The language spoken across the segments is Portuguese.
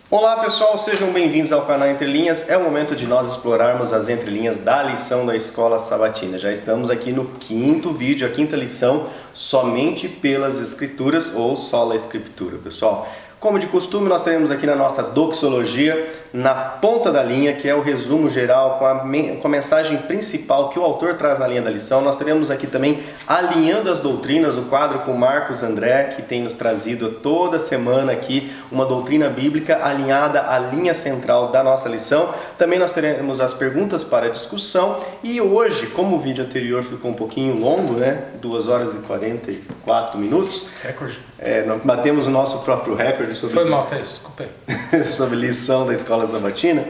Olá pessoal, sejam bem-vindos ao canal Entre Linhas. É o momento de nós explorarmos as entrelinhas da lição da Escola Sabatina. Já estamos aqui no quinto vídeo, a quinta lição, somente pelas Escrituras ou sola Escritura, pessoal. Como de costume, nós teremos aqui na nossa doxologia, na ponta da linha, que é o resumo geral com a mensagem principal que o autor traz na linha da lição. Nós teremos aqui também Alinhando as Doutrinas, o quadro com Marcos André, que tem nos trazido toda semana aqui uma doutrina bíblica alinhada à linha central da nossa lição. Também nós teremos as perguntas para discussão e hoje, como o vídeo anterior ficou um pouquinho longo, né? 2 horas e 44 minutos. Recorde. Nós batemos o nosso próprio recorde sobre, Foi mal, fez, desculpa aí. sobre lição da Escola Sabatina.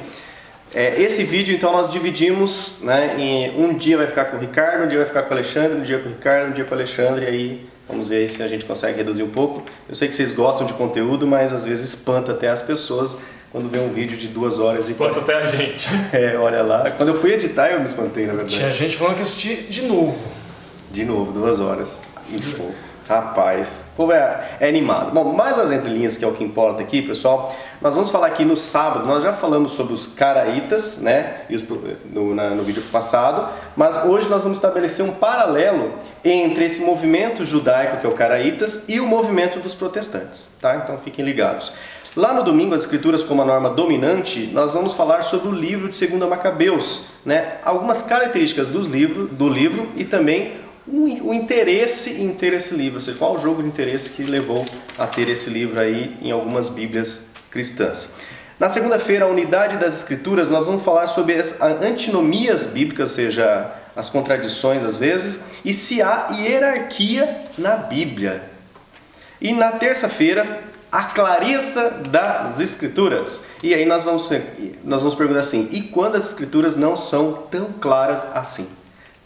Esse vídeo, então, nós dividimos, né, em um dia vai ficar com o Ricardo, um dia vai ficar com o Alexandre, um dia com o Ricardo, um dia com o Alexandre, e aí vamos ver se a gente consegue reduzir um pouco. Eu sei que vocês gostam de conteúdo, mas às vezes espanta até as pessoas quando vê um vídeo de 2 horas. Espanta até a gente. Olha lá. Quando eu fui editar, eu me espantei, na verdade. Tinha gente falando que assistir de novo. De novo, 2 horas e pouco. Rapaz, o povo é animado. Bom, mais as entrelinhas, que é o que importa aqui, pessoal. Nós vamos falar aqui no sábado, nós já falamos sobre os caraítas, né, no vídeo passado, mas hoje nós vamos estabelecer um paralelo entre esse movimento judaico, que é o caraítas, e o movimento dos protestantes, tá? Então fiquem ligados. Lá no domingo, as Escrituras como a norma dominante, nós vamos falar sobre o livro de 2 Macabeus, né? Algumas características do livro e também o interesse em ter esse livro, ou seja, qual o jogo de interesse que levou a ter esse livro aí em algumas bíblias cristãs. Na segunda-feira, a unidade das Escrituras, nós vamos falar sobre as antinomias bíblicas, ou seja, as contradições às vezes, e se há hierarquia na Bíblia. E na terça-feira, a clareza das Escrituras. E aí nós vamos perguntar assim, e quando as Escrituras não são tão claras assim?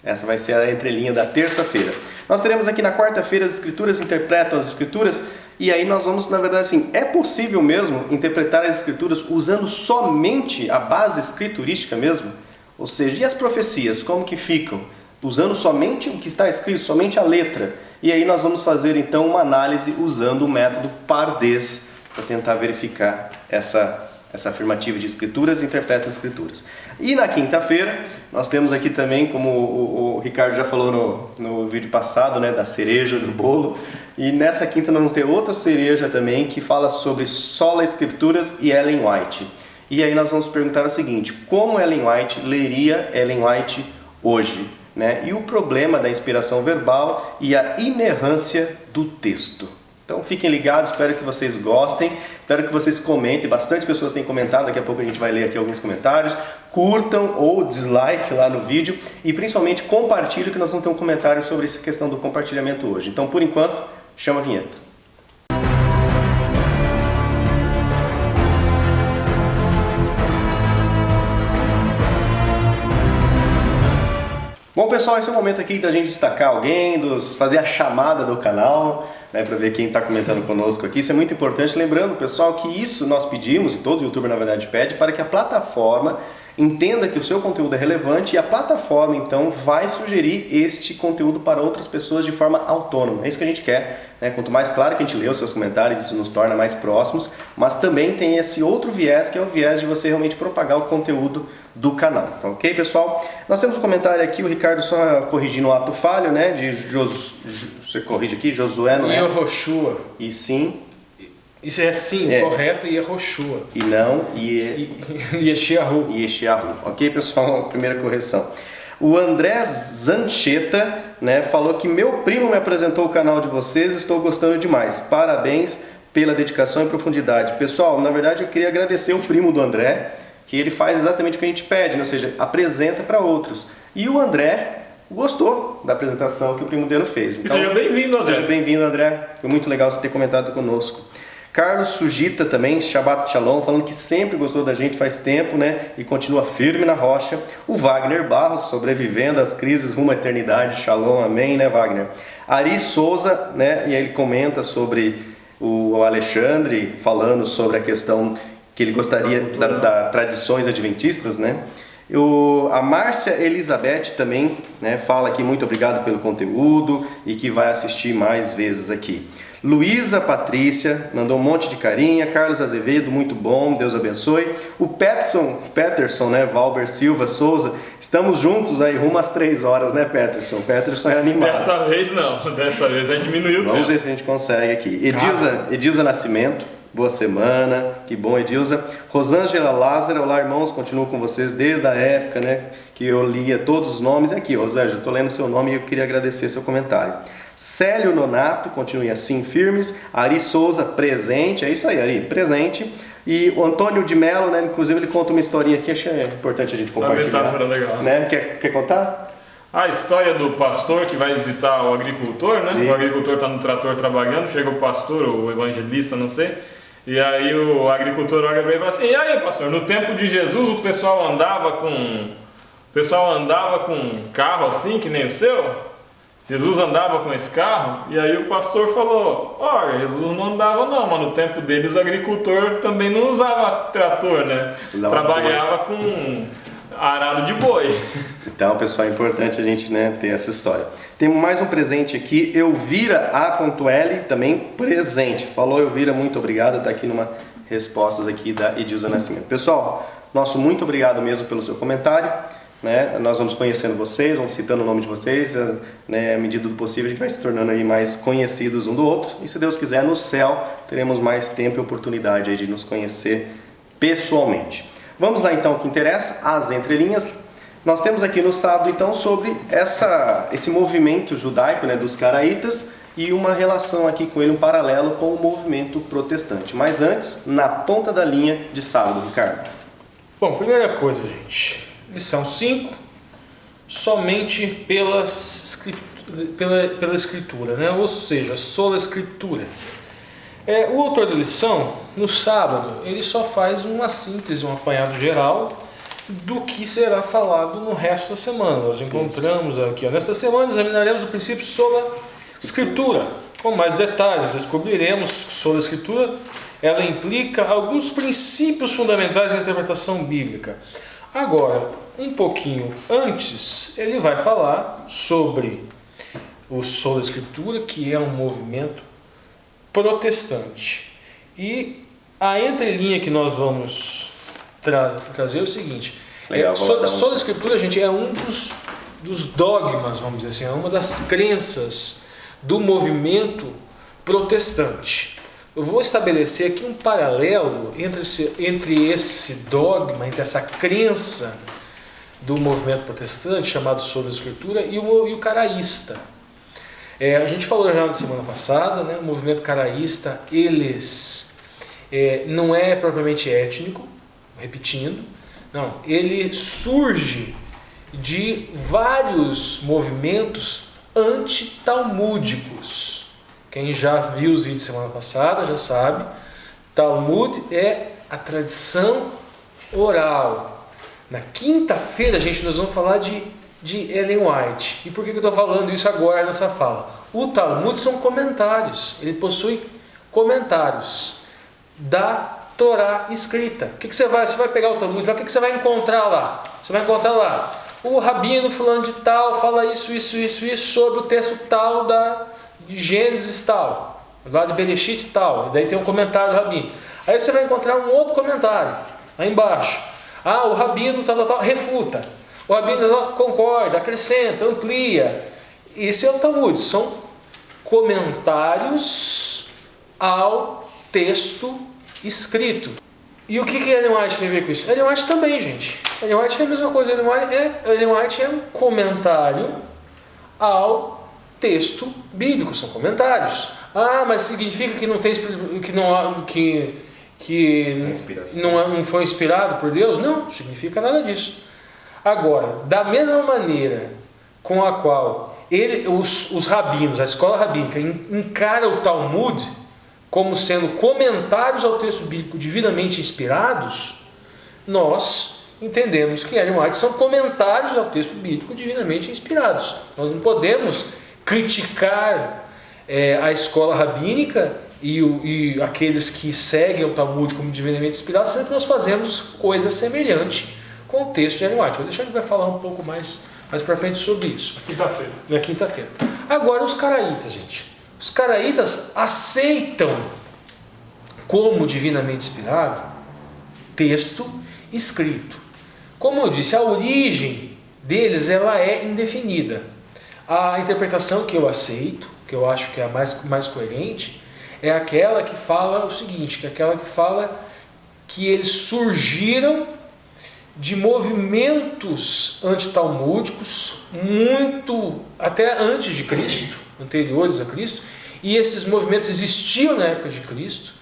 Essa vai ser a entrelinha da terça-feira. Nós teremos aqui na quarta-feira as Escrituras interpretam as Escrituras. E aí nós vamos, na verdade, assim, é possível mesmo interpretar as Escrituras usando somente a base escriturística mesmo? Ou seja, e as profecias, como que ficam? Usando somente o que está escrito, somente a letra. E aí nós vamos fazer então uma análise usando o método Pardés para tentar verificar essa afirmativa de Escrituras, interpreta as Escrituras. E na quinta-feira, nós temos aqui também, como o Ricardo já falou no vídeo passado, né, da cereja do bolo, e nessa quinta nós vamos ter outra cereja também, que fala sobre sola Escrituras e Ellen White. E aí nós vamos perguntar o seguinte, como Ellen White leria Ellen White hoje? Né? E o problema da inspiração verbal e a inerrância do texto. Então fiquem ligados, espero que vocês gostem, espero que vocês comentem, bastante pessoas têm comentado, daqui a pouco a gente vai ler aqui alguns comentários, curtam ou dislike lá no vídeo e principalmente compartilhem, que nós vamos ter um comentário sobre essa questão do compartilhamento hoje. Então por enquanto, chama a vinheta. Bom pessoal, esse é o momento aqui da gente destacar alguém, fazer a chamada do canal, né, para ver quem está comentando conosco aqui. Isso é muito importante, lembrando pessoal que isso nós pedimos, e todo youtuber na verdade pede, para que a plataforma entenda que o seu conteúdo é relevante e a plataforma então vai sugerir este conteúdo para outras pessoas de forma autônoma. É isso que a gente quer, né? Quanto mais claro que a gente lê os seus comentários, isso nos torna mais próximos, mas também tem esse outro viés, que é o viés de você realmente propagar o conteúdo do canal. Então, ok, pessoal? Nós temos um comentário aqui, o Ricardo só corrigindo o ato falho, né? Você corrige aqui, Josué, não é? Yehoshua. E sim. Isso é sim, correto, Yehoshua. E não, Yeshiahu. Yeshiahu. Ok, pessoal? Primeira correção. O André Zancheta, né, falou que meu primo me apresentou o canal de vocês, estou gostando demais. Parabéns pela dedicação e profundidade. Pessoal, na verdade eu queria agradecer o primo do André, que ele faz exatamente o que a gente pede, né? Ou seja, apresenta para outros. E o André gostou da apresentação que o primo dele fez. Então, seja bem-vindo, André. Seja bem-vindo, André. Foi muito legal você ter comentado conosco. Carlos Sugita também, Shabbat Shalom, falando que sempre gostou da gente faz tempo, né? E continua firme na rocha. O Wagner Barros, sobrevivendo às crises rumo à eternidade. Shalom, amém, né, Wagner? Ari Souza, né? E ele comenta sobre o Alexandre, falando sobre a questão que ele gostaria da tradições adventistas, né? A Márcia Elizabeth também, né, fala aqui muito obrigado pelo conteúdo e que vai assistir mais vezes aqui. Luísa Patrícia mandou um monte de carinha. Carlos Azevedo, muito bom, Deus abençoe. O Peterson, né? Valber Silva Souza, estamos juntos aí, rumo às 3 horas, né, Peterson? O Peterson é animado. Dessa vez não, dessa vez aí diminuiu o tempo. Vamos ver se a gente consegue aqui. Edilza Nascimento, boa semana, que bom, Edilza. Rosângela Lázaro, olá irmãos, continuo com vocês desde a época, né, que eu lia todos os nomes. Aqui, Rosângela, estou lendo seu nome e eu queria agradecer seu comentário. Célio Nonato, continue assim firmes. Ari Souza, presente, é isso aí, Ari, presente. E o Antônio de Mello, né, inclusive ele conta uma historinha aqui, acho importante a gente compartilhar. Uma metáfora legal. Né? Quer contar? A história do pastor que vai visitar o agricultor, né? Isso. O agricultor está no trator trabalhando, chega o pastor, o evangelista, não sei, e aí o agricultor olha para ele e fala assim: e aí, pastor, no tempo de Jesus o pessoal andava com carro assim, que nem o seu? Jesus andava com esse carro? E aí o pastor falou: olha, Jesus não andava não, mas no tempo dele os agricultores também não usavam trator, né? Trabalhava com arado de boi. Então, pessoal, é importante a gente, né, ter essa história. Temos mais um presente aqui, Elvira A.L, também presente. Falou, Elvira, muito obrigado, está aqui numa respostas aqui da Edilza Nascimento. Pessoal, nosso muito obrigado mesmo pelo seu comentário. Né? Nós vamos conhecendo vocês, vamos citando o nome de vocês, né? À medida do possível a gente vai se tornando aí mais conhecidos um do outro. E se Deus quiser, no céu teremos mais tempo e oportunidade aí de nos conhecer pessoalmente. Vamos lá então ao que interessa, as entrelinhas. Nós temos aqui no sábado então sobre esse movimento judaico, né, dos caraítas, e uma relação aqui com ele, um paralelo com o movimento protestante. Mas antes, na ponta da linha de sábado, Ricardo. Bom, primeira coisa, gente, lição 5, somente pela escritura, né? Ou seja, sola escritura. O autor da lição, no sábado, ele só faz uma síntese, um apanhado geral do que será falado no resto da semana. Nós encontramos aqui, nesta semana, examinaremos o princípio sola escritura. Com mais detalhes, descobriremos que sola escritura, ela implica alguns princípios fundamentais da interpretação bíblica. Agora, um pouquinho antes, ele vai falar sobre o sola escritura, que é um movimento protestante. E a entrelinha que nós vamos trazer é o seguinte: sola escritura, gente, é um dos dogmas, vamos dizer assim, é uma das crenças do movimento protestante. Eu vou estabelecer aqui um paralelo entre esse dogma, entre essa crença do movimento protestante, chamado sola escritura, e o caraísta. A gente falou já na semana passada, né, o movimento caraísta, não é propriamente étnico, repetindo, não, ele surge de vários movimentos antitalmúdicos. Quem já viu os vídeos semana passada já sabe, Talmud é a tradição oral. Na quinta-feira, gente, nós vamos falar de Ellen White. E por que eu estou falando isso agora nessa fala? O Talmud são comentários, ele possui comentários da Torá escrita. O que você vai pegar o Talmud, o que você vai encontrar lá? Você vai encontrar lá, o rabino fulano de tal fala isso sobre o texto tal de Gênesis tal, lá de Bereshit tal, e daí tem um comentário do rabino. Aí você vai encontrar um outro comentário, lá embaixo. O rabino tal, refuta. O rabino concorda, acrescenta, amplia. Isso é o Talmud, são comentários ao texto escrito. E o que Ellen White tem a ver com isso? Ellen White também, gente. Ellen White é a mesma coisa. Ellen White é um comentário ao texto bíblico, são comentários. Mas significa que não tem não foi inspirado por Deus? Não significa nada disso. Agora, da mesma maneira com a qual os rabinos, a escola rabínica, encara o Talmud como sendo comentários ao texto bíblico divinamente inspirados, nós entendemos que Ellen White são comentários ao texto bíblico divinamente inspirados. Nós não podemos criticar a escola rabínica e aqueles que seguem o Talmud como divinamente inspirados, sendo que nós fazemos coisa semelhante com o texto de Ellen White. Vou deixar que vai falar um pouco mais para frente sobre isso. Quinta-feira. Na quinta-feira. Agora os caraítas, gente. Os caraítas aceitam como divinamente inspirado texto escrito. Como eu disse, a origem deles ela é indefinida. A interpretação que eu aceito, que eu acho que é a mais coerente, é aquela que fala o seguinte, que é aquela que fala que eles surgiram de movimentos antitalmúdicos muito até antes de Cristo, anteriores a Cristo, e esses movimentos existiam na época de Cristo,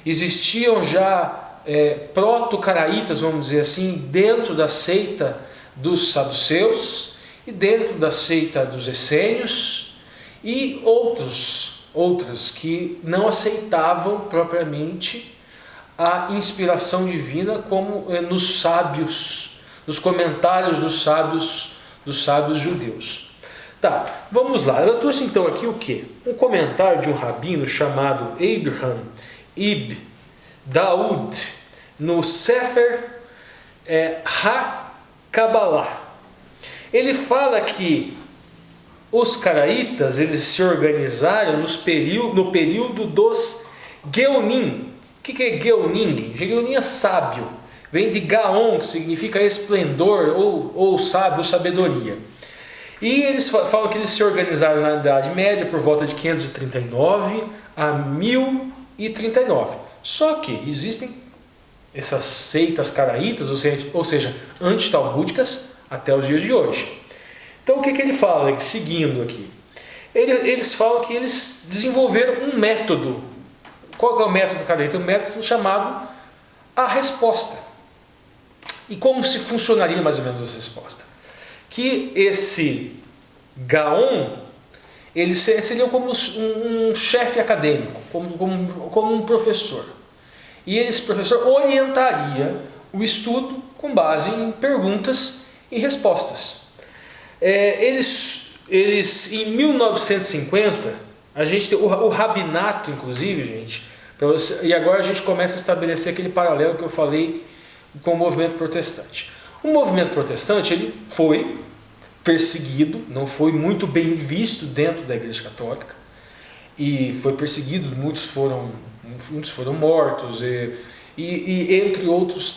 existiam já proto-caraítas, vamos dizer assim, dentro da seita dos saduceus e dentro da seita dos essênios e outras que não aceitavam propriamente a inspiração divina, como nos sábios, nos comentários dos sábios judeus. Tá, vamos lá. Eu trouxe então aqui o quê? Um comentário de um rabino chamado Abraham Ibn Daud no Sefer HaKabbalah. Ele fala que os caraítas eles se organizaram no período dos Geonim. O que é Geonim? Geonim é sábio. Vem de Gaon, que significa esplendor ou sábio, ou sabedoria. E eles falam que eles se organizaram na Idade Média por volta de 539 a 1039. Só que existem essas seitas caraítas, ou seja, antitalmúdicas, até os dias de hoje. Então o que ele fala, seguindo aqui? Eles falam que eles desenvolveram um método. Qual que é o método caraíta? Um método chamado a resposta. E como se funcionaria mais ou menos essa resposta? Que esse Gaon, ele seria como um chefe acadêmico, como um professor. E esse professor orientaria o estudo com base em perguntas e respostas. Eles em 1950, a gente tem o rabinato, inclusive, gente, e agora a gente começa a estabelecer aquele paralelo que eu falei com o movimento protestante. O movimento protestante ele foi perseguido, não foi muito bem visto dentro da Igreja Católica, e foi perseguido, muitos foram mortos, e entre outras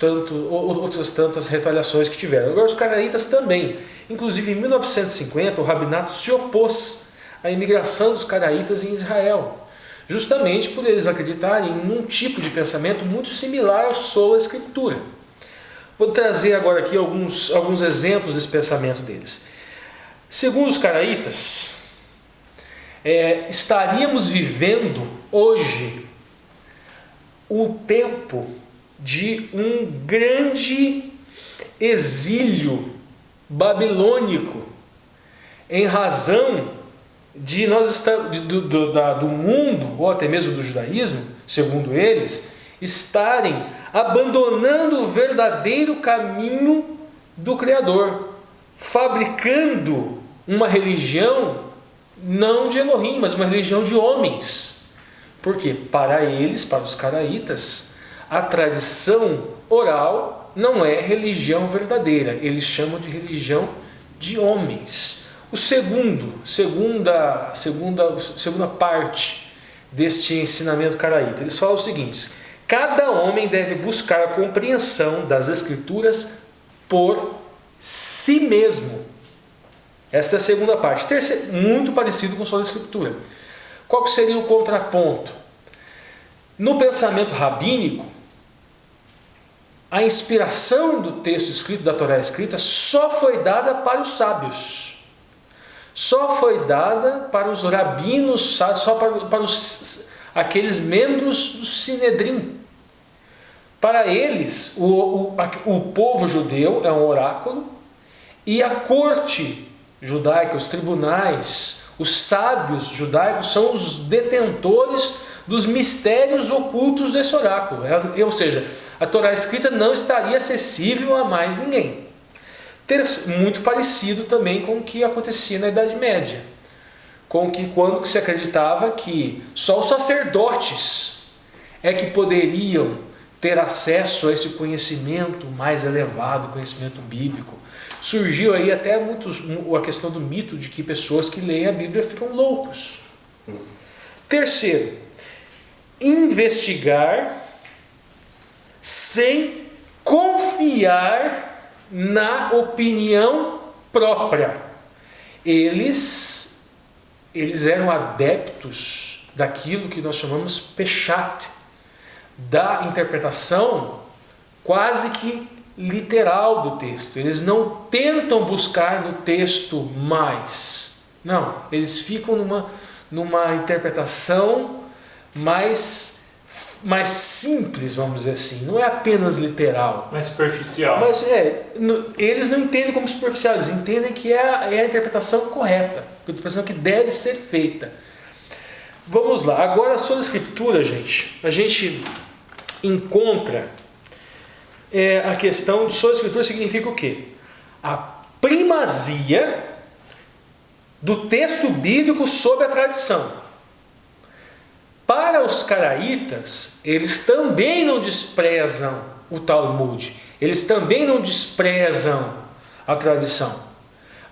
tantas retaliações que tiveram. Agora os caraítas também, inclusive em 1950 o rabinato se opôs à imigração dos caraítas em Israel, justamente por eles acreditarem num tipo de pensamento muito similar ao sola Escritura. Vou trazer agora aqui alguns exemplos desse pensamento deles. Segundo os caraítas, estaríamos vivendo hoje o tempo de um grande exílio babilônico, em razão de do mundo, ou até mesmo do judaísmo, segundo eles, estarem abandonando o verdadeiro caminho do Criador, fabricando uma religião não de Elohim, mas uma religião de homens. Porque para eles, para os caraítas, a tradição oral não é religião verdadeira, eles chamam de religião de homens. Segunda parte deste ensinamento caraíta, eles falam o seguinte: cada homem deve buscar a compreensão das Escrituras por si mesmo. Esta é a segunda parte. Terceiro, muito parecido com a sola Escritura. Qual que seria o contraponto? No pensamento rabínico, a inspiração do texto escrito, da Torá escrita, só foi dada para os sábios. Só foi dada para os rabinos, só para aqueles membros do Sinedrim. Para eles, o povo judeu é um oráculo, e a corte judaica, os tribunais, os sábios judaicos são os detentores dos mistérios ocultos desse oráculo. Ou seja, a Torá escrita não estaria acessível a mais ninguém. Muito parecido também com o que acontecia na Idade Média, quando se acreditava que só os sacerdotes é que poderiam ter acesso a esse conhecimento mais elevado, conhecimento bíblico. Surgiu aí até a questão do mito de que pessoas que leem a Bíblia ficam loucos. Terceiro, investigar sem confiar na opinião própria. Eles eram adeptos daquilo que nós chamamos peshat, da interpretação quase que literal do texto. Eles não tentam buscar no texto mais. Não, eles ficam numa interpretação mais simples, vamos dizer assim. Não é apenas literal. Mais superficial. Mas eles não entendem como superficial, eles entendem que é a interpretação correta, a interpretação que deve ser feita. Vamos lá, agora sobre a Escritura, gente, a gente encontra a questão de sobre a Escritura significa o quê? A primazia do texto bíblico sobre a tradição. Para os caraítas, eles também não desprezam o Talmud, eles também não desprezam a tradição,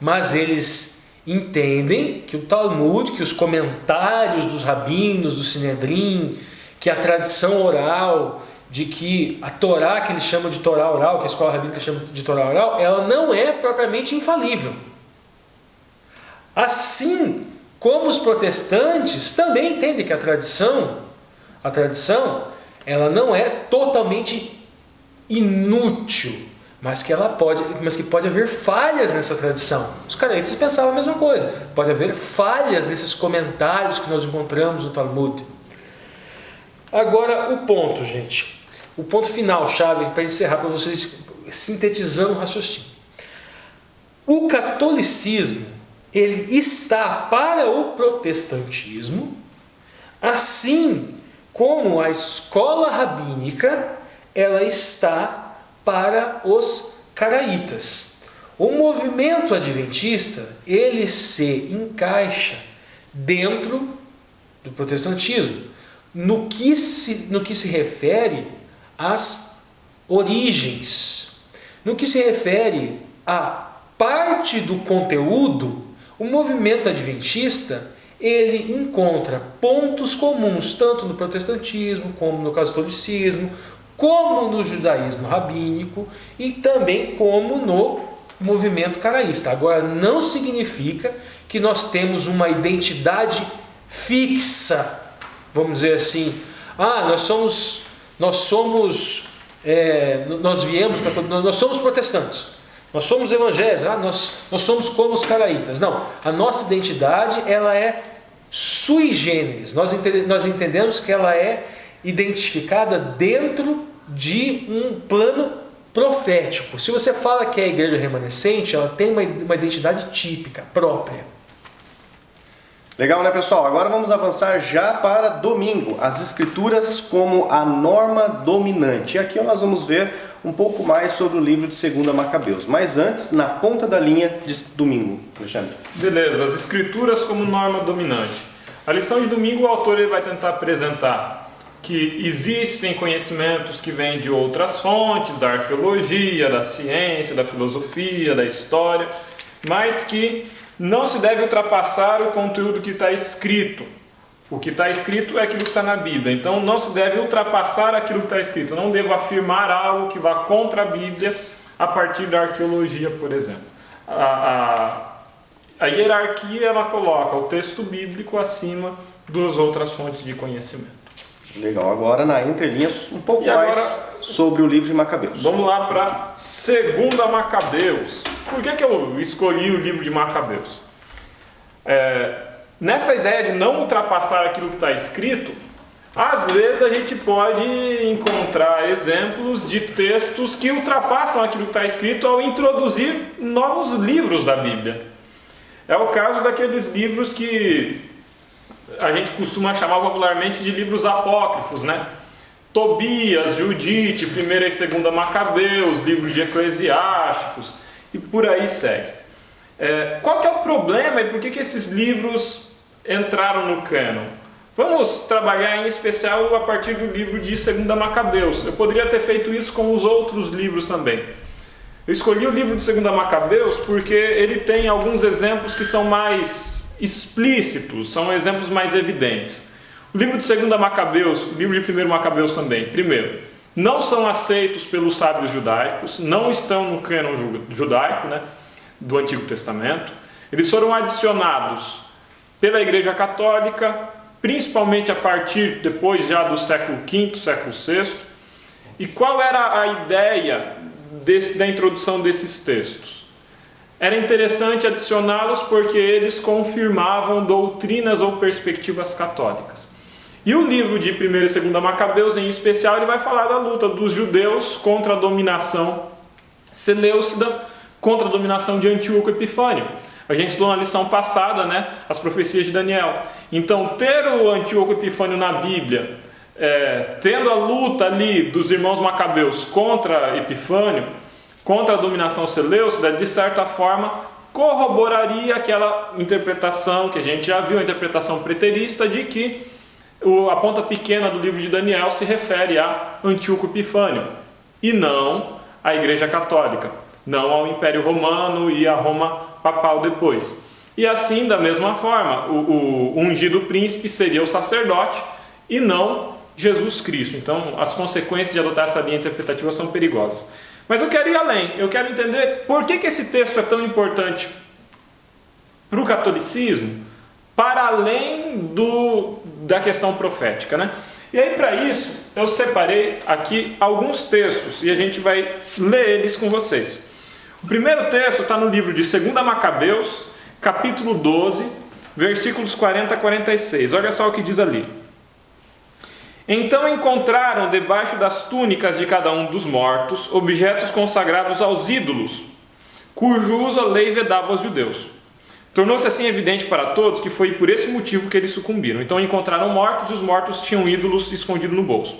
mas eles entendem que o Talmud, que os comentários dos rabinos, do Sinedrim, que a tradição oral, de que a Torá, que eles chamam de Torá oral, que a escola rabínica chama de Torá oral, ela não é propriamente infalível. Assim como os protestantes também entendem que a tradição, ela não é totalmente inútil, mas que pode haver falhas nessa tradição. Os caraítas pensavam a mesma coisa. Pode haver falhas nesses comentários que nós encontramos no Talmud. Agora o ponto, gente. O ponto final, chave, para encerrar para vocês, sintetizando o raciocínio. O catolicismo, ele está para o protestantismo, assim como a escola rabínica, ela está para os caraítas. O movimento adventista, ele se encaixa dentro do protestantismo, no que se refere às origens, no que se refere à parte do conteúdo. O movimento adventista, ele encontra pontos comuns tanto no protestantismo, como no catolicismo, como no judaísmo rabínico e também como no movimento caraísta. Agora, não significa que nós temos uma identidade fixa, vamos dizer assim, nós somos protestantes, nós somos evangélicos, nós somos como os caraítas. Não, a nossa identidade, ela é sui generis. Nós entendemos que ela é identificada dentro de um plano profético. Se você fala que é a igreja remanescente, ela tem uma identidade típica, própria. Legal, né, pessoal? Agora vamos avançar já para domingo. As escrituras como a norma dominante. E aqui nós vamos ver um pouco mais sobre o livro de 2 Macabeus. Mas antes, na ponta da linha de domingo, Alexandre. Beleza, as escrituras como norma dominante. A lição de domingo, o autor ele vai tentar apresentar que existem conhecimentos que vêm de outras fontes, da arqueologia, da ciência, da filosofia, da história, mas que não se deve ultrapassar o conteúdo que está escrito. O que está escrito é aquilo que está na Bíblia. Então não se deve ultrapassar aquilo que está escrito. Eu não devo afirmar algo que vá contra a Bíblia a partir da arqueologia, por exemplo. A hierarquia, ela coloca o texto bíblico acima das outras fontes de conhecimento. Legal, agora na entrelinha um pouco mais sobre o livro de Macabeus. Vamos lá para 2 Macabeus. Por que eu escolhi o livro de Macabeus? Nessa ideia de não ultrapassar aquilo que está escrito, às vezes a gente pode encontrar exemplos de textos que ultrapassam aquilo que está escrito ao introduzir novos livros da Bíblia. É o caso daqueles livros que a gente costuma chamar popularmente de livros apócrifos, né? Tobias, Judite, 1 e 2 Macabeus, livro de Eclesiásticos e por aí segue. Qual que é o problema e por que esses livros entraram no cânon? Vamos trabalhar em especial a partir do livro de 2 Macabeus. Eu poderia ter feito isso com os outros livros também. Eu escolhi o livro de 2 Macabeus porque ele tem alguns exemplos que são mais explícitos, são exemplos mais evidentes. O livro de 2 Macabeus, o livro de 1 Macabeus também. Primeiro, não são aceitos pelos sábios judaicos, não estão no cânon judaico, né, do Antigo Testamento. Eles foram adicionados pela Igreja Católica, principalmente a partir depois já do século V, século VI. E qual era a ideia da introdução desses textos? Era interessante adicioná-los porque eles confirmavam doutrinas ou perspectivas católicas. E o livro de 1 e 2 Macabeus, em especial, ele vai falar da luta dos judeus contra a dominação seleucida, contra a dominação de Antíoco Epifânio. A gente estudou na lição passada, né, as profecias de Daniel. Então, ter o Antíoco Epifânio na Bíblia, tendo a luta ali dos irmãos Macabeus contra Epifânio, contra a dominação seleucida, de certa forma, corroboraria aquela interpretação que a gente já viu, a interpretação preterista de que a ponta pequena do livro de Daniel se refere a Antíoco Epifânio e não à Igreja Católica, não ao Império Romano e à Roma papal depois. E assim, da mesma forma, o ungido príncipe seria o sacerdote e não Jesus Cristo. Então, as consequências de adotar essa linha interpretativa são perigosas. Mas eu quero ir além, eu quero entender por que esse texto é tão importante para o catolicismo, para além da questão profética, né? E aí, para isso, eu separei aqui alguns textos e a gente vai ler eles com vocês. O primeiro texto está no livro de 2 Macabeus, capítulo 12, versículos 40 a 46. Olha só o que diz ali. Então encontraram debaixo das túnicas de cada um dos mortos objetos consagrados aos ídolos, cujo uso a lei vedava aos judeus. Tornou-se assim evidente para todos que foi por esse motivo que eles sucumbiram. Então encontraram mortos e os mortos tinham ídolos escondidos no bolso.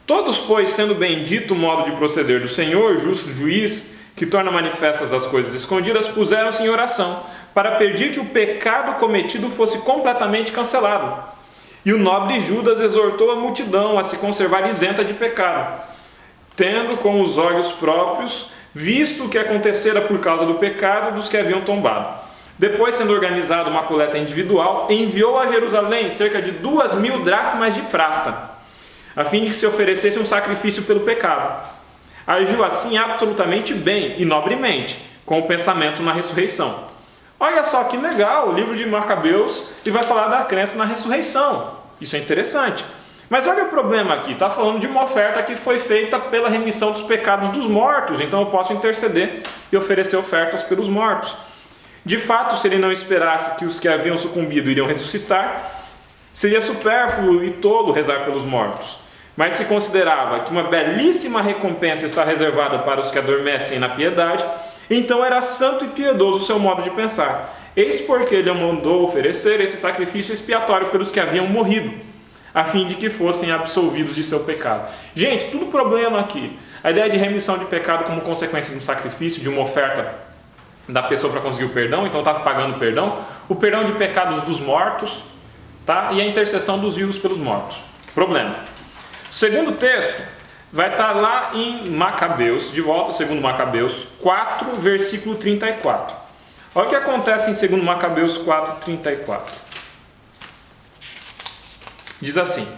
Todos, pois, tendo bem dito o modo de proceder do Senhor, justo juiz, que torna manifestas as coisas escondidas, puseram-se em oração, para pedir que o pecado cometido fosse completamente cancelado. E o nobre Judas exortou a multidão a se conservar isenta de pecado, tendo com os olhos próprios visto o que acontecera por causa do pecado dos que haviam tombado. Depois, sendo organizada uma coleta individual, enviou a Jerusalém cerca de 2.000 dracmas de prata, a fim de que se oferecesse um sacrifício pelo pecado. Agiu assim absolutamente bem e nobremente, com o pensamento na ressurreição. Olha só que legal, o livro de Macabeus ele vai falar da crença na ressurreição. Isso é interessante. Mas olha o problema aqui, está falando de uma oferta que foi feita pela remissão dos pecados dos mortos, então eu posso interceder e oferecer ofertas pelos mortos. De fato, se ele não esperasse que os que haviam sucumbido iriam ressuscitar, seria supérfluo e tolo rezar pelos mortos. Mas se considerava que uma belíssima recompensa está reservada para os que adormecem na piedade, então era santo e piedoso o seu modo de pensar. Eis porque ele mandou oferecer esse sacrifício expiatório pelos que haviam morrido, a fim de que fossem absolvidos de seu pecado. Gente, tudo problema aqui. A ideia de remissão de pecado como consequência de um sacrifício, de uma oferta da pessoa para conseguir o perdão, então está pagando o perdão de pecados dos mortos, tá? E a intercessão dos vivos pelos mortos. Problema. O segundo texto vai estar lá em Macabeus, de volta a 2 Macabeus 4, versículo 34. Olha o que acontece em 2 Macabeus 4, 34. Diz assim: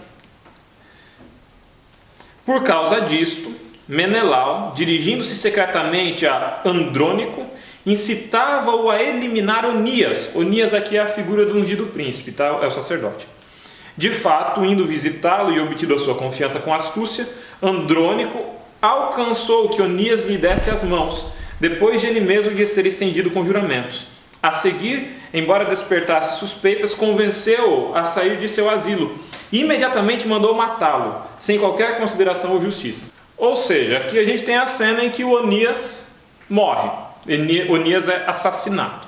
por causa disto, Menelau, dirigindo-se secretamente a Andrônico, incitava-o a eliminar Onias. Onias aqui é a figura do ungido príncipe, tá? É o sacerdote. De fato, indo visitá-lo e obtido a sua confiança com astúcia, Andrônico alcançou que Onias lhe desse as mãos, depois de ele mesmo lhe ter estendido com juramentos. A seguir, embora despertasse suspeitas, convenceu-o a sair de seu asilo e imediatamente mandou matá-lo, sem qualquer consideração ou justiça. Ou seja, aqui a gente tem a cena em que o Onias morre. Onias é assassinado.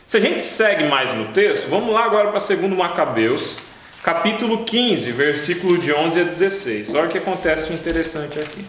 Se a gente segue mais no texto, vamos lá agora para 2 Macabeus, capítulo 15, versículo de 11 a 16. Olha o que acontece de interessante aqui.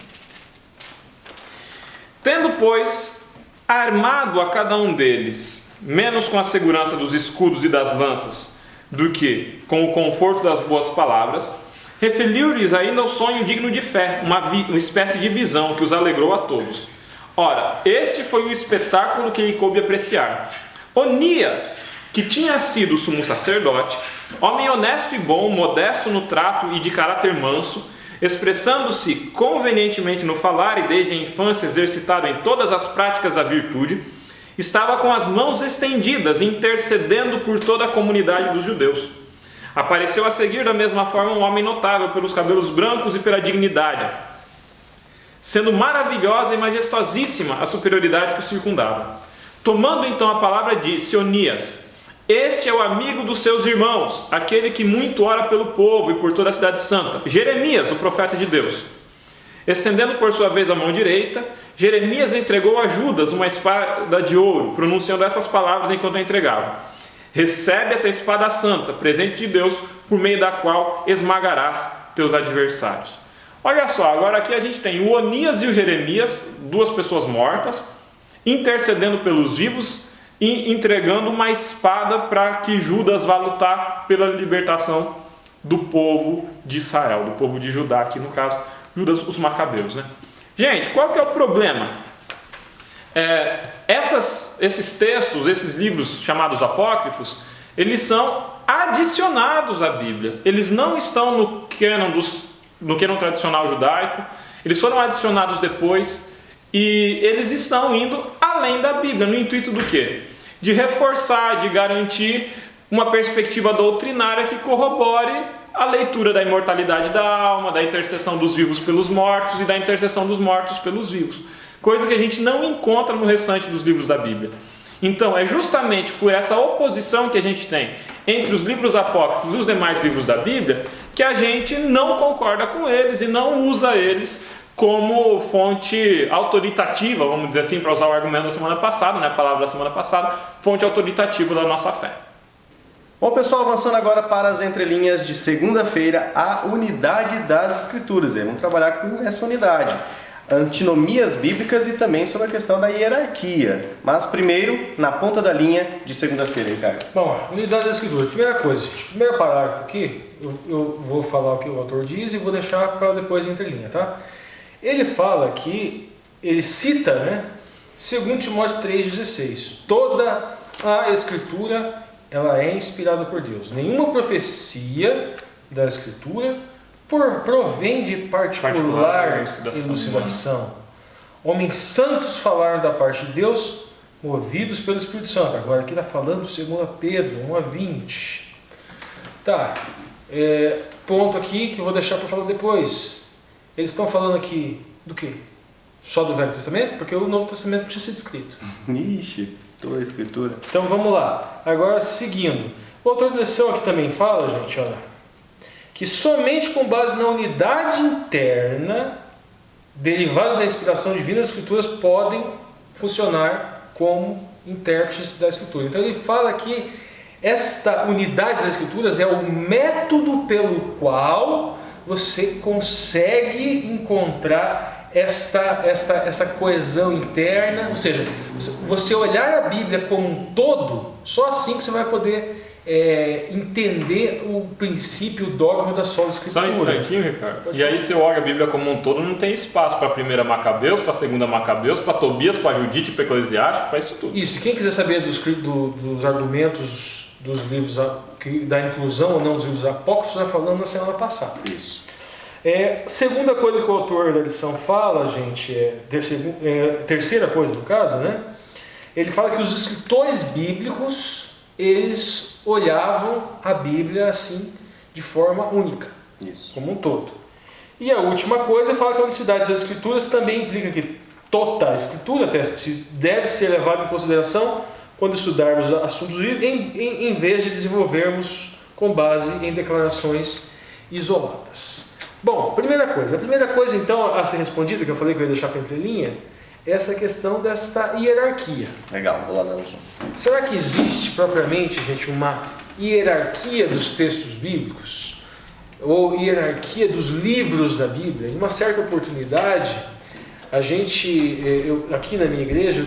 Tendo, pois, armado a cada um deles, menos com a segurança dos escudos e das lanças, do que com o conforto das boas palavras, referiu-lhes ainda o sonho digno de fé, uma espécie de visão que os alegrou a todos. Ora, este foi o espetáculo que lhe coube apreciar. Onias, que tinha sido o sumo sacerdote, Homem honesto e bom, modesto no trato e de caráter manso, expressando-se convenientemente no falar e desde a infância exercitado em todas as práticas da virtude, estava com as mãos estendidas, intercedendo por toda a comunidade dos judeus. Apareceu a seguir da mesma forma um homem notável pelos cabelos brancos e pela dignidade, sendo maravilhosa e majestosíssima a superioridade que o circundava. Tomando então a palavra, disse: Onias, este é o amigo dos seus irmãos, aquele que muito ora pelo povo e por toda a cidade santa. Jeremias, o profeta de Deus. Estendendo por sua vez a mão direita, Jeremias entregou a Judas uma espada de ouro, pronunciando essas palavras enquanto a entregava: recebe essa espada santa, presente de Deus, por meio da qual esmagarás teus adversários. Olha só, agora aqui a gente tem o Onias e o Jeremias, duas pessoas mortas, intercedendo pelos vivos e entregando uma espada para que Judas vá lutar pela libertação do povo de Israel, do povo de Judá, aqui no caso, Judas, os Macabeus, né? Gente, qual que é o problema? Esses textos, esses livros chamados apócrifos, eles são adicionados à Bíblia. Eles não estão no cânon tradicional judaico, eles foram adicionados depois e eles estão indo além da Bíblia, no intuito do quê? De reforçar, de garantir uma perspectiva doutrinária que corrobore a leitura da imortalidade da alma, da intercessão dos vivos pelos mortos e da intercessão dos mortos pelos vivos. Coisa que a gente não encontra no restante dos livros da Bíblia. Então, é justamente por essa oposição que a gente tem entre os livros apócrifos e os demais livros da Bíblia que a gente não concorda com eles e não usa eles como fonte autoritativa, vamos dizer assim, para usar o argumento da semana passada, né, a palavra da semana passada, fonte autoritativa da nossa fé. Bom, pessoal, avançando agora para as entrelinhas de segunda-feira, a unidade das Escrituras. Vamos trabalhar com essa unidade. Antinomias bíblicas e também sobre a questão da hierarquia. Mas primeiro, na ponta da linha de segunda-feira, Ricardo. Bom, unidade das Escrituras. Primeira coisa, gente. Primeiro parágrafo aqui, eu vou falar o que o autor diz e vou deixar para depois a entrelinha, tá? Ele fala que, ele cita, né, 2 Timóteo 3,16. Toda a Escritura, ela é inspirada por Deus. Nenhuma profecia da Escritura provém de particular elucidação. Homens santos falaram da parte de Deus, movidos pelo Espírito Santo. Agora aqui está falando 2 Pedro 1:20. Tá, ponto aqui que eu vou deixar para falar depois. Eles estão falando aqui do quê? Só do Velho Testamento? Porque o Novo Testamento tinha sido escrito. Ixi, toda a Escritura. Então vamos lá. Agora, seguindo. O autor da lição aqui também fala, gente, olha, que somente com base na unidade interna, derivada da inspiração divina, as Escrituras podem funcionar como intérpretes da Escritura. Então ele fala que esta unidade das Escrituras é o método pelo qual você consegue encontrar essa coesão interna, ou seja, você olhar a Bíblia como um todo, só assim que você vai poder entender o princípio, o dogma da sola Escritura. Só um instantinho, Ricardo. E aí você olha a Bíblia como um todo, não tem espaço para a primeira Macabeus, para a segunda Macabeus, para Tobias, para Judite, para Eclesiástico, para isso tudo. Isso, quem quiser saber dos argumentos dos livros, da inclusão ou não dos livros apócrifos, nós falamos na semana passada. Isso. Segunda coisa que o autor da lição fala, gente, terceira coisa no caso, né? Ele fala que os escritores bíblicos, eles olhavam a Bíblia assim, de forma única, Isso. como um todo. E a última coisa, ele fala que a unicidade das Escrituras também implica que toda a Escritura deve ser levada em consideração quando estudarmos assuntos bíblicos, em vez de desenvolvermos com base em declarações isoladas. Bom, a primeira coisa então a ser respondida, que eu falei que eu ia deixar para a entrelinha, é essa questão desta hierarquia. Legal, vou lá dar um zoom. Será que existe propriamente, gente, uma hierarquia dos textos bíblicos? Ou hierarquia dos livros da Bíblia? Em uma certa oportunidade, aqui na minha igreja,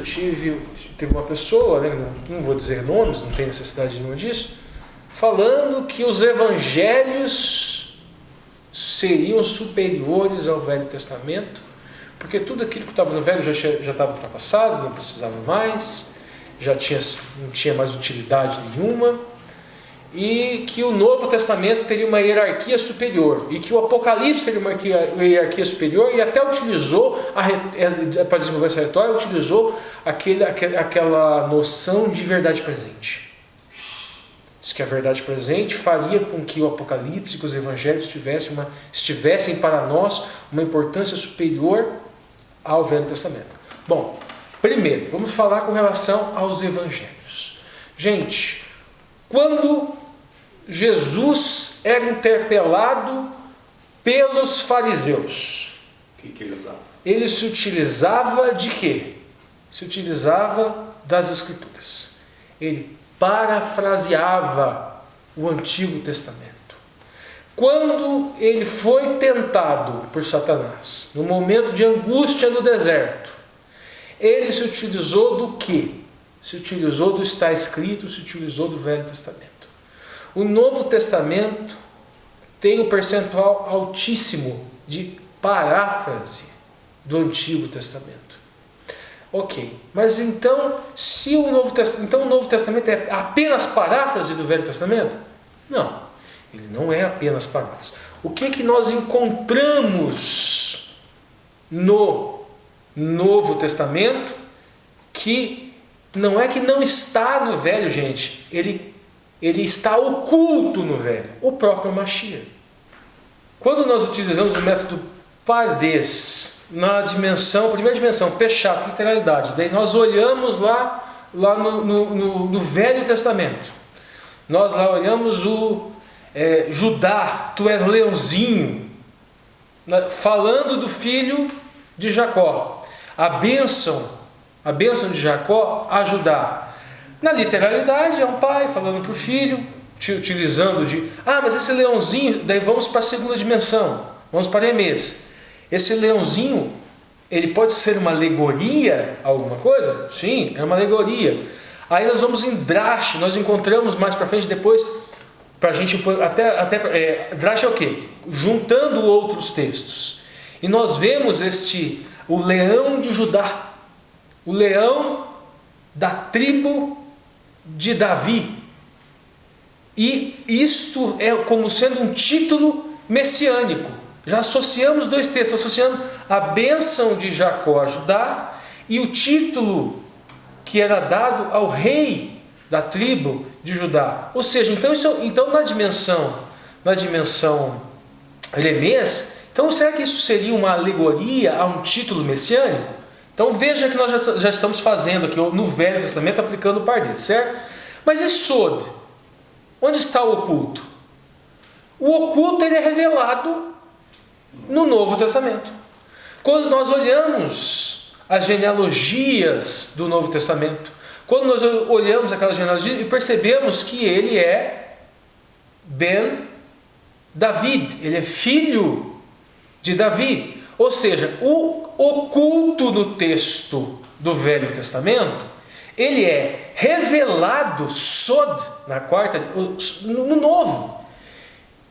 teve uma pessoa, né, não vou dizer nomes, não tem necessidade nenhuma disso, falando que os evangelhos seriam superiores ao Velho Testamento, porque tudo aquilo que estava no Velho já estava ultrapassado, não precisava mais, não tinha mais utilidade nenhuma. e que o Novo Testamento teria uma hierarquia superior, e que o Apocalipse teria uma hierarquia superior, e até utilizou, para desenvolver essa retórica, utilizou aquela noção de verdade presente. Diz que a verdade presente faria com que o Apocalipse, que os Evangelhos estivessem para nós uma importância superior ao Velho Testamento. Bom, primeiro, vamos falar com relação aos Evangelhos. Gente, quando Jesus era interpelado pelos fariseus, O que ele usava? ele se utilizava de quê? Se utilizava das Escrituras. Ele parafraseava o Antigo Testamento. Quando ele foi tentado por Satanás, no momento de angústia no deserto, ele se utilizou do quê? Se utilizou do está escrito, se utilizou do Velho Testamento. O Novo Testamento tem um percentual altíssimo de paráfrase do Antigo Testamento. Ok, mas então, o Novo Testamento é apenas paráfrase do Velho Testamento? Não, ele não é apenas paráfrase. O que nós encontramos no Novo Testamento que não é que não está no Velho, gente, ele está oculto no Velho, o próprio Mashiach. Quando nós utilizamos o método Pardes na primeira dimensão, Peshat, literalidade, daí nós olhamos lá no Velho Testamento, nós lá olhamos o Judá, tu és leãozinho, falando do filho de Jacó, a bênção de Jacó a Judá. Na literalidade é um pai falando para o filho, utilizando mas esse leãozinho, daí vamos para a segunda dimensão, vamos para Emês. Esse leãozinho, ele pode ser uma alegoria a alguma coisa? Sim, é uma alegoria. Aí nós vamos em Drash, nós encontramos mais para frente depois, para a gente Drash é o quê? Juntando outros textos. E nós vemos o leão de Judá, o leão da tribo de Davi. E isto é como sendo um título messiânico. Já associamos dois textos, associando a bênção de Jacó a Judá e o título que era dado ao rei da tribo de Judá. Ou seja, então na dimensão Elemês, então será que isso seria uma alegoria a um título messiânico? Então veja que nós já estamos fazendo aqui no Velho Testamento, aplicando o Pardes, certo? Mas e Sod? Onde está o oculto? O oculto ele é revelado no Novo Testamento. Quando nós olhamos as genealogias do Novo Testamento, quando nós olhamos aquelas genealogias e percebemos que ele é Ben David, ele é filho de Davi. Ou seja, o oculto no texto do Velho Testamento, ele é revelado Sod no Novo.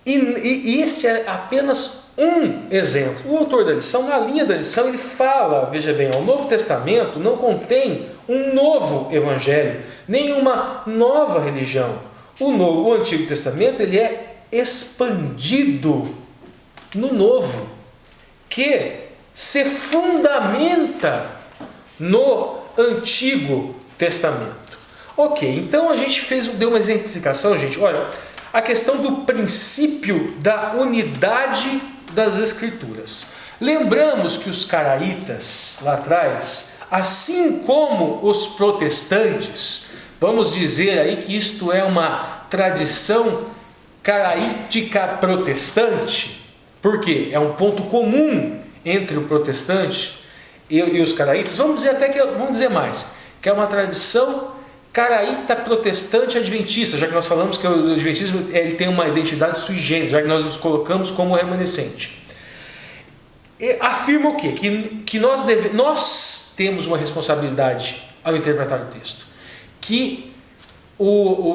E esse é apenas um exemplo. O autor da lição, na linha da lição, ele fala, veja bem, o Novo Testamento não contém um novo evangelho, nenhuma nova religião. O Antigo Testamento ele é expandido no Novo, que se fundamenta no Antigo Testamento. Ok, então a gente deu uma exemplificação, gente. Olha, a questão do princípio da unidade das Escrituras. Lembramos que os caraítas, lá atrás, assim como os protestantes, vamos dizer aí que isto é uma tradição caraítica protestante, porque é um ponto comum entre o protestante e os caraítas. Vamos dizer mais, que é uma tradição caraíta protestante adventista, já que nós falamos que o adventismo ele tem uma identidade sui generis, já que nós nos colocamos como remanescente. Afirma o quê? Que nós temos uma responsabilidade ao interpretar o texto, que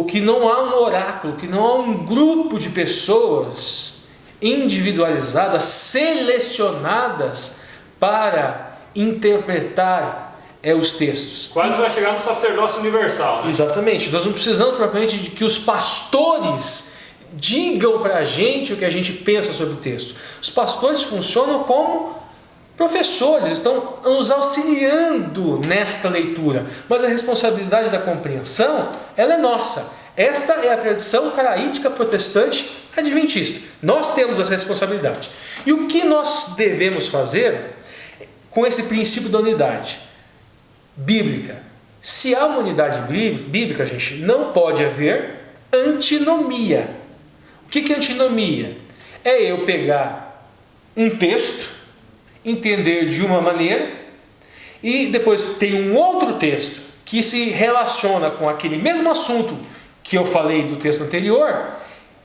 que não há um oráculo, que não há um grupo de pessoas individualizadas, selecionadas para interpretar os textos. Quase vai chegar no sacerdócio universal, né? Exatamente. Nós não precisamos propriamente de que os pastores digam para a gente o que a gente pensa sobre o texto. Os pastores funcionam como professores, estão nos auxiliando nesta leitura, mas a responsabilidade da compreensão, ela é nossa. Esta é a tradição caraítica protestante adventista. Nós temos essa responsabilidade. E o que nós devemos fazer com esse princípio da unidade bíblica? Se há uma unidade bíblica, gente, não pode haver antinomia. O que é antinomia? É eu pegar um texto, entender de uma maneira, e depois tem um outro texto que se relaciona com aquele mesmo assunto que eu falei do texto anterior,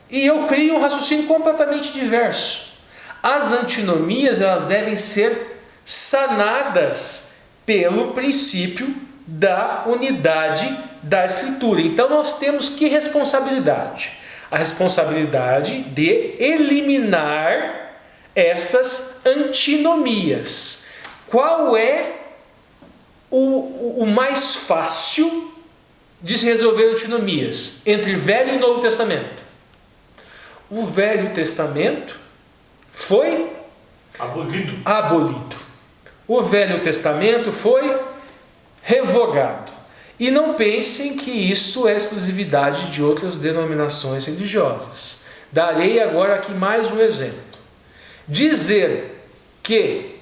e eu crio um raciocínio completamente diverso. As antinomias, elas devem ser sanadas pelo princípio da unidade da Escritura. Então nós temos que responsabilidade? A responsabilidade de eliminar estas antinomias. Qual é o mais fácil de se resolver antinomias entre Velho e Novo Testamento? O Velho Testamento foi abolido. O Velho Testamento foi revogado. E não pensem que isso é exclusividade de outras denominações religiosas. Darei agora aqui mais um exemplo. Dizer que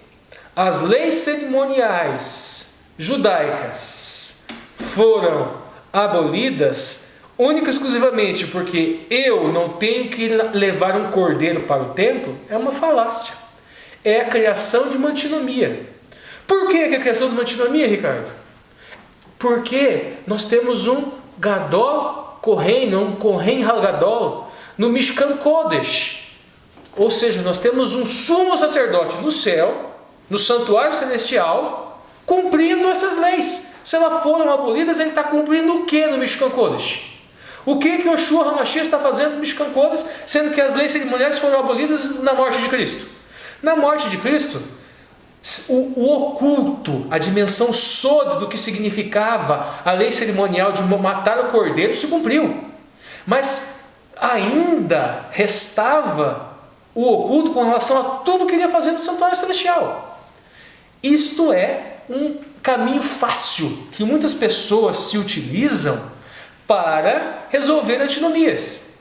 as leis cerimoniais judaicas foram abolidas única e exclusivamente porque eu não tenho que levar um cordeiro para o templo é uma falácia. É a criação de uma antinomia. Por que é a criação de uma antinomia, Ricardo? Porque nós temos um Gadol Kohen, um Kohen Gadol, no Mishkan Kodesh. Ou seja, nós temos um sumo sacerdote no céu, no santuário celestial, cumprindo essas leis. Se elas foram abolidas, ele está cumprindo o que no Mishkan Kodesh? O que o Yoshua HaMashiach está fazendo no Mishkan Kodesh, sendo que as leis cerimoniais foram abolidas na morte de Cristo? Na morte de Cristo, o oculto, a dimensão sórdida do que significava a lei cerimonial de matar o cordeiro se cumpriu. Mas ainda restava o oculto com relação a tudo que ele ia fazer no santuário celestial. Isto é um caminho fácil que muitas pessoas se utilizam para resolver antinomias.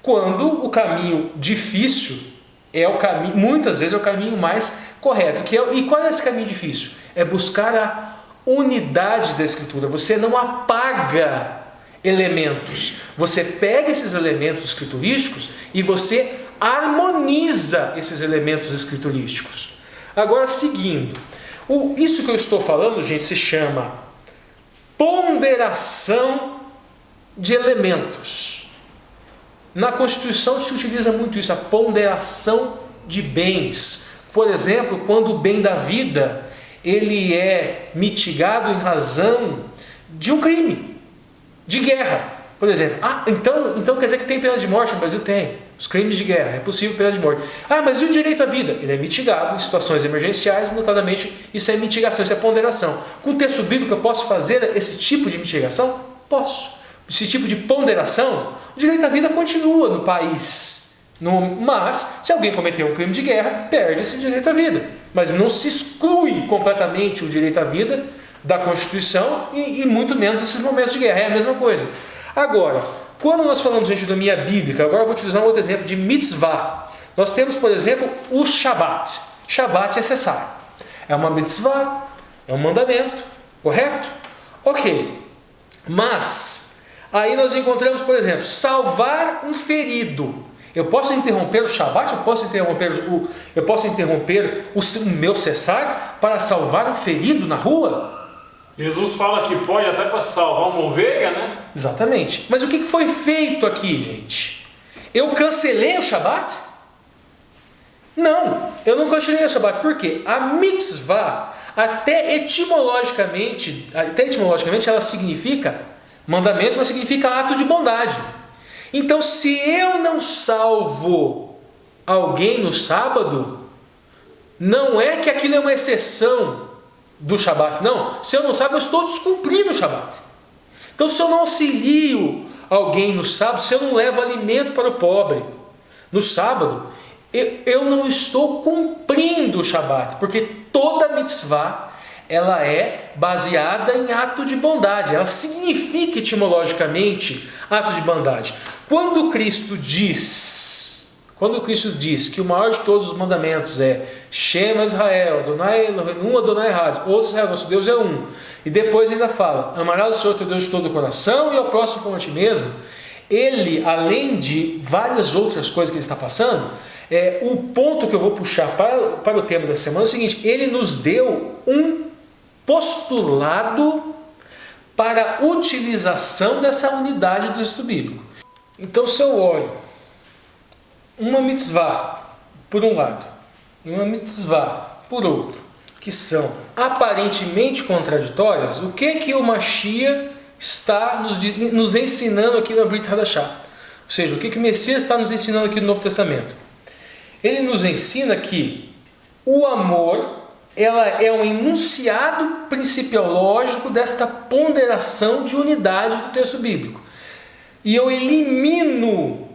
Quando o caminho difícil é o caminho, muitas vezes é o caminho mais correto. E qual é esse caminho difícil? É buscar a unidade da Escritura. Você não apaga elementos. Você pega esses elementos escriturísticos e você harmoniza esses elementos escriturísticos. Agora, seguindo. Isso que eu estou falando, gente, se chama ponderação de elementos. Na Constituição se utiliza muito isso, a ponderação de bens. Por exemplo, quando o bem da vida ele é mitigado em razão de um crime, de guerra. Por exemplo, então quer dizer que tem pena de morte no Brasil? Tem. Os crimes de guerra, é possível pena de morte. Mas e o direito à vida? Ele é mitigado em situações emergenciais, notadamente isso é mitigação, isso é ponderação. Com o texto bíblico eu posso fazer esse tipo de mitigação? Posso. Esse tipo de ponderação, o direito à vida continua no país. Mas, se alguém cometer um crime de guerra, perde esse direito à vida. Mas não se exclui completamente o direito à vida da Constituição e muito menos nesses momentos de guerra. É a mesma coisa. Agora, quando nós falamos de antinomia bíblica, agora eu vou utilizar um outro exemplo de mitzvah. Nós temos, por exemplo, o Shabat. Shabat é cessar. É uma mitzvah, é um mandamento, correto? Ok. Mas, aí nós encontramos, por exemplo, salvar um ferido. Eu posso interromper o Shabat? Eu posso interromper o meu cessar para salvar um ferido na rua? Jesus fala que pode até para salvar uma ovelha, né? Exatamente. Mas o que foi feito aqui, gente? Eu cancelei o Shabat? Não, eu não cancelei o Shabat. Por quê? A mitzvah, até etimologicamente ela significa mandamento, mas significa ato de bondade. Então, se eu não salvo alguém no sábado, não é que aquilo é uma exceção do Shabat. Não, se eu não sábado, eu estou descumprindo o Shabat. Então, se eu não auxilio alguém no sábado, se eu não levo alimento para o pobre no sábado, eu não estou cumprindo o Shabat, porque toda mitzvah ela é baseada em ato de bondade, ela significa etimologicamente ato de bondade. Quando Cristo diz que o maior de todos os mandamentos é Shema Israel, Adonai Elohim, Adonai Echad, ouça Israel, nosso Deus é um, e depois ainda fala, amarás o Senhor teu Deus de todo o coração e ao próximo como a ti mesmo, ele, além de várias outras coisas que ele está passando, o ponto que eu vou puxar para o tema da semana é o seguinte: ele nos deu um postulado para a utilização dessa unidade do texto bíblico. Então, se eu olho uma mitzvah por um lado e uma mitzvah por outro, que são aparentemente contraditórias, o que o Mashiach está nos ensinando aqui na Brit Hadashah? Ou seja, o que o Messias está nos ensinando aqui no Novo Testamento? Ele nos ensina que o amor ela é um enunciado principiológico desta ponderação de unidade do texto bíblico. E eu elimino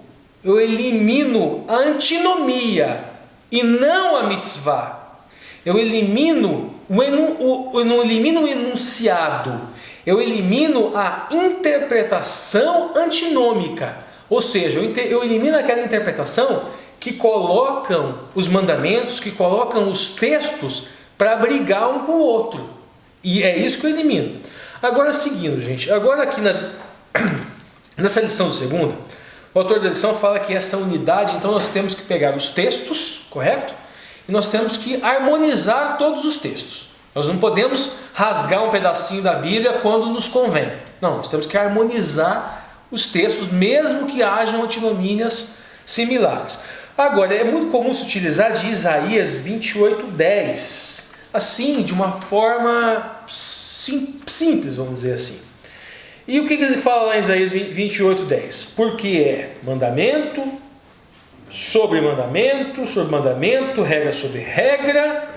a antinomia e não a mitzvah. Eu elimino não elimino o enunciado, eu elimino a interpretação antinômica. Ou seja, eu elimino aquela interpretação que colocam os mandamentos, que colocam os textos para brigar um com o outro. E é isso que eu elimino. Agora, seguindo, gente, agora aqui nessa lição de segunda, o autor da lição fala que essa unidade, então nós temos que pegar os textos, correto? E nós temos que harmonizar todos os textos. Nós não podemos rasgar um pedacinho da Bíblia quando nos convém. Não, nós temos que harmonizar os textos, mesmo que hajam antinomínias similares. Agora, é muito comum se utilizar de Isaías 28:10, assim, de uma forma simples, vamos dizer assim. E o que ele fala lá em Isaías 28:10? Porque é mandamento sobre mandamento, sobre mandamento, regra sobre regra,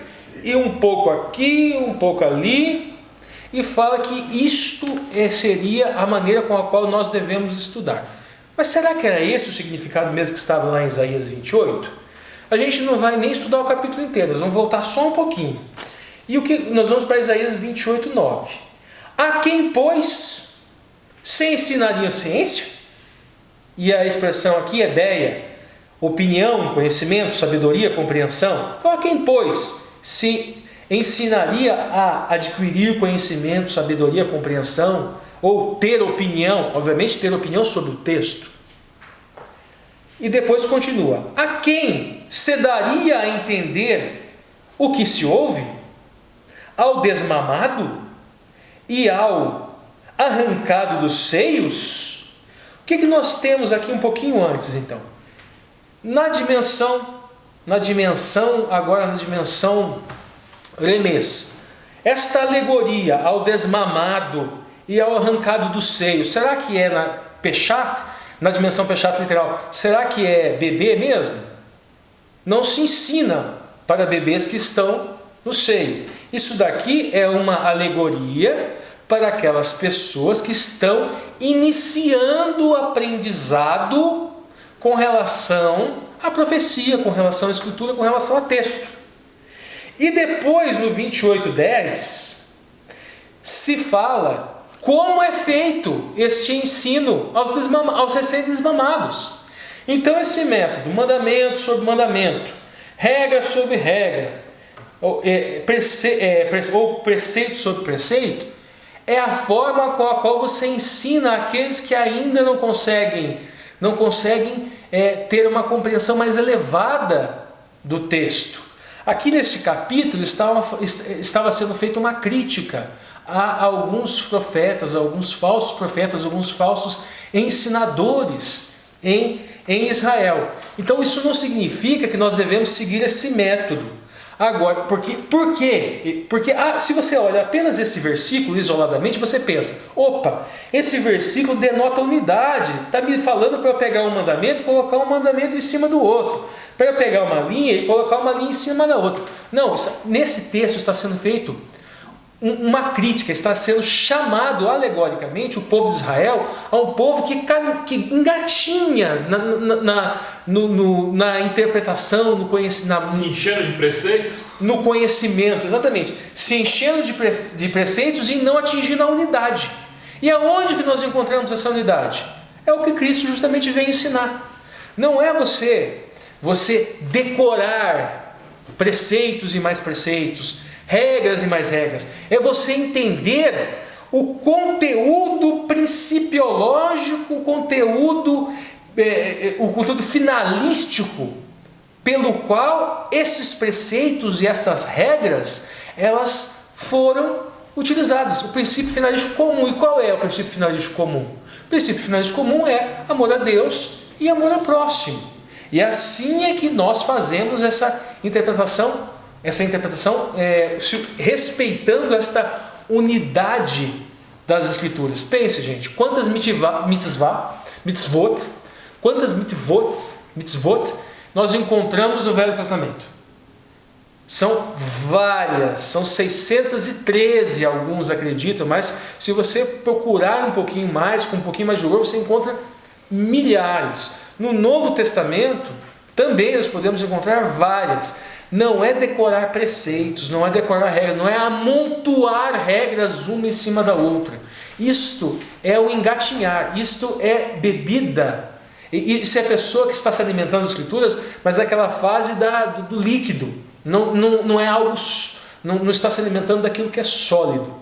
e um pouco aqui, um pouco ali, e fala que isto seria a maneira com a qual nós devemos estudar. Mas será que era esse o significado mesmo que estava lá em Isaías 28? A gente não vai nem estudar o capítulo inteiro, nós vamos voltar só um pouquinho. E nós vamos para Isaías 28:9. A quem, pois, se ensinaria ciência? E a expressão aqui é ideia, opinião, conhecimento, sabedoria, compreensão. Então, a quem, pois, se ensinaria a adquirir conhecimento, sabedoria, compreensão, ou ter opinião, obviamente ter opinião sobre o texto. E depois continua: a quem se daria a entender o que se ouve? Ao desmamado e ao arrancado dos seios? O que nós temos aqui um pouquinho antes, então? Na dimensão remês, esta alegoria ao desmamado e ao arrancado dos seios, será que é na Peshat, na dimensão Peshat literal, será que é bebê mesmo? Não se ensina para bebês que estão no seio. Isso daqui é uma alegoria para aquelas pessoas que estão iniciando o aprendizado com relação à profecia, com relação à escritura, com relação a texto. E depois, no 28:10, se fala como é feito este ensino aos recém-desmamados. Então, esse método, mandamento sobre mandamento, regra sobre regra, ou preceito sobre preceito, é a forma com a qual você ensina aqueles que ainda não conseguem ter uma compreensão mais elevada do texto. Aqui neste capítulo estava sendo feita uma crítica a alguns profetas, alguns falsos ensinadores em Israel. Então isso não significa que nós devemos seguir esse método. Agora, por quê? Porque se você olha apenas esse versículo isoladamente, você pensa: opa, esse versículo denota unidade, está me falando para eu pegar um mandamento e colocar um mandamento em cima do outro, para eu pegar uma linha e colocar uma linha em cima da outra. Não, nesse texto está sendo feito uma crítica, está sendo chamado alegoricamente o povo de Israel a um povo que engatinha na interpretação, no conhecimento, se enchendo de preceito, no conhecimento, exatamente, se enchendo de preceitos e não atingindo a unidade. E aonde que nós encontramos essa unidade? É o que Cristo justamente vem ensinar. Não é você decorar preceitos e mais preceitos, regras e mais regras. É você entender o conteúdo principiológico, o conteúdo finalístico pelo qual esses preceitos e essas regras elas foram utilizadas. O princípio finalístico comum. E qual é o princípio finalístico comum? O princípio finalístico comum é amor a Deus e amor ao próximo. E assim é que nós fazemos essa interpretação respeitando esta unidade das Escrituras. Pense, gente, quantas mitzvot nós encontramos no Velho Testamento? São várias, são 613, alguns acreditam, mas se você procurar um pouquinho mais, com um pouquinho mais de rigor, você encontra milhares. No Novo Testamento, também nós podemos encontrar várias. Não é decorar preceitos, não é decorar regras, não é amontoar regras uma em cima da outra. Isto é o engatinhar, isto é bebida. E se é a pessoa que está se alimentando das Escrituras, mas é aquela fase do líquido, não é algo, não está se alimentando daquilo que é sólido.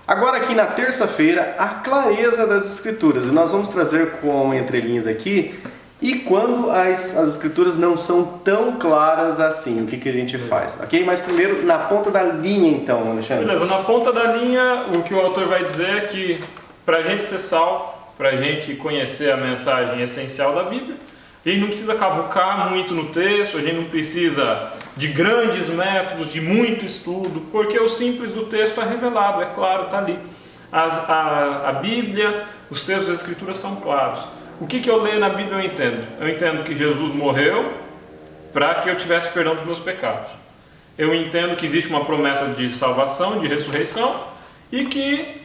Agora aqui na terça-feira, a clareza das Escrituras. E nós vamos trazer com entrelinhas aqui, e quando as Escrituras não são tão claras assim, o que a gente faz? Ok? Mas primeiro, na ponta da linha então, Alexandre. Beleza, na ponta da linha, o que o autor vai dizer é que para a gente ser salvo, para a gente conhecer a mensagem essencial da Bíblia, a gente não precisa cavucar muito no texto, a gente não precisa de grandes métodos, de muito estudo, porque o simples do texto é revelado, é claro, está ali. A Bíblia, os textos das Escrituras são claros. O que eu leio na Bíblia eu entendo? Eu entendo que Jesus morreu para que eu tivesse perdão dos meus pecados. Eu entendo que existe uma promessa de salvação, de ressurreição, e que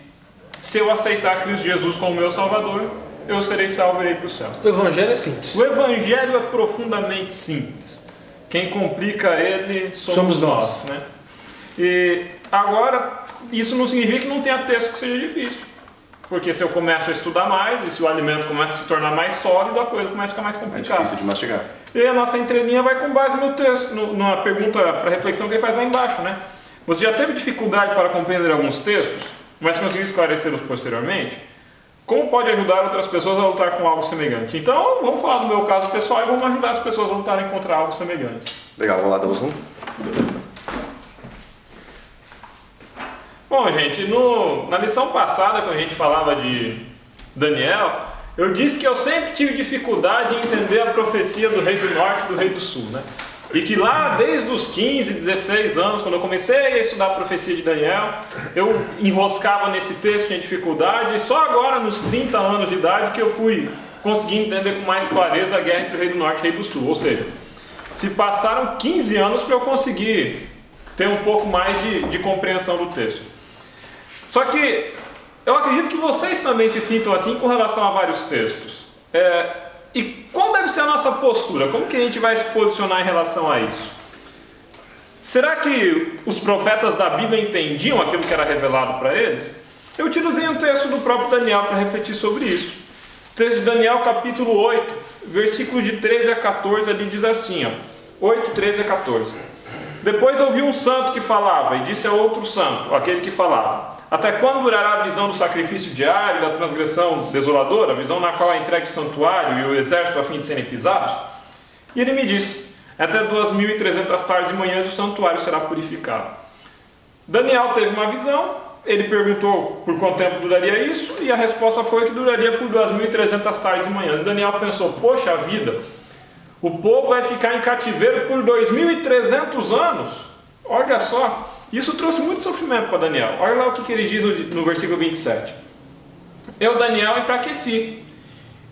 se eu aceitar Cristo Jesus como meu Salvador, eu serei salvo e irei para o céu. O Evangelho é simples. O Evangelho é profundamente simples. Quem complica ele somos nós, né? E agora, isso não significa que não tenha texto que seja difícil. Porque se eu começo a estudar mais, e se o alimento começa a se tornar mais sólido, a coisa começa a ficar mais complicada. É difícil de mastigar. E a nossa entrelinha vai com base no texto, numa pergunta para reflexão que ele faz lá embaixo, né? Você já teve dificuldade para compreender alguns textos, mas conseguiu esclarecê-los posteriormente? Como pode ajudar outras pessoas a lutar com algo semelhante? Então, vamos falar do meu caso pessoal e vamos ajudar as pessoas a lutarem contra algo semelhante. Legal, vamos lá dar o zoom? Beleza. Bom, gente, na lição passada, quando a gente falava de Daniel, eu disse que eu sempre tive dificuldade em entender a profecia do rei do norte e do rei do sul, né? E que lá, desde os 15, 16 anos, quando eu comecei a estudar a profecia de Daniel, eu enroscava nesse texto, tinha dificuldade, e só agora, nos 30 anos de idade, que eu fui conseguir entender com mais clareza a guerra entre o rei do norte e o rei do sul. Ou seja, se passaram 15 anos para eu conseguir ter um pouco mais de compreensão do texto. Só que eu acredito que vocês também se sintam assim com relação a vários textos. E qual deve ser a nossa postura? Como que a gente vai se posicionar em relação a isso? Será que os profetas da Bíblia entendiam aquilo que era revelado para eles? Eu utilizei um texto do próprio Daniel para refletir sobre isso. O texto de Daniel, capítulo 8, versículos de 13 a 14, ali diz assim, 8, 13 a 14. Depois ouvi um santo que falava, e disse a outro santo, aquele que falava: até quando durará a visão do sacrifício diário, da transgressão desoladora, a visão na qual é entregue o santuário e o exército a fim de serem pisados? E ele me disse: até 2.300 tardes e manhãs o santuário será purificado. Daniel teve uma visão, ele perguntou por quanto tempo duraria isso, e a resposta foi que duraria por 2.300 tardes e manhãs. Daniel pensou: poxa vida, o povo vai ficar em cativeiro por 2.300 anos? Olha só! Isso trouxe muito sofrimento para Daniel. Olha lá o que ele diz no versículo 27. Eu, Daniel, enfraqueci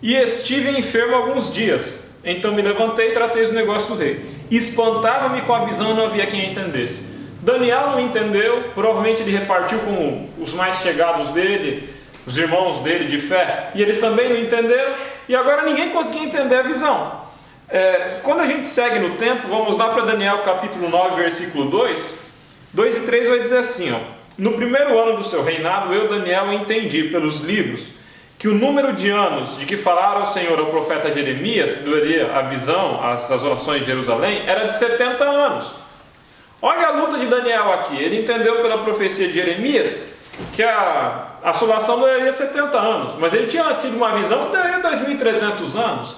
e estive enfermo alguns dias. Então me levantei e tratei os negócios do rei. Espantava-me com a visão e não havia quem entendesse. Daniel não entendeu, provavelmente ele repartiu com os mais chegados dele, os irmãos dele de fé, e eles também não entenderam, e agora ninguém conseguia entender a visão. Quando a gente segue no tempo, vamos lá para Daniel capítulo 9, versículo 2 e 3 vai dizer assim, ó: no primeiro ano do seu reinado, eu, Daniel, entendi pelos livros que o número de anos de que falara o Senhor ao profeta Jeremias, que duraria a visão, as orações de Jerusalém, era de 70 anos. Olha a luta de Daniel aqui. Ele entendeu pela profecia de Jeremias que a assolação duraria 70 anos, mas ele tinha tido uma visão que duraria 2.300 anos.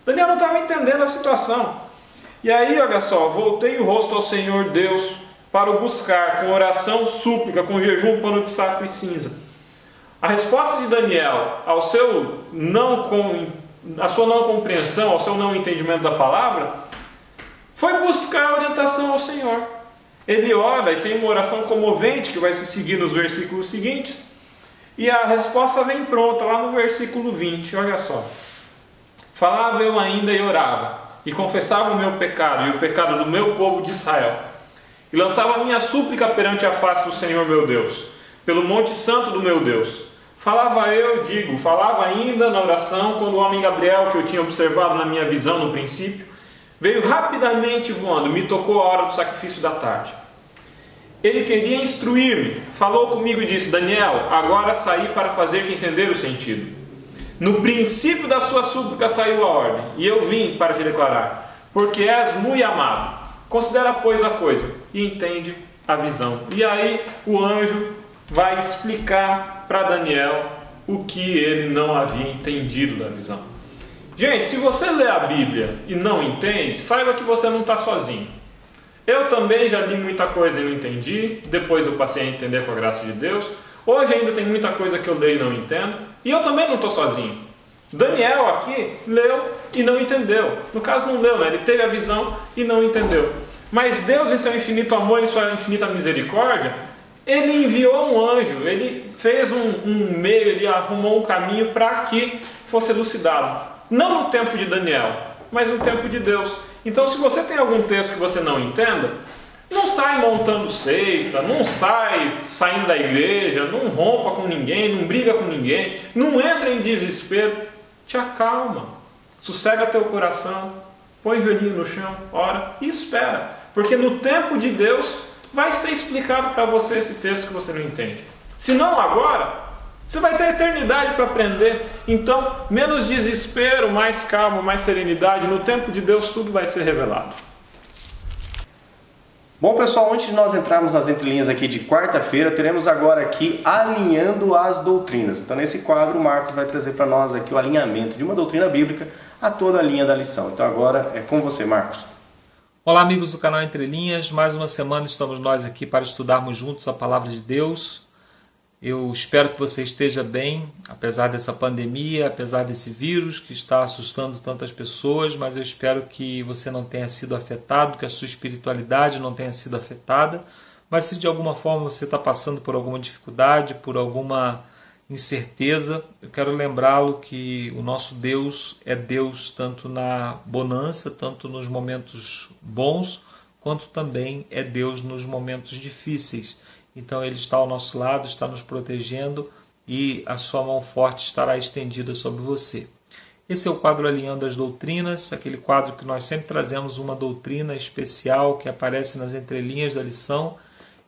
Daniel não estava entendendo a situação. E aí, olha só: voltei o rosto ao Senhor Deus para o buscar, com oração, súplica, com jejum, pano de saco e cinza. A resposta de Daniel à sua não compreensão, ao seu não entendimento da palavra, foi buscar orientação ao Senhor. Ele ora e tem uma oração comovente que vai se seguir nos versículos seguintes, e a resposta vem pronta lá no versículo 20, olha só: falava eu ainda e orava, e confessava o meu pecado e o pecado do meu povo de Israel, e lançava a minha súplica perante a face do Senhor meu Deus, pelo monte santo do meu Deus. Falava ainda na oração, quando o homem Gabriel, que eu tinha observado na minha visão no princípio, veio rapidamente voando, me tocou a hora do sacrifício da tarde. Ele queria instruir-me, falou comigo e disse: Daniel, agora saí para fazer-te entender o sentido. No princípio da sua súplica saiu a ordem, e eu vim para te declarar, porque és muito amado. Considera, pois, a coisa, e entende a visão. E aí o anjo vai explicar para Daniel o que ele não havia entendido da visão. Gente, se você lê a Bíblia e não entende, saiba que você não está sozinho. Eu também já li muita coisa e não entendi, depois eu passei a entender com a graça de Deus. Hoje ainda tem muita coisa que eu leio e não entendo, e eu também não estou sozinho. Daniel aqui leu e não entendeu. No caso não leu, né? Ele teve a visão e não entendeu. Mas Deus, em seu infinito amor e sua infinita misericórdia, Ele enviou um anjo, Ele fez um meio, Ele arrumou um caminho para que fosse elucidado. Não no tempo de Daniel, mas no tempo de Deus. Então, se você tem algum texto que você não entenda, não sai montando seita, não sai saindo da igreja, não rompa com ninguém, não briga com ninguém, não entra em desespero. Te acalma, sossega teu coração, põe o joelhinho no chão, ora e espera. Porque no tempo de Deus vai ser explicado para você esse texto que você não entende. Se não agora, você vai ter a eternidade para aprender. Então, menos desespero, mais calma, mais serenidade. No tempo de Deus tudo vai ser revelado. Bom, pessoal, antes de nós entrarmos nas entrelinhas aqui de quarta-feira, teremos agora aqui alinhando as doutrinas. Então, nesse quadro, o Marcos vai trazer para nós aqui o alinhamento de uma doutrina bíblica a toda a linha da lição. Então, agora é com você, Marcos. Olá, amigos do canal Entre Linhas. Mais uma semana estamos nós aqui para estudarmos juntos a Palavra de Deus. Eu espero que você esteja bem, apesar dessa pandemia, apesar desse vírus que está assustando tantas pessoas, mas eu espero que você não tenha sido afetado, que a sua espiritualidade não tenha sido afetada. Mas se de alguma forma você está passando por alguma dificuldade, por alguma incerteza, eu quero lembrá-lo que o nosso Deus é Deus tanto na bonança, tanto nos momentos bons, quanto também é Deus nos momentos difíceis. Então Ele está ao nosso lado, está nos protegendo e a sua mão forte estará estendida sobre você. Esse é o quadro Alinhando as Doutrinas, aquele quadro que nós sempre trazemos uma doutrina especial que aparece nas entrelinhas da lição.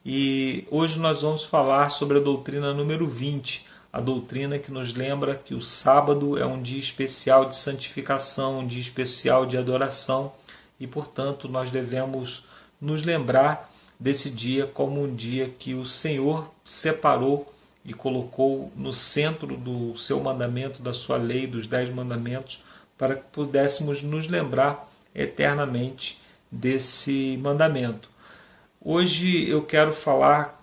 E hoje nós vamos falar sobre a doutrina número 20, a doutrina que nos lembra que o sábado é um dia especial de santificação, um dia especial de adoração e, portanto, nós devemos nos lembrar desse dia como um dia que o Senhor separou e colocou no centro do seu mandamento, da sua lei, dos 10 mandamentos, para que pudéssemos nos lembrar eternamente desse mandamento. Hoje eu quero falar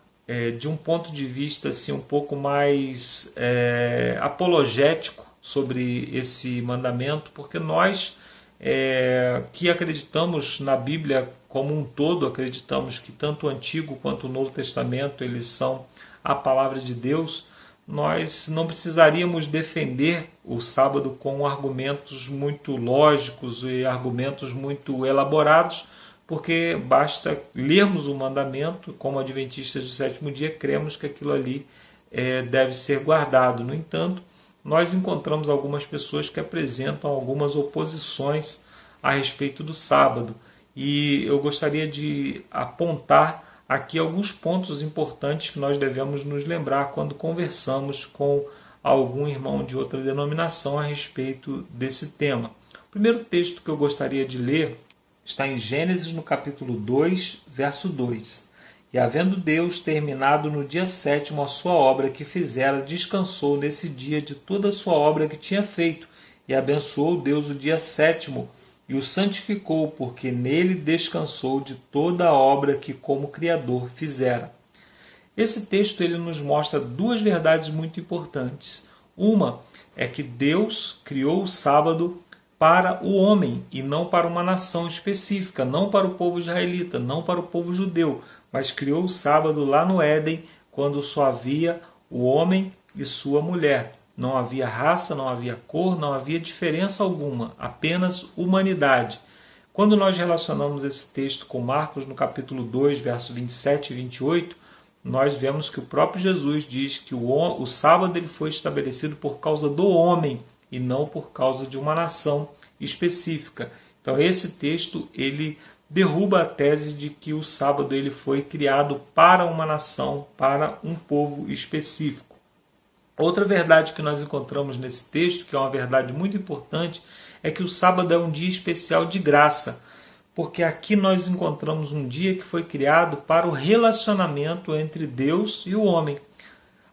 de um ponto de vista assim, um pouco mais apologético sobre esse mandamento, porque nós que acreditamos na Bíblia como um todo, acreditamos que tanto o Antigo quanto o Novo Testamento eles são a palavra de Deus, nós não precisaríamos defender o sábado com argumentos muito lógicos e argumentos muito elaborados, porque basta lermos o mandamento, como adventistas do sétimo dia, cremos que aquilo ali deve ser guardado. No entanto, nós encontramos algumas pessoas que apresentam algumas oposições a respeito do sábado, e eu gostaria de apontar aqui alguns pontos importantes que nós devemos nos lembrar quando conversamos com algum irmão de outra denominação a respeito desse tema. O primeiro texto que eu gostaria de ler está em Gênesis, no capítulo 2, verso 2. E havendo Deus terminado no dia 7º a sua obra que fizera, descansou nesse dia de toda a sua obra que tinha feito, e abençoou Deus o dia 7º e o santificou, porque nele descansou de toda a obra que como Criador fizera. Esse texto ele nos mostra duas verdades muito importantes. Uma é que Deus criou o sábado para o homem e não para uma nação específica, não para o povo israelita, não para o povo judeu, mas criou o sábado lá no Éden, quando só havia o homem e sua mulher. Não havia raça, não havia cor, não havia diferença alguma, apenas humanidade. Quando nós relacionamos esse texto com Marcos, no capítulo 2, versos 27 e 28, nós vemos que o próprio Jesus diz que o sábado ele foi estabelecido por causa do homem e não por causa de uma nação específica. Então esse texto ele derruba a tese de que o sábado ele foi criado para uma nação, para um povo específico. Outra verdade que nós encontramos nesse texto, que é uma verdade muito importante, é que o sábado é um dia especial de graça, porque aqui nós encontramos um dia que foi criado para o relacionamento entre Deus e o homem.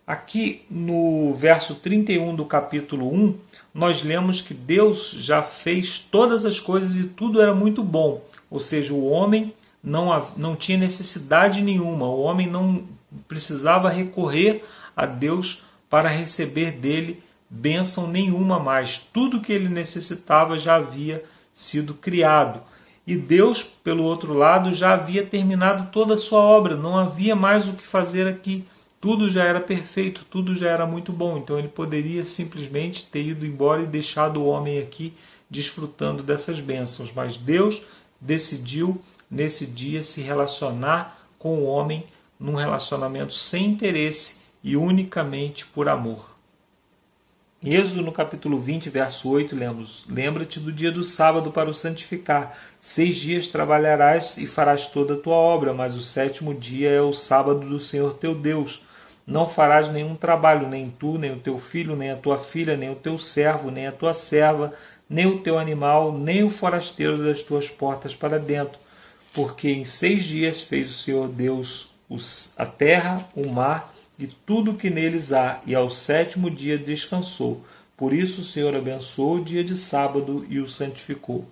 Aqui no verso 31 do capítulo 1, nós lemos que Deus já fez todas as coisas e tudo era muito bom. Ou seja, o homem não tinha necessidade nenhuma, o homem não precisava recorrer a Deus para receber dele bênção nenhuma mais. Tudo que ele necessitava já havia sido criado. E Deus, pelo outro lado, já havia terminado toda a sua obra, não havia mais o que fazer aqui. Tudo já era perfeito, tudo já era muito bom. Então ele poderia simplesmente ter ido embora e deixado o homem aqui desfrutando dessas bênçãos. Mas Deus decidiu, nesse dia, se relacionar com o homem num relacionamento sem interesse e unicamente por amor. Em Êxodo, no capítulo 20, verso 8, lemos: Lembra-te do dia do sábado para o santificar. 6 dias trabalharás e farás toda a tua obra, mas o 7º dia é o sábado do Senhor teu Deus. Não farás nenhum trabalho, nem tu, nem o teu filho, nem a tua filha, nem o teu servo, nem a tua serva, nem o teu animal, nem o forasteiro das tuas portas para dentro. Porque em 6 dias fez o Senhor Deus a terra, o mar e tudo que neles há, e ao 7º dia descansou. Por isso o Senhor abençoou o dia de sábado e o santificou.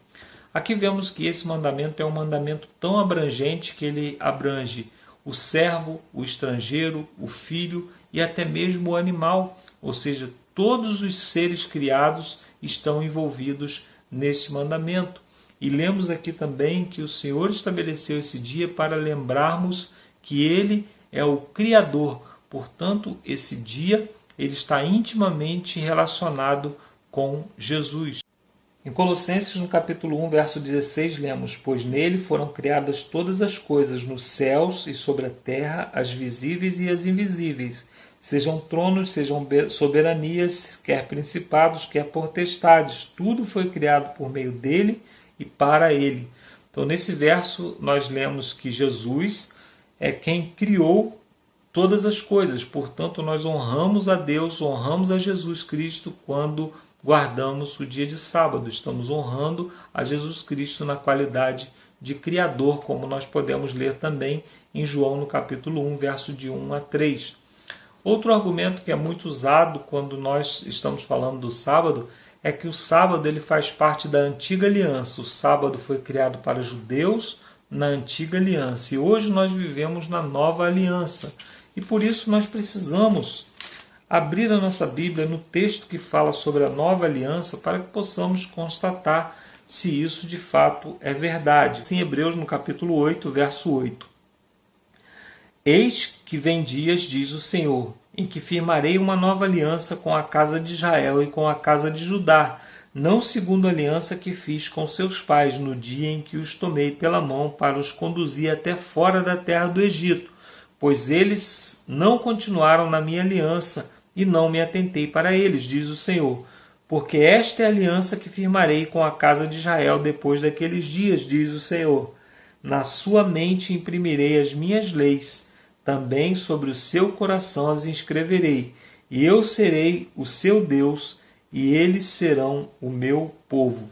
Aqui vemos que esse mandamento é um mandamento tão abrangente que ele abrange o servo, o estrangeiro, o filho e até mesmo o animal. Ou seja, todos os seres criados estão envolvidos nesse mandamento. E lemos aqui também que o Senhor estabeleceu esse dia para lembrarmos que Ele é o Criador. Portanto, esse dia ele está intimamente relacionado com Jesus. Em Colossenses, no capítulo 1, verso 16, lemos: Pois nele foram criadas todas as coisas, nos céus e sobre a terra, as visíveis e as invisíveis, sejam tronos, sejam soberanias, quer principados, quer potestades. Tudo foi criado por meio dele e para ele. Então, nesse verso, nós lemos que Jesus é quem criou todas as coisas. Portanto, nós honramos a Deus, honramos a Jesus Cristo quando guardamos o dia de sábado. Estamos honrando a Jesus Cristo na qualidade de Criador, como nós podemos ler também em João, no capítulo 1, verso de 1 a 3. Outro argumento que é muito usado quando nós estamos falando do sábado é que o sábado ele faz parte da antiga aliança. O sábado foi criado para judeus na antiga aliança e hoje nós vivemos na nova aliança. E por isso nós precisamos abrir a nossa Bíblia no texto que fala sobre a nova aliança para que possamos constatar se isso de fato é verdade. Em Hebreus, no capítulo 8, verso 8. Eis que vem dias, diz o Senhor, em que firmarei uma nova aliança com a casa de Israel e com a casa de Judá. não segundo a aliança que fiz com seus pais no dia em que os tomei pela mão para os conduzir até fora da terra do Egito, pois eles não continuaram na minha aliança e não me atentei para eles, diz o Senhor. Porque esta é a aliança que firmarei com a casa de Israel depois daqueles dias, diz o Senhor. Na sua mente imprimirei as minhas leis, também sobre o seu coração as inscreverei, e eu serei o seu Deus, e eles serão o meu povo.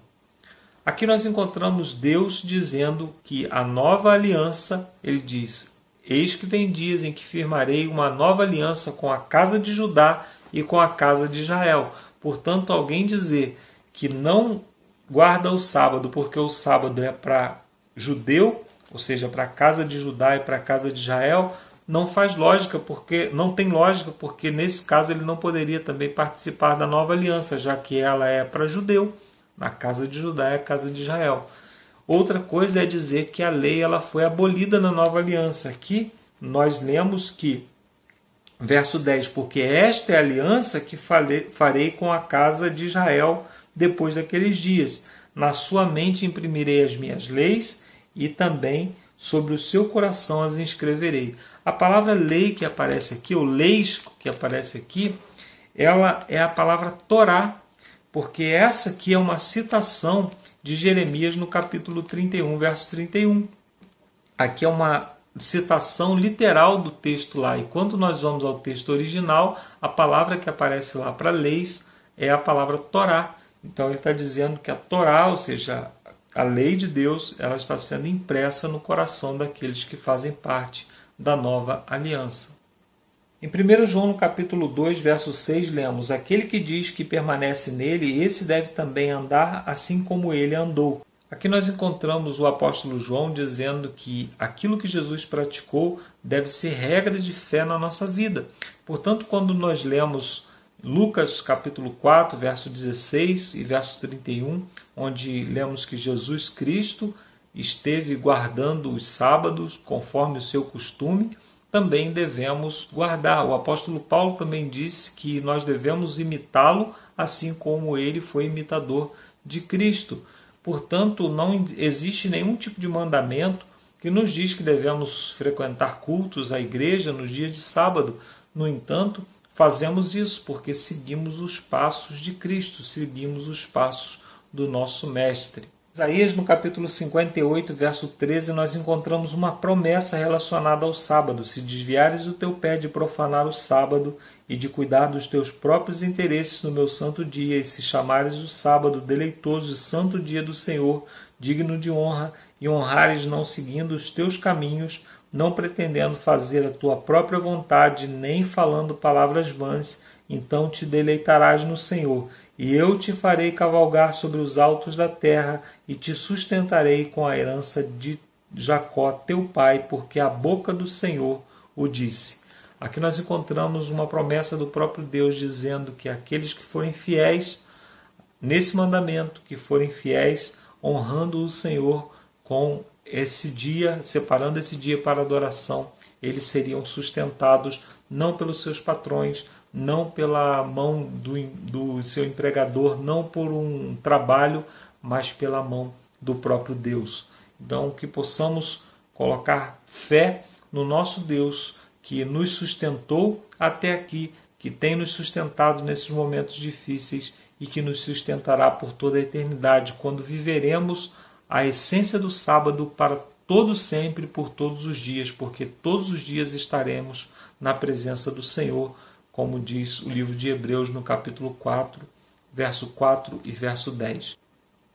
Aqui nós encontramos Deus dizendo que a nova aliança, ele diz, eis que vem dias em que firmarei uma nova aliança com a casa de Judá e com a casa de Israel. Portanto, alguém dizer que não guarda o sábado porque o sábado é para judeu, ou seja, para a casa de Judá e para a casa de Israel, não faz lógica, porque não tem lógica, porque nesse caso ele não poderia também participar da nova aliança, já que ela é para judeu, na casa de Judá é a casa de Israel. Outra coisa é dizer que a lei ela foi abolida na nova aliança. Aqui nós lemos que verso 10, porque esta é a aliança que farei com a casa de Israel depois daqueles dias. Na sua mente imprimirei as minhas leis e também sobre o seu coração as inscreverei. A palavra lei que aparece aqui, ou leis que aparece aqui, ela é a palavra Torá, porque essa aqui é uma citação de Jeremias no capítulo 31, verso 31. Aqui é uma citação literal do texto lá. E quando nós vamos ao texto original, a palavra que aparece lá para leis é a palavra Torá. Então ele está dizendo que a Torá, ou seja, a lei de Deus, ela está sendo impressa no coração daqueles que fazem parte da nova aliança. Em 1 João, no capítulo 2, verso 6, lemos: aquele que diz que permanece nele, esse deve também andar assim como ele andou. Aqui nós encontramos o apóstolo João dizendo que aquilo que Jesus praticou deve ser regra de fé na nossa vida. Portanto, quando nós lemos Lucas capítulo 4, verso 16 e verso 31, onde lemos que Jesus Cristo esteve guardando os sábados conforme o seu costume, também devemos guardar. O apóstolo Paulo também disse que nós devemos imitá-lo, assim como ele foi imitador de Cristo. Portanto, não existe nenhum tipo de mandamento que nos diz que devemos frequentar cultos à igreja nos dias de sábado. No entanto, fazemos isso porque seguimos os passos de Cristo, seguimos os passos do nosso Mestre. Isaías, no capítulo 58, verso 13, nós encontramos uma promessa relacionada ao sábado. Se desviares o teu pé de profanar o sábado e de cuidar dos teus próprios interesses no meu santo dia, e se chamares o sábado deleitoso e santo dia do Senhor, digno de honra, e honrares não seguindo os teus caminhos, não pretendendo fazer a tua própria vontade, nem falando palavras vãs, então te deleitarás no Senhor. E eu te farei cavalgar sobre os altos da terra, e te sustentarei com a herança de Jacó, teu pai, porque a boca do Senhor o disse. Aqui nós encontramos uma promessa do próprio Deus dizendo que aqueles que forem fiéis nesse mandamento, que forem fiéis honrando o Senhor com esse dia, separando esse dia para adoração, eles seriam sustentados não pelos seus patrões, não pela mão do seu empregador, não por um trabalho, mas pela mão do próprio Deus. Então, que possamos colocar fé no nosso Deus, que nos sustentou até aqui, que tem nos sustentado nesses momentos difíceis e que nos sustentará por toda a eternidade, quando viveremos a essência do sábado para todo sempre, por todos os dias, porque todos os dias estaremos na presença do Senhor, como diz o livro de Hebreus no capítulo 4, verso 4 e verso 10.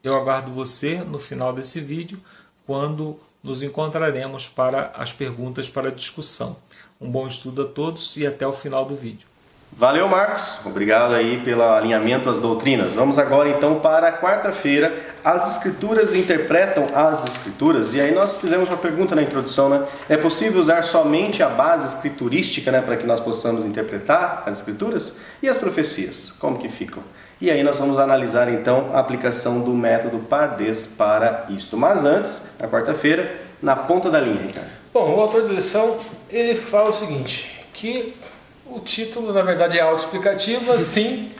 Eu aguardo você no final desse vídeo, quando nos encontraremos para as perguntas para discussão. Um bom estudo a todos e até o final do vídeo. Valeu, Marcos. Obrigado aí pelo alinhamento às doutrinas. Vamos agora então para a quarta-feira. As Escrituras interpretam as Escrituras. E aí nós fizemos uma pergunta na introdução, né? É possível usar somente a base escriturística, né, para que nós possamos interpretar as Escrituras? E as profecias, como que ficam? E aí nós vamos analisar então a aplicação do método Pardés para isto. Mas antes, na quarta-feira, na ponta da linha, Ricardo. Bom, o autor da lição, ele fala o seguinte, que O título, na verdade, é autoexplicativo, assim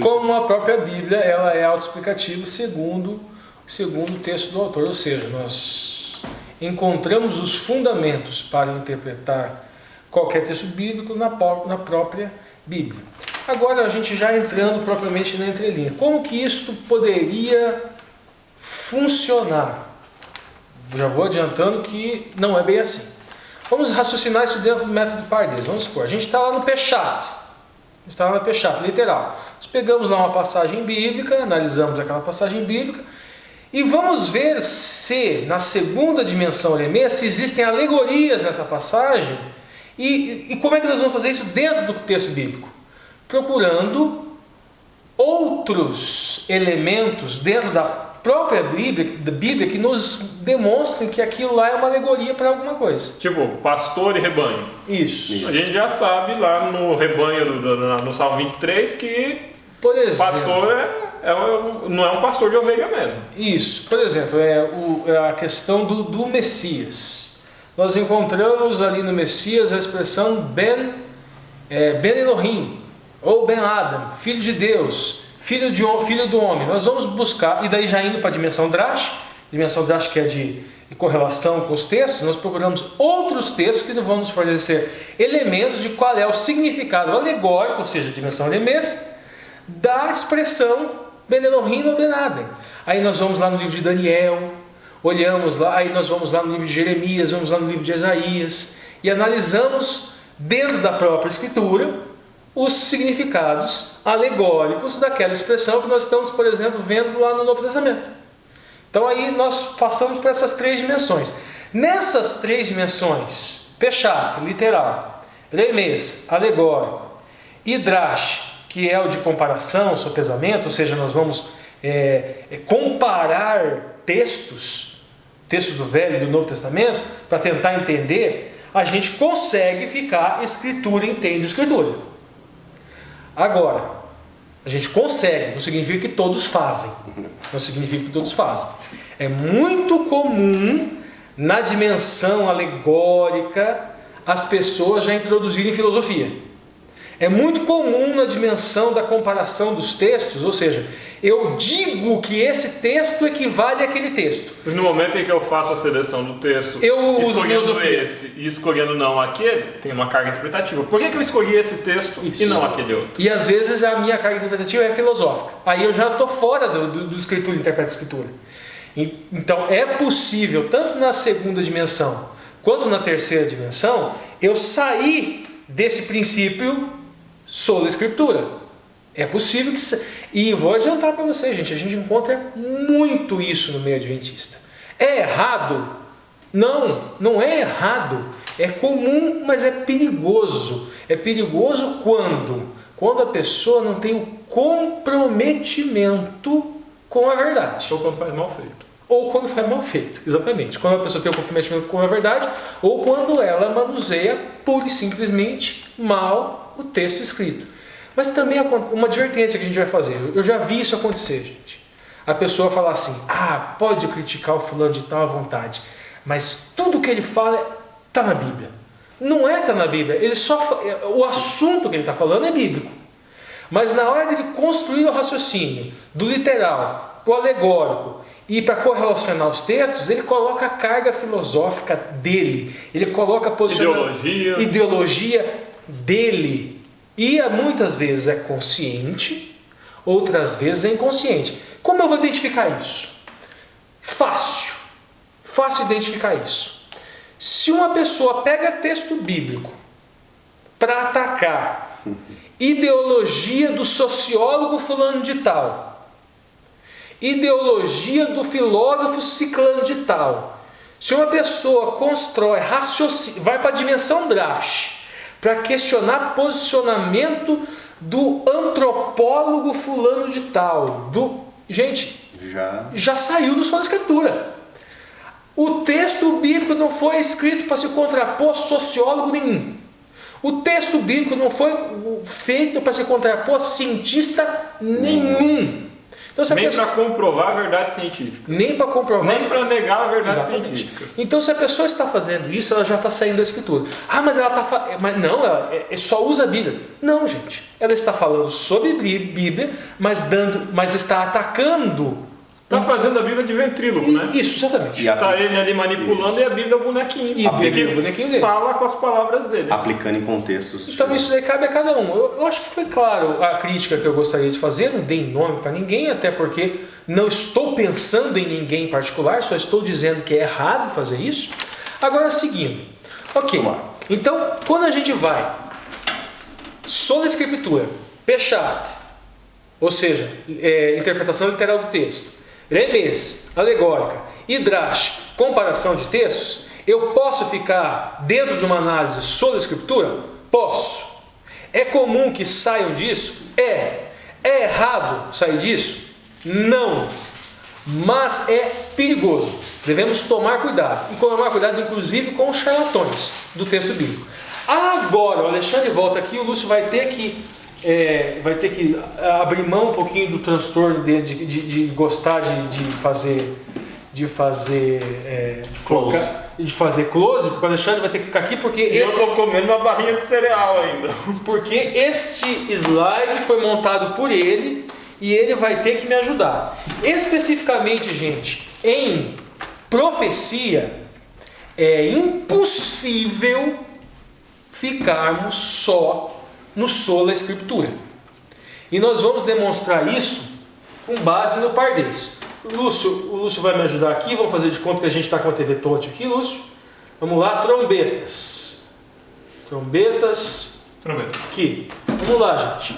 como a própria Bíblia, ela é autoexplicativa segundo o texto do autor. Ou seja, nós encontramos os fundamentos para interpretar qualquer texto bíblico na própria Bíblia. Agora, a gente já entrando propriamente na entrelinha. Como que isso poderia funcionar? Já vou adiantando que não é bem assim. Vamos raciocinar isso dentro do método Pardes. Vamos supor, a gente está lá no Peshat. Está lá no Peshat, literal. Nós pegamos lá uma passagem bíblica, analisamos aquela passagem bíblica e vamos ver se na segunda dimensão arameica se existem alegorias nessa passagem e como é que nós vamos fazer isso dentro do texto bíblico? Procurando outros elementos dentro da própria Bíblia que nos demonstrem que aquilo lá é uma alegoria para alguma coisa. Tipo, pastor e rebanho. Isso. A gente já sabe lá no rebanho, no Salmo 23, que por exemplo, pastor não é um pastor de ovelha mesmo. Isso. Por exemplo, é a questão do Messias. Nós encontramos ali no Messias a expressão Ben Elohim, ou Ben Adam, filho de Deus, filho do homem. Nós vamos buscar, e daí já indo para a dimensão Drash que é de correlação com os textos, nós procuramos outros textos que vão nos fornecer elementos de qual é o significado alegórico, ou seja, a dimensão aramês, da expressão Ben Elohim ou Ben Adam. Aí nós vamos lá no livro de Daniel, olhamos lá, aí nós vamos lá no livro de Jeremias, vamos lá no livro de Isaías, e analisamos dentro da própria Escritura os significados alegóricos daquela expressão que nós estamos, por exemplo, vendo lá no Novo Testamento. Então aí nós passamos por essas três dimensões. Nessas três dimensões, Peshat, literal, Remez, alegórico, e Drash, que é o de comparação, sopesamento, ou seja, nós vamos comparar textos do Velho e do Novo Testamento, para tentar entender, a gente consegue ficar Escritura entende Escritura. Agora, a gente consegue, não significa que todos fazem. Não significa que todos fazem. É muito comum na dimensão alegórica as pessoas já introduzirem filosofia. É muito comum na dimensão da comparação dos textos, ou seja, eu digo que esse texto equivale àquele texto. No momento em que eu faço a seleção do texto, escolhendo esse e escolhendo não aquele, tem uma carga interpretativa. Por que eu escolhi esse texto e não aquele outro? E às vezes a minha carga interpretativa é filosófica. Aí eu já estou fora do escritura, interpreta escritura. Então é possível, tanto na segunda dimensão quanto na terceira dimensão, eu sair desse princípio sola escritura. É possível que... E vou adiantar para vocês, gente, a gente encontra muito isso no meio adventista. É errado? Não é errado. É comum, mas é perigoso. É perigoso quando a pessoa não tem o comprometimento com a verdade. Ou quando faz mal feito. Ou quando faz mal feito, exatamente. Quando a pessoa tem o comprometimento com a verdade, ou quando ela manuseia pura e simplesmente mal o texto escrito. Mas também uma advertência que a gente vai fazer. Eu já vi isso acontecer, gente. A pessoa fala assim, pode criticar o fulano de tal à vontade, mas tudo que ele fala está na Bíblia. Não está na Bíblia. O assunto que ele está falando é bíblico. Mas na hora dele construir o raciocínio do literal, o alegórico, e para correlacionar os textos, ele coloca a carga filosófica dele. Ele coloca a ideologia dele. E muitas vezes é consciente, outras vezes é inconsciente. Como eu vou identificar isso? Fácil identificar isso. Se uma pessoa pega texto bíblico para atacar ideologia do sociólogo fulano de tal, ideologia do filósofo ciclano de tal, se uma pessoa constrói, vai para a dimensão Drash, para questionar posicionamento do antropólogo fulano de tal. Gente, já saiu do Sola Escritura. O texto bíblico não foi escrito para se contrapor sociólogo nenhum. O texto bíblico não foi feito para se contrapor cientista nenhum. Então, se a Nem pessoa... para comprovar a verdade científica. Nem para comprovar. Nem para negar a verdade Exatamente. científica. Então, se a pessoa está fazendo isso, ela já está saindo da Escritura. Ah, mas ela está... Mas não, ela só usa a Bíblia. Não, gente. Ela está falando sobre Bíblia, mas está atacando... Está fazendo a Bíblia de ventríloco, né? Isso, exatamente. Está ele ali manipulando Isso. e a Bíblia é o bonequinho. E a Bíblia é o bonequinho dele. Fala com as palavras dele. Aplicando em contextos Então isso daí cabe a cada um. Eu acho que foi claro a crítica que eu gostaria de fazer, não dei nome para ninguém, até porque não estou pensando em ninguém em particular, só estou dizendo que é errado fazer isso. Agora, seguindo. Ok, então quando a gente vai sola escritura, Peshat, ou seja, interpretação literal do texto, Remes, alegórica, e Drash, comparação de textos, eu posso ficar dentro de uma análise sola escritura? Posso. É comum que saiam disso? É. É errado sair disso? Não. Mas é perigoso. Devemos tomar cuidado. E tomar cuidado, inclusive, com os charlatões do texto bíblico. Agora, o Alexandre volta aqui, o Lúcio vai ter que abrir mão um pouquinho do transtorno dele de gostar de fazer close, porque o Alexandre vai ter que ficar aqui porque Eu estou comendo uma barrinha de cereal ainda. porque este slide foi montado por ele e ele vai ter que me ajudar. Especificamente, gente, em profecia é impossível ficarmos só no sola escritura. E nós vamos demonstrar isso com base no Pardês. O Lúcio vai me ajudar aqui. Vamos fazer de conta que a gente está com a TV touch aqui, Lúcio. Vamos lá, trombetas. Aqui. Vamos lá, gente.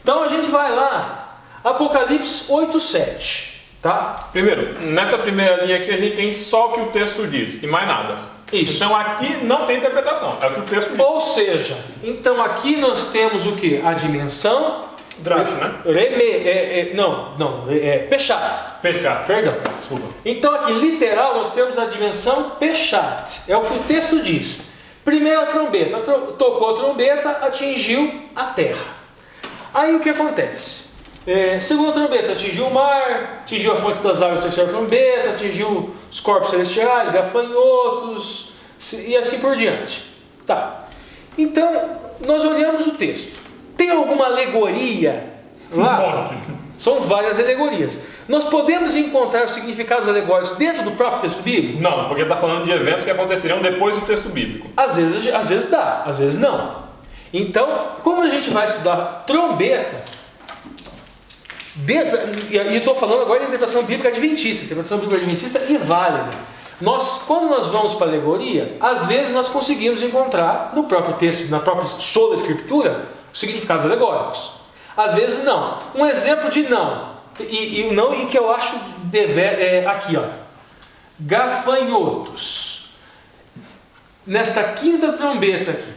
Então a gente vai lá, Apocalipse 8:7, tá? Primeiro, nessa primeira linha aqui a gente tem só o que o texto diz e mais nada. Isso. Então aqui não tem interpretação, é o que o texto diz. Ou seja, então aqui nós temos o que? A dimensão. Drash, né? Peshat. Fechar. Perdão. Desculpa. Então aqui, literal, nós temos a dimensão Peshat. É o que o texto diz. Primeira trombeta. Tocou a trombeta, atingiu a terra. Aí o que acontece? Segunda trombeta, atingiu o mar, atingiu a fonte das águas, terceira trombeta, atingiu os corpos celestiais, gafanhotos, e assim por diante. Tá. Então, nós olhamos o texto. Tem alguma alegoria lá? São várias alegorias. Nós podemos encontrar os significados alegóricos dentro do próprio texto bíblico? Não, porque está falando de eventos que aconteceriam depois do texto bíblico. Às vezes dá, às vezes não. Então, como a gente vai estudar trombeta, e estou falando agora de interpretação bíblica adventista, interpretação bíblica adventista e válida. Quando nós vamos para a alegoria, às vezes nós conseguimos encontrar no próprio texto, na própria sola escritura, os significados alegóricos. Às vezes não. Um exemplo de não, e que eu acho aqui, ó, gafanhotos. Nesta quinta trombeta aqui,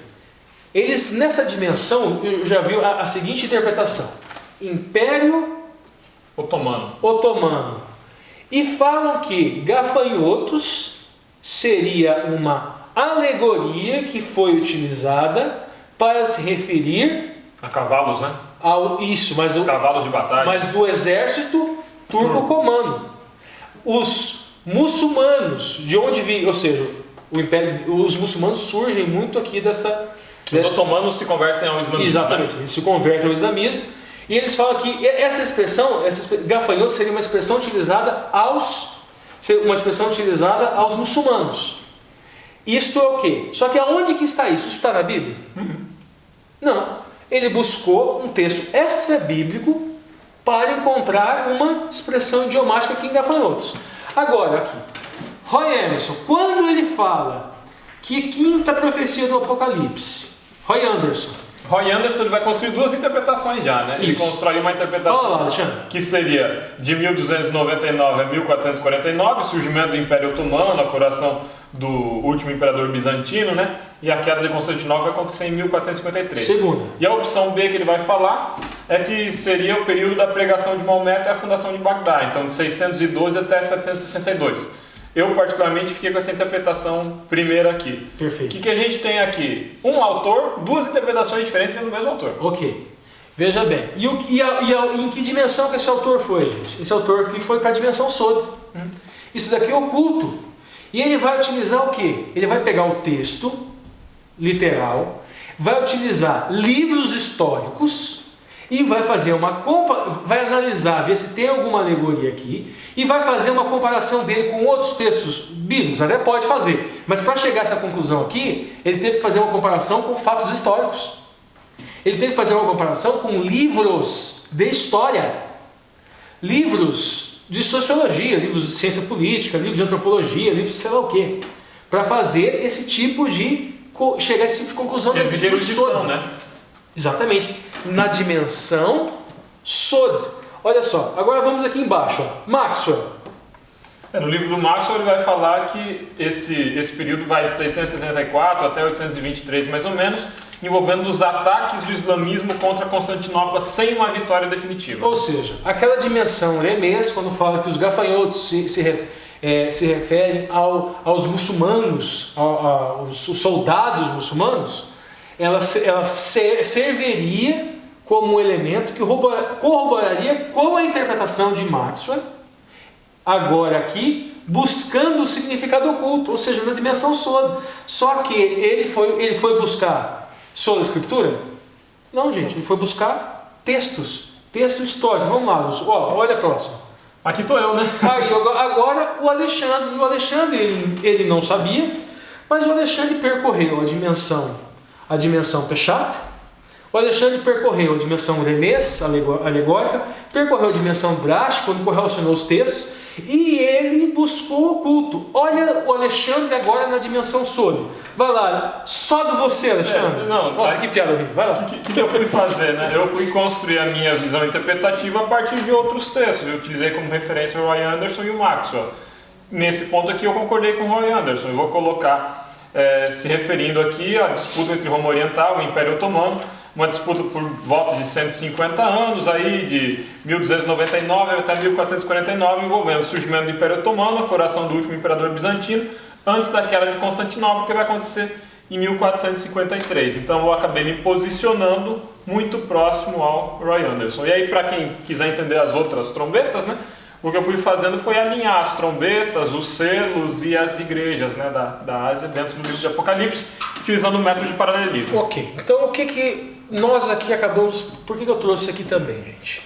eles nessa dimensão, eu já vi a seguinte interpretação: Império Otomano. E falam que gafanhotos seria uma alegoria que foi utilizada para se referir A cavalos, né? mas Cavalos de batalha. mas do exército turco-comano. Os muçulmanos, de onde vi, ou seja, os muçulmanos surgem muito aqui dessa. Os otomanos se convertem ao islamismo. Exatamente, eles se convertem ao islamismo. E eles falam que essa expressão, gafanhoto, seria uma expressão utilizada aos muçulmanos. Isto é o quê? Só que aonde que está isso? Isso está na Bíblia? Não. Ele buscou um texto extra-bíblico para encontrar uma expressão idiomática aqui em gafanhotos. Agora, aqui, Roy Emerson, quando ele fala que quinta profecia do Apocalipse, Roy Anderson ele vai construir duas interpretações já, né? Ele Isso. constrói uma interpretação Fala lá, Alexandre. que seria de 1299 a 1449, surgimento do Império Otomano, a coroação do último imperador bizantino, né? E a queda de Constantinopla vai acontecer em 1453. Segunda. E a opção B que ele vai falar é que seria o período da pregação de Maomé até a fundação de Bagdá, então de 612 até 762. Eu particularmente fiquei com essa interpretação primeira aqui. Perfeito. O que a gente tem aqui? Um autor, duas interpretações diferentes do mesmo autor. Ok. Veja bem. Em que dimensão que esse autor foi, gente? Esse autor que foi para a dimensão Sod. Isso daqui é oculto. E ele vai utilizar o quê? Ele vai pegar o texto literal, vai utilizar livros históricos e vai fazer vai analisar, ver se tem alguma alegoria aqui e vai fazer uma comparação dele com outros textos bíblicos. Até pode fazer, mas para chegar a essa conclusão aqui, ele teve que fazer uma comparação com fatos históricos. Ele teve que fazer uma comparação com livros de história, livros de sociologia, livros de ciência política, livros de antropologia, livros de sei lá o quê, para fazer esse tipo de chegar a esse tipo de conclusão. Exige erudição, né? Exatamente, na dimensão Sod. Olha só, agora vamos aqui embaixo, ó. Maxwell. No livro do Maxwell ele vai falar que esse período vai de 674 até 823 mais ou menos, envolvendo os ataques do islamismo contra Constantinopla sem uma vitória definitiva. Ou seja, aquela dimensão Remês, quando fala que os gafanhotos se referem aos muçulmanos, aos soldados muçulmanos, ela serviria como um elemento que corroboraria com a interpretação de Maxwell, agora aqui, buscando o significado oculto, ou seja, na dimensão Sod. Só que ele foi buscar sola escritura? Não, gente, ele foi buscar texto histórico. Vamos lá, Lúcio. Olha a próxima. Aqui estou eu, né? Aí, agora o Alexandre ele não sabia, mas o Alexandre percorreu a dimensão Peshat, o Alexandre percorreu a dimensão Remês, alegórica, percorreu a dimensão Drash, quando correlacionou os textos, e ele buscou o oculto. Olha o Alexandre agora na dimensão Sod. Vai lá, só de você, Alexandre. Nossa, que piada horrível. Vai lá. O que eu fui fazer, né? Eu fui construir a minha visão interpretativa a partir de outros textos. Eu utilizei como referência o Roy Anderson e o Maxwell. Nesse ponto aqui eu concordei com o Roy Anderson. Eu vou colocar, se referindo aqui à disputa entre Roma Oriental e o Império Otomano, uma disputa por volta de 150 anos, aí de 1299 até 1449, envolvendo o surgimento do Império Otomano, a coroação do último imperador bizantino, antes da queda de Constantinopla, que vai acontecer em 1453. Então eu acabei me posicionando muito próximo ao Roy Anderson. E aí, para quem quiser entender as outras trombetas, né, o que eu fui fazendo foi alinhar as trombetas, os selos e as igrejas, né, da Ásia dentro do livro de Apocalipse, utilizando o método de paralelismo. Ok, então o que nós aqui acabamos... Por que eu trouxe aqui também, gente?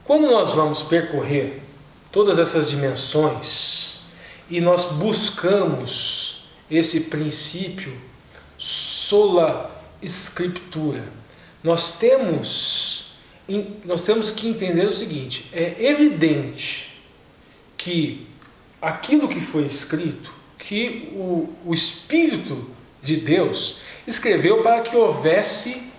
Quando nós vamos percorrer todas essas dimensões e nós buscamos esse princípio sola scriptura, nós temos que entender o seguinte: é evidente que aquilo que foi escrito, que o Espírito de Deus escreveu para que houvesse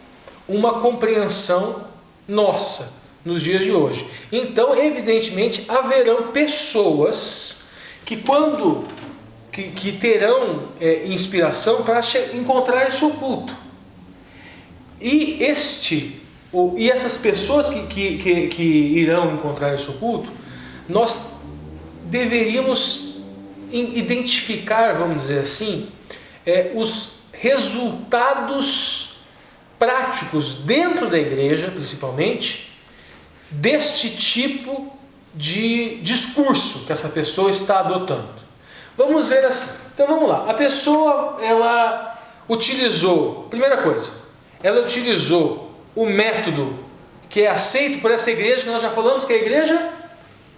uma compreensão nossa nos dias de hoje. Então, evidentemente, haverão pessoas que terão inspiração para encontrar esse oculto. E essas pessoas que irão encontrar esse oculto, nós deveríamos identificar, vamos dizer assim, os resultados práticos dentro da igreja, principalmente, deste tipo de discurso que essa pessoa está adotando. Vamos ver assim. Então vamos lá. A pessoa, ela utilizou, primeira coisa, ela utilizou o método que é aceito por essa igreja, que nós já falamos que é a igreja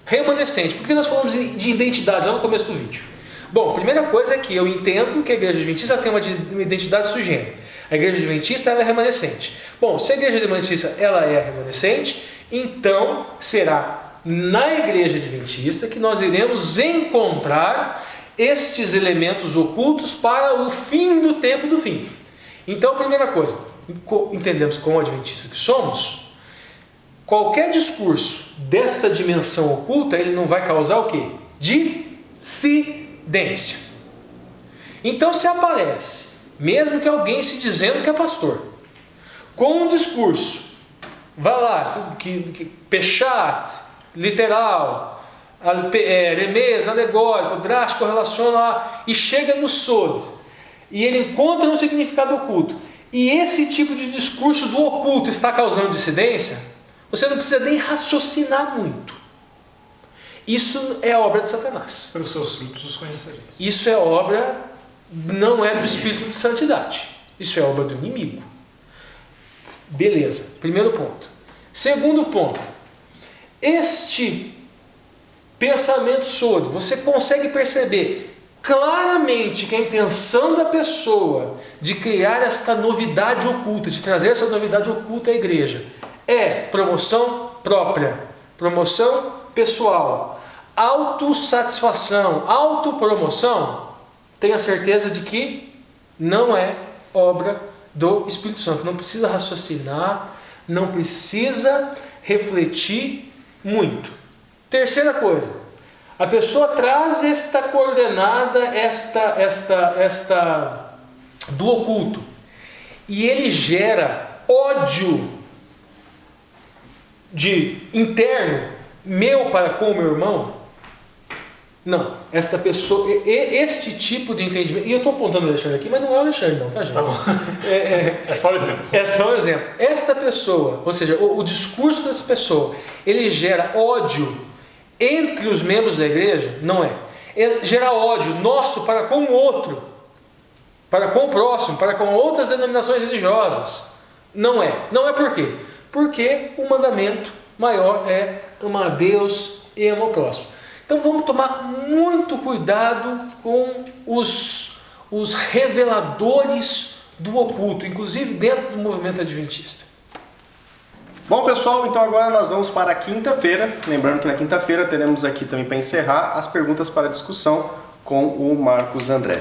remanescente. Por que nós falamos de identidade lá no começo do vídeo? Bom, primeira coisa é que eu entendo que a igreja adventista tem uma identidade sui generis. A igreja adventista ela é remanescente. Bom, se a igreja adventista ela é remanescente, então será na igreja adventista que nós iremos encontrar estes elementos ocultos para o fim do tempo do fim. Então, primeira coisa, entendemos como adventista que somos, qualquer discurso desta dimensão oculta, ele não vai causar o quê? Dissidência. Então, se aparece, mesmo que alguém se dizendo que é pastor, com um discurso, vai lá, que Peshat, literal, Remês, alegórico, drástico, relaciona lá, e chega no Sod, e ele encontra um significado oculto, e esse tipo de discurso do oculto está causando dissidência, você não precisa nem raciocinar muito. Isso é obra de Satanás. Pelos seus frutos os conhecereis. Isso é obra, não é do Espírito de Santidade. Isso é obra do inimigo. Beleza, primeiro ponto. Segundo ponto, este pensamento sordo, você consegue perceber claramente que a intenção da pessoa de criar esta novidade oculta, de trazer essa novidade oculta à igreja, é promoção própria, promoção pessoal, autossatisfação, autopromoção. Tenha certeza de que não é obra do Espírito Santo. Não precisa raciocinar, não precisa refletir muito. Terceira coisa, a pessoa traz esta coordenada, esta do oculto, e ele gera ódio interno meu para com o meu irmão. Não, esta pessoa, este tipo de entendimento, e eu estou apontando o Alexandre aqui, mas não é o Alexandre não, tá gente? Tá bom. É só um exemplo. É só um exemplo. Esta pessoa, ou seja, o discurso dessa pessoa, ele gera ódio entre os membros da igreja? Não é. Ele gera ódio nosso para com o outro, para com o próximo, para com outras denominações religiosas. Não é. Não é por quê? Porque o mandamento maior é amar a Deus e amar o próximo. Então vamos tomar muito cuidado com os reveladores do oculto, inclusive dentro do movimento adventista. Bom, pessoal, então agora nós vamos para a quinta-feira. Lembrando que na quinta-feira teremos aqui também para encerrar as perguntas para discussão com o Marcos André.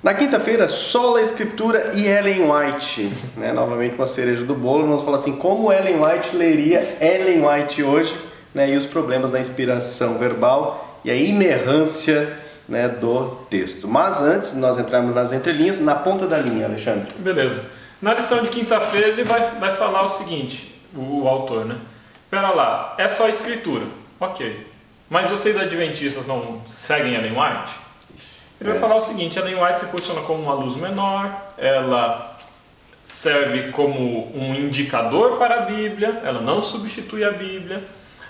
Na quinta-feira, Sola Escritura e Ellen White, né? Novamente uma cereja do bolo. Nós vamos falar assim, como Ellen White leria Ellen White hoje, né? E os problemas da inspiração verbal e a inerrância, né, do texto. Mas antes de nós entrarmos nas entrelinhas, na ponta da linha, Alexandre. Beleza. Na lição de quinta-feira ele vai falar o seguinte, o autor, né? Espera lá, é só escritura. Ok. Mas vocês adventistas não seguem Ellen White? Ele vai falar o seguinte, Ellen White se posiciona como uma luz menor, ela serve como um indicador para a Bíblia, ela não substitui a Bíblia,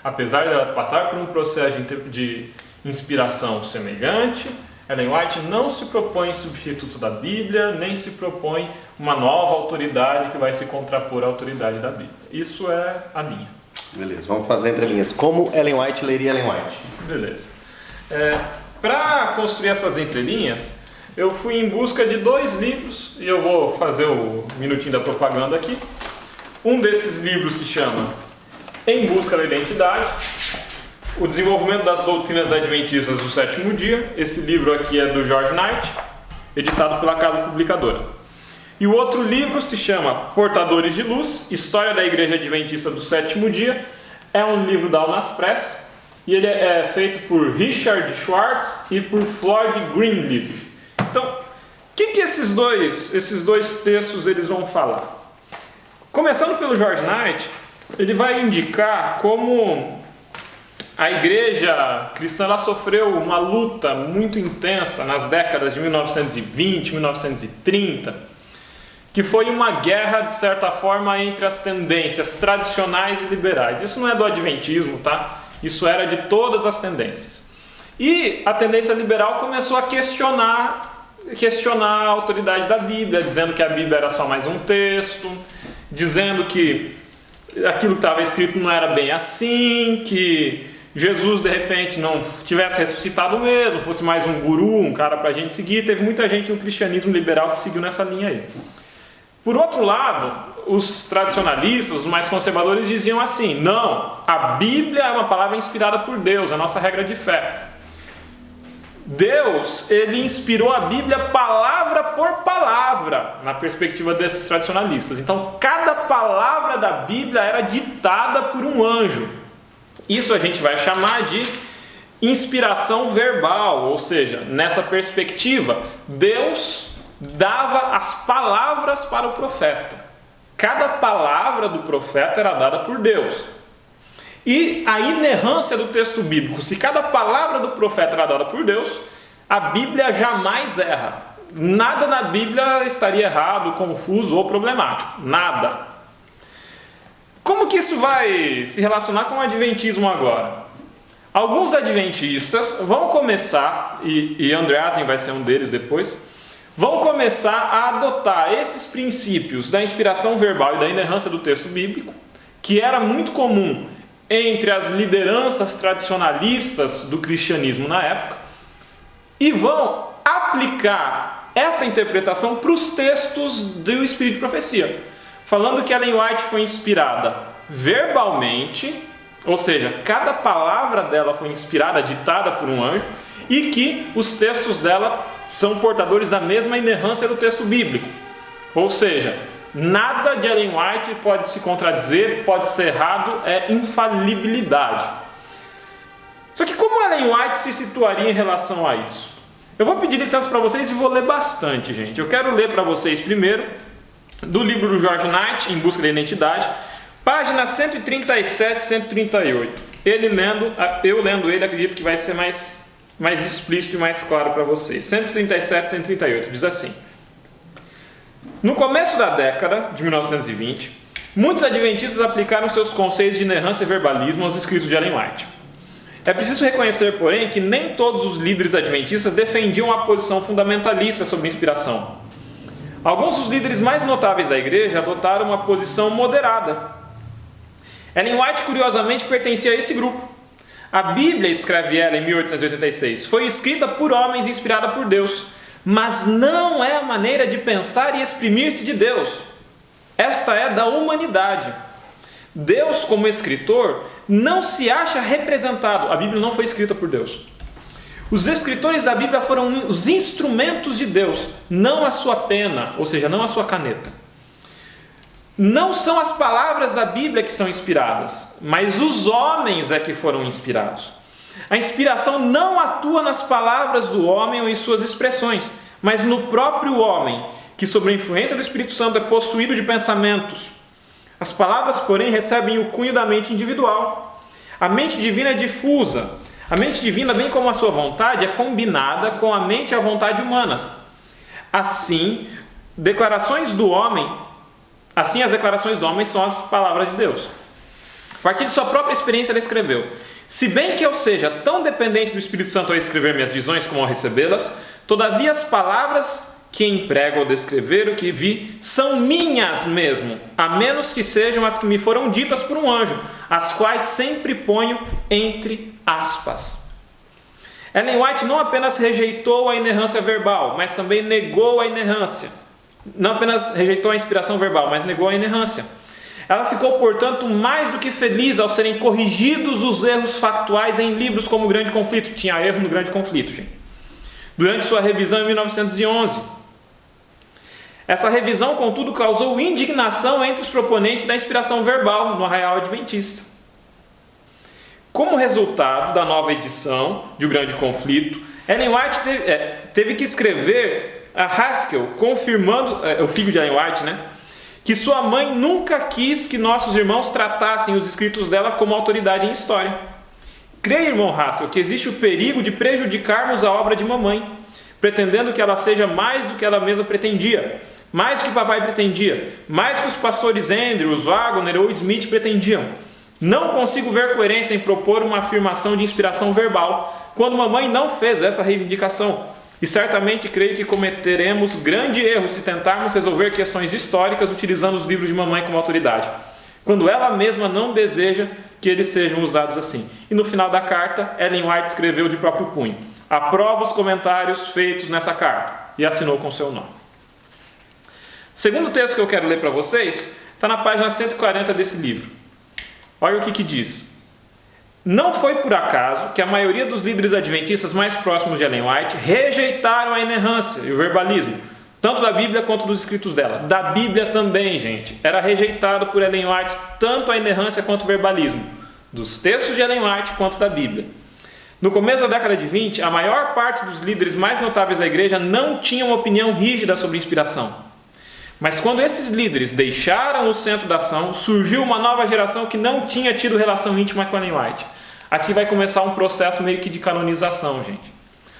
apesar de ela passar por um processo de inspiração semelhante. Ellen White não se propõe substituto da Bíblia, nem se propõe uma nova autoridade que vai se contrapor à autoridade da Bíblia. Isso é a linha. Beleza, vamos fazer entre linhas. Como Ellen White leria Ellen White? Beleza. Para construir essas entrelinhas, eu fui em busca de 2 livros, e eu vou fazer o minutinho da propaganda aqui. Um desses livros se chama Em Busca da Identidade, o desenvolvimento das doutrinas adventistas do sétimo dia. Esse livro aqui é do George Knight, editado pela Casa Publicadora. E o outro livro se chama Portadores de Luz, História da Igreja Adventista do Sétimo Dia. É um livro da Almas Press e ele é feito por Richard Schwartz e por Floyd Greenleaf. Então, o que esses dois textos eles vão falar? Começando pelo George Knight, ele vai indicar como a igreja cristã ela sofreu uma luta muito intensa nas décadas de 1920, 1930, que foi uma guerra, de certa forma, entre as tendências tradicionais e liberais. Isso não é do adventismo, tá? Isso era de todas as tendências. E a tendência liberal começou a questionar a autoridade da Bíblia, dizendo que a Bíblia era só mais um texto, dizendo que aquilo que estava escrito não era bem assim, que Jesus de repente não tivesse ressuscitado mesmo, fosse mais um guru, um cara para a gente seguir. Teve muita gente no cristianismo liberal que seguiu nessa linha aí. Por outro lado, os tradicionalistas, os mais conservadores diziam assim, não, a Bíblia é uma palavra inspirada por Deus, é a nossa regra de fé. Deus, ele inspirou a Bíblia palavra por palavra, na perspectiva desses tradicionalistas. Então, cada palavra da Bíblia era ditada por um anjo. Isso a gente vai chamar de inspiração verbal, ou seja, nessa perspectiva, Deus dava as palavras para o profeta. Cada palavra do profeta era dada por Deus. E a inerrância do texto bíblico, se cada palavra do profeta era dada por Deus, a Bíblia jamais erra. nada na Bíblia estaria errado, confuso ou problemático. Nada. Como que isso vai se relacionar com o Adventismo agora? Alguns adventistas vão começar, e Andreasen vai ser um deles depois, vão começar a adotar esses princípios da inspiração verbal e da inerrância do texto bíblico, que era muito comum entre as lideranças tradicionalistas do cristianismo na época, e vão aplicar essa interpretação para os textos do Espírito de Profecia, falando que Ellen White foi inspirada verbalmente, ou seja, cada palavra dela foi inspirada, ditada por um anjo, e que os textos dela são portadores da mesma inerrância do texto bíblico. Ou seja, nada de Ellen White pode se contradizer, pode ser errado, é infalibilidade. Só que como Ellen White se situaria em relação a isso? Eu vou pedir licença para vocês e vou ler bastante, gente. Eu quero ler para vocês primeiro, do livro do George Knight, Em Busca da Identidade, página 137 e 138. Eu lendo ele, acredito que vai ser mais explícito e mais claro para vocês. 137 e 138, diz assim: no começo da década de 1920, muitos adventistas aplicaram seus conceitos de inerrância e verbalismo aos escritos de Ellen White. É preciso reconhecer, porém, que nem todos os líderes adventistas defendiam a posição fundamentalista sobre inspiração. Alguns dos líderes mais notáveis da igreja adotaram uma posição moderada. Ellen White, curiosamente, pertencia a esse grupo. A Bíblia, escreve ela em 1886, foi escrita por homens e inspirada por Deus, mas não é a maneira de pensar e exprimir-se de Deus. Esta é da humanidade. Deus, como escritor, não se acha representado. A Bíblia não foi escrita por Deus. Os escritores da Bíblia foram os instrumentos de Deus, não a sua pena, ou seja, não a sua caneta. Não são as palavras da Bíblia que são inspiradas, mas os homens é que foram inspirados. A inspiração não atua nas palavras do homem ou em suas expressões, mas no próprio homem, que sob a influência do Espírito Santo é possuído de pensamentos. As palavras, porém, recebem o cunho da mente individual. A mente divina é difusa. A mente divina, bem como a sua vontade, é combinada com a mente e a vontade humanas. Assim, as declarações do homem são as palavras de Deus. A partir de sua própria experiência, ela escreveu: se bem que eu seja tão dependente do Espírito Santo ao escrever minhas visões como ao recebê-las, todavia as palavras que emprego ao descrever o que vi são minhas mesmo, a menos que sejam as que me foram ditas por um anjo, as quais sempre ponho entre aspas. Ellen White não apenas rejeitou a inerrância verbal, mas também negou a inerrância. Não apenas rejeitou a inspiração verbal, mas negou a inerrância. Ela ficou, portanto, mais do que feliz ao serem corrigidos os erros factuais em livros como O Grande Conflito. Tinha erro no Grande Conflito, gente. Durante sua revisão em 1911. Essa revisão, contudo, causou indignação entre os proponentes da inspiração verbal no Arraial Adventista. Como resultado da nova edição de O Grande Conflito, Ellen White teve que escrever a Haskell, confirmando, o filho de Ellen White, que sua mãe nunca quis que nossos irmãos tratassem os escritos dela como autoridade em história. Creia, irmão Haskell, que existe o perigo de prejudicarmos a obra de mamãe, pretendendo que ela seja mais do que ela mesma pretendia, mais do que papai pretendia, mais do que os pastores Andrews, Wagner ou Smith pretendiam. Não consigo ver coerência em propor uma afirmação de inspiração verbal, quando mamãe não fez essa reivindicação. E certamente creio que cometeremos grande erro se tentarmos resolver questões históricas utilizando os livros de mamãe como autoridade, quando ela mesma não deseja que eles sejam usados assim. E no final da carta, Ellen White escreveu de próprio punho: aprova os comentários feitos nessa carta, e assinou com seu nome. O segundo texto que eu quero ler para vocês está na página 140 desse livro. Olha o que diz. Não foi por acaso que a maioria dos líderes adventistas mais próximos de Ellen White rejeitaram a inerrância e o verbalismo, tanto da Bíblia quanto dos escritos dela. Da Bíblia também, gente. Era rejeitado por Ellen White tanto a inerrância quanto o verbalismo, dos textos de Ellen White quanto da Bíblia. No começo da década de 20, a maior parte dos líderes mais notáveis da igreja não tinha uma opinião rígida sobre inspiração. Mas quando esses líderes deixaram o centro da ação, surgiu uma nova geração que não tinha tido relação íntima com Ellen White. Aqui vai começar um processo meio que de canonização, gente.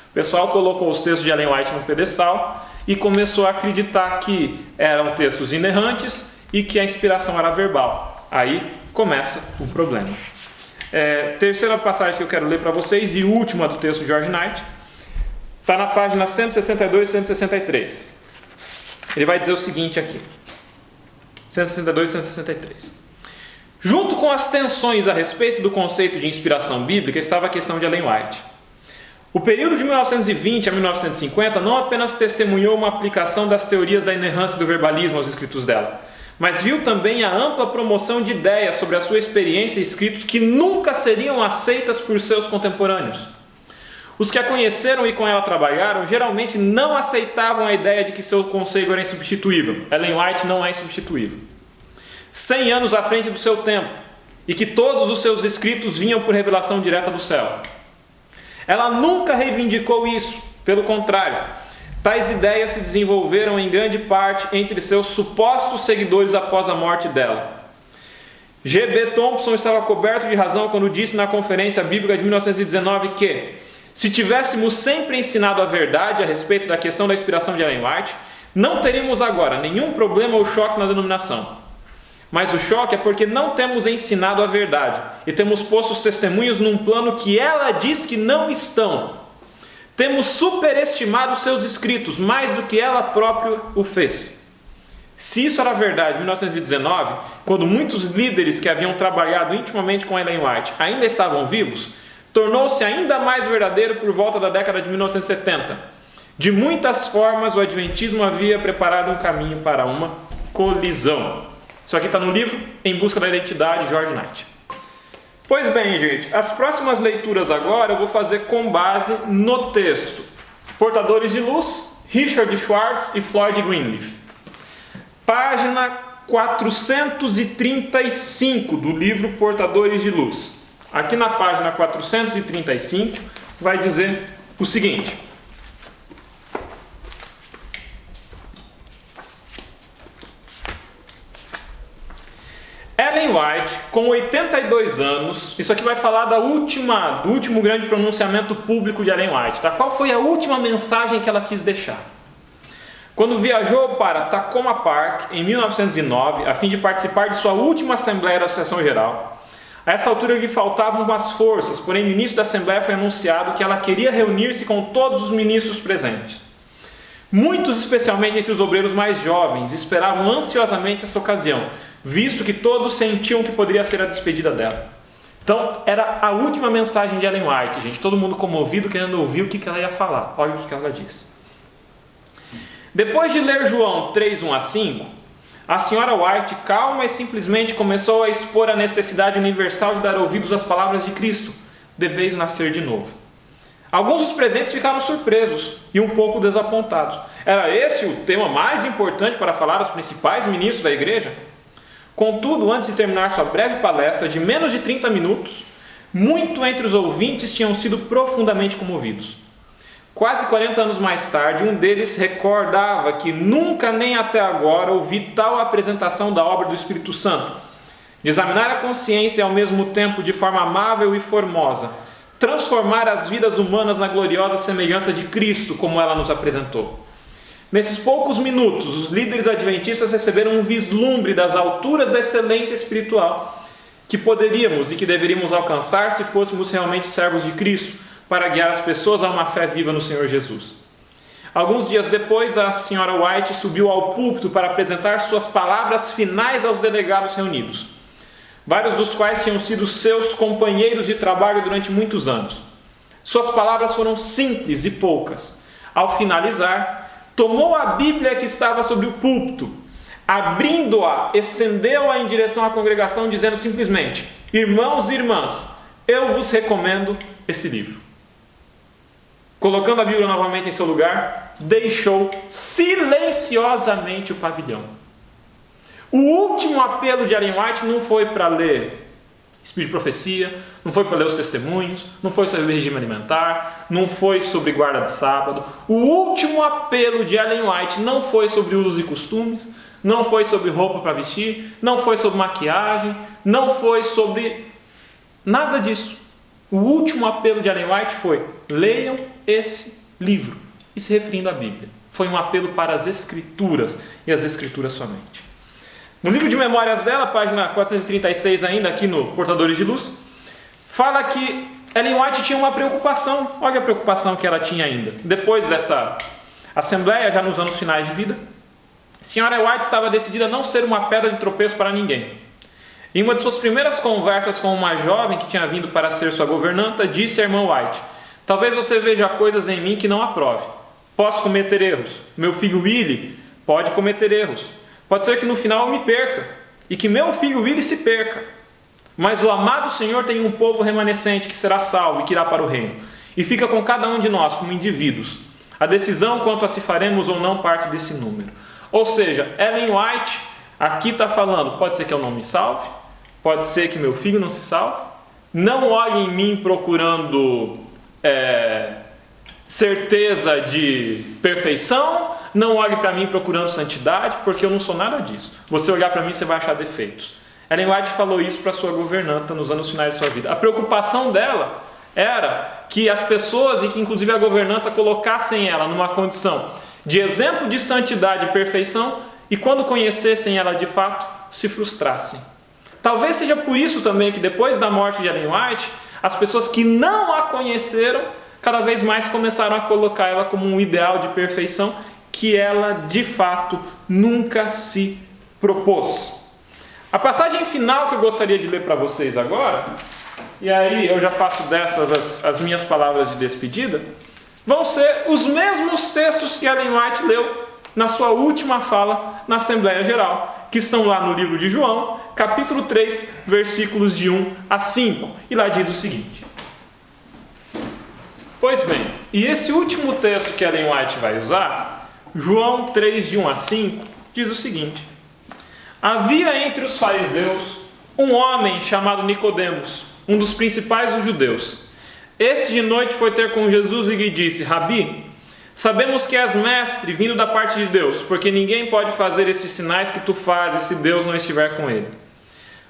O pessoal colocou os textos de Ellen White no pedestal e começou a acreditar que eram textos inerrantes e que a inspiração era verbal. Aí começa o problema. Terceira passagem que eu quero ler para vocês e última do texto de George Knight, está na página 162 e 163. Ele vai dizer o seguinte aqui. 162 e 163. Junto com as tensões a respeito do conceito de inspiração bíblica estava a questão de Ellen White. O período de 1920 a 1950 não apenas testemunhou uma aplicação das teorias da inerrância e do verbalismo aos escritos dela, mas viu também a ampla promoção de ideias sobre a sua experiência e escritos que nunca seriam aceitas por seus contemporâneos. Os que a conheceram e com ela trabalharam geralmente não aceitavam a ideia de que seu conceito era insubstituível. Ellen White não é insubstituível. 100 anos à frente do seu tempo, e que todos os seus escritos vinham por revelação direta do céu. Ela nunca reivindicou isso, pelo contrário. Tais ideias se desenvolveram em grande parte entre seus supostos seguidores após a morte dela. G.B. Thompson estava coberto de razão quando disse na Conferência Bíblica de 1919 que, se tivéssemos sempre ensinado a verdade a respeito da questão da inspiração de Ellen White, não teríamos agora nenhum problema ou choque na denominação. Mas o choque é porque não temos ensinado a verdade e temos posto os testemunhos num plano que ela diz que não estão. Temos superestimado seus escritos mais do que ela própria o fez. Se isso era verdade em 1919, quando muitos líderes que haviam trabalhado intimamente com Ellen White ainda estavam vivos, tornou-se ainda mais verdadeiro por volta da década de 1970. De muitas formas, o Adventismo havia preparado um caminho para uma colisão. Isso aqui está no livro Em Busca da Identidade, George Knight. Pois bem, gente, as próximas leituras agora eu vou fazer com base no texto Portadores de Luz, Richard Schwartz e Floyd Greenleaf. Página 435 do livro Portadores de Luz. Aqui na página 435 vai dizer o seguinte: Ellen White, com 82 anos, isso aqui vai falar do último grande pronunciamento público de Ellen White, tá? Qual foi a última mensagem que ela quis deixar? Quando viajou para Takoma Park, em 1909, a fim de participar de sua última Assembleia da Associação Geral, a essa altura lhe faltavam umas forças, porém no início da Assembleia foi anunciado que ela queria reunir-se com todos os ministros presentes. Muitos, especialmente entre os obreiros mais jovens, esperavam ansiosamente essa ocasião, visto que todos sentiam que poderia ser a despedida dela. Então, era a última mensagem de Ellen White, gente. Todo mundo comovido, querendo ouvir o que ela ia falar. Olha o que ela disse. Depois de ler João 3, 1 a 5, a senhora White, calma e simplesmente, começou a expor a necessidade universal de dar ouvidos às palavras de Cristo. Deveis nascer de novo. Alguns dos presentes ficaram surpresos e um pouco desapontados. Era esse o tema mais importante para falar aos principais ministros da igreja? Contudo, antes de terminar sua breve palestra de menos de 30 minutos, muito entre os ouvintes tinham sido profundamente comovidos. Quase 40 anos mais tarde, um deles recordava que nunca nem até agora ouvi tal apresentação da obra do Espírito Santo, de examinar a consciência e ao mesmo tempo de forma amável e formosa, transformar as vidas humanas na gloriosa semelhança de Cristo, como ela nos apresentou. Nesses poucos minutos, os líderes adventistas receberam um vislumbre das alturas da excelência espiritual que poderíamos e que deveríamos alcançar se fôssemos realmente servos de Cristo para guiar as pessoas a uma fé viva no Senhor Jesus. Alguns dias depois, a senhora White subiu ao púlpito para apresentar suas palavras finais aos delegados reunidos, vários dos quais tinham sido seus companheiros de trabalho durante muitos anos. Suas palavras foram simples e poucas. Ao finalizar, tomou a Bíblia que estava sobre o púlpito, abrindo-a, estendeu-a em direção à congregação, dizendo simplesmente: irmãos e irmãs, eu vos recomendo esse livro. Colocando a Bíblia novamente em seu lugar, deixou silenciosamente o pavilhão. O último apelo de Ellen White não foi para ler Espírito de Profecia, não foi para ler os testemunhos, não foi sobre regime alimentar, não foi sobre guarda de sábado. O último apelo de Ellen White não foi sobre usos e costumes, não foi sobre roupa para vestir, não foi sobre maquiagem, não foi sobre nada disso. O último apelo de Ellen White foi: leiam esse livro, e se referindo à Bíblia. Foi um apelo para as Escrituras e as Escrituras somente. No livro de memórias dela, página 436 ainda, aqui no Portadores de Luz, fala que Ellen White tinha uma preocupação. Olha a preocupação que ela tinha ainda. Depois dessa assembleia, já nos anos finais de vida, a senhora White estava decidida a não ser uma pedra de tropeço para ninguém. Em uma de suas primeiras conversas com uma jovem que tinha vindo para ser sua governanta, disse a irmã White: talvez você veja coisas em mim que não aprove. Posso cometer erros. Meu filho Willie pode cometer erros. Pode ser que no final eu me perca e que meu filho Willie se perca. Mas o amado Senhor tem um povo remanescente que será salvo e que irá para o reino. E fica com cada um de nós como indivíduos. A decisão quanto a se faremos ou não parte desse número. Ou seja, Ellen White aqui está falando, pode ser que eu não me salve, pode ser que meu filho não se salve. Não olhe em mim procurando certeza de perfeição. Não olhe para mim procurando santidade, porque eu não sou nada disso. Você olhar para mim, você vai achar defeitos. Ellen White falou isso para sua governanta nos anos finais de sua vida. A preocupação dela era que as pessoas, e que inclusive a governanta, colocassem ela numa condição de exemplo de santidade e perfeição, e quando conhecessem ela de fato, se frustrassem. Talvez seja por isso também que depois da morte de Ellen White, as pessoas que não a conheceram, cada vez mais começaram a colocar ela como um ideal de perfeição que ela de fato nunca se propôs. A passagem final que eu gostaria de ler para vocês agora, e aí eu já faço dessas as minhas palavras de despedida, vão ser os mesmos textos que Ellen White leu na sua última fala na Assembleia Geral, que estão lá no livro de João, capítulo 3, versículos de 1 a 5. E lá diz o seguinte: pois bem, e esse último texto que Ellen White vai usar, João 3, de 1 a 5, diz o seguinte: havia entre os fariseus um homem chamado Nicodemos, um dos principais dos judeus. Este de noite foi ter com Jesus e lhe disse: Rabi, sabemos que és mestre, vindo da parte de Deus, porque ninguém pode fazer estes sinais que tu fazes se Deus não estiver com ele.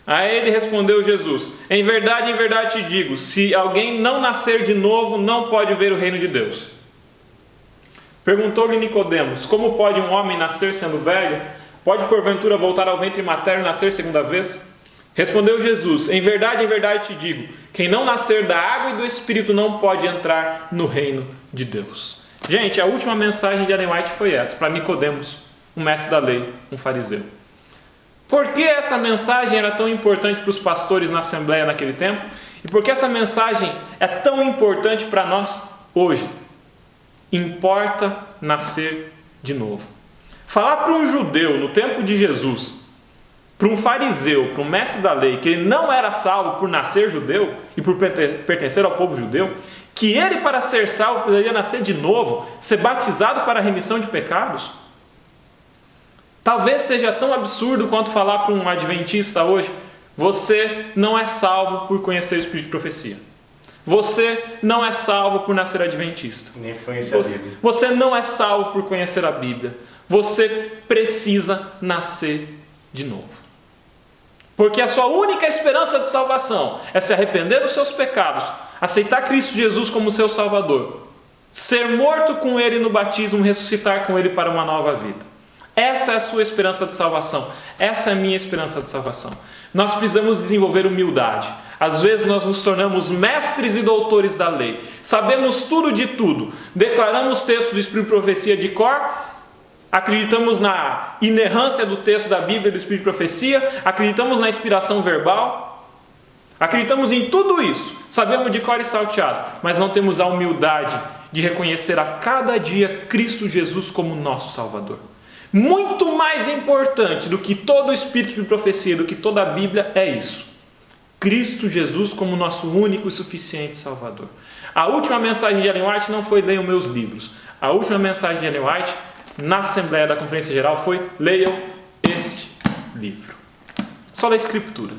A ele respondeu Jesus: em verdade te digo, se alguém não nascer de novo, não pode ver o reino de Deus. Perguntou-lhe Nicodemos: como pode um homem nascer sendo velho? Pode porventura voltar ao ventre materno e nascer segunda vez? Respondeu Jesus: em verdade te digo, quem não nascer da água e do Espírito não pode entrar no reino de Deus. Gente, a última mensagem de Ellen White foi essa, para Nicodemos, um mestre da lei, um fariseu. Por que essa mensagem era tão importante para os pastores na Assembleia naquele tempo? E por que essa mensagem é tão importante para nós hoje? Importa nascer de novo. Falar para um judeu no tempo de Jesus, para um fariseu, para um mestre da lei, que ele não era salvo por nascer judeu e por pertencer ao povo judeu, que ele, para ser salvo, precisaria nascer de novo, ser batizado para a remissão de pecados, talvez seja tão absurdo quanto falar para um adventista hoje: você não é salvo por conhecer o Espírito de profecia. Você não é salvo por nascer adventista. Nem conhecer a Bíblia. Você não é salvo por conhecer a Bíblia. Você precisa nascer de novo. Porque a sua única esperança de salvação é se arrepender dos seus pecados, aceitar Cristo Jesus como seu Salvador, ser morto com Ele no batismo, ressuscitar com Ele para uma nova vida. Essa é a sua esperança de salvação. Essa é a minha esperança de salvação. Nós precisamos desenvolver humildade. Às vezes nós nos tornamos mestres e doutores da lei. Sabemos tudo de tudo. Declaramos textos de Espírito de profecia de cor. Acreditamos na inerrância do texto da Bíblia e do Espírito de profecia. Acreditamos na inspiração verbal. Acreditamos em tudo isso. Sabemos de cor e salteado. Mas não temos a humildade de reconhecer a cada dia Cristo Jesus como nosso Salvador. Muito mais importante do que todo o Espírito de profecia, do que toda a Bíblia, é isso: Cristo Jesus como nosso único e suficiente Salvador. A última mensagem de Ellen White não foi leiam meus livros. A última mensagem de Ellen White na Assembleia da Conferência Geral foi: leiam este livro. Só da Escritura.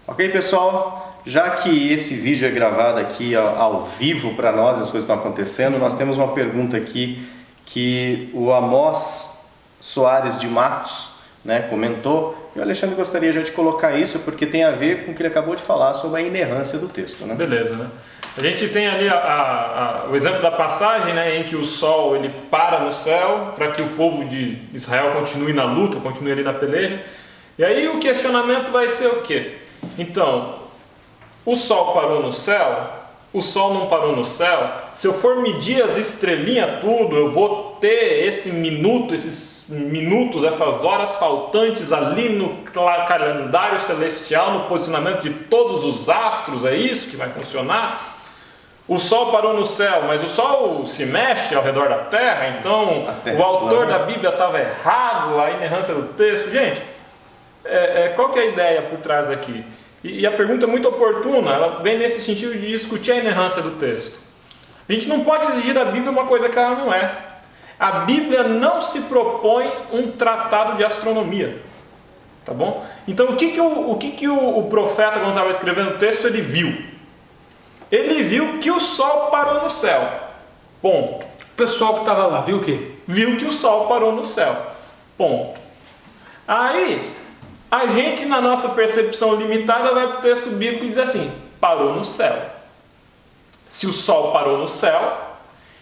Ok, pessoal? Já que esse vídeo é gravado aqui ao vivo para nós, as coisas estão acontecendo, nós temos uma pergunta aqui que o Amós Soares de Matos né, comentou. E o Alexandre gostaria já de colocar isso porque tem a ver com o que ele acabou de falar sobre a inerrância do texto, né? Beleza, né? A gente tem ali o exemplo da passagem, né, em que o sol ele para no céu para que o povo de Israel continue na luta, continue ali na peleja. E aí o questionamento vai ser o quê? Então, o sol parou no céu? O sol não parou no céu? Se eu for medir as estrelinhas tudo, eu vou ter esses minutos, essas horas faltantes ali no calendário celestial, no posicionamento de todos os astros, é isso que vai funcionar? O sol parou no céu, mas o sol se mexe ao redor da terra, então o autor da Bíblia estava errado, a inerrância do texto. Gente, qual que é a ideia por trás aqui? E a pergunta é muito oportuna, ela vem nesse sentido de discutir a inerrância do texto. A gente não pode exigir da Bíblia uma coisa que ela não é. A Bíblia não se propõe um tratado de astronomia, tá bom? Então o que o profeta, quando estava escrevendo o texto, ele viu? Ele viu que o sol parou no céu, ponto. O pessoal que estava lá viu o quê? Viu que o sol parou no céu, ponto. Aí, a gente, na nossa percepção limitada, vai para o texto bíblico e diz assim: parou no céu. Se o sol parou no céu,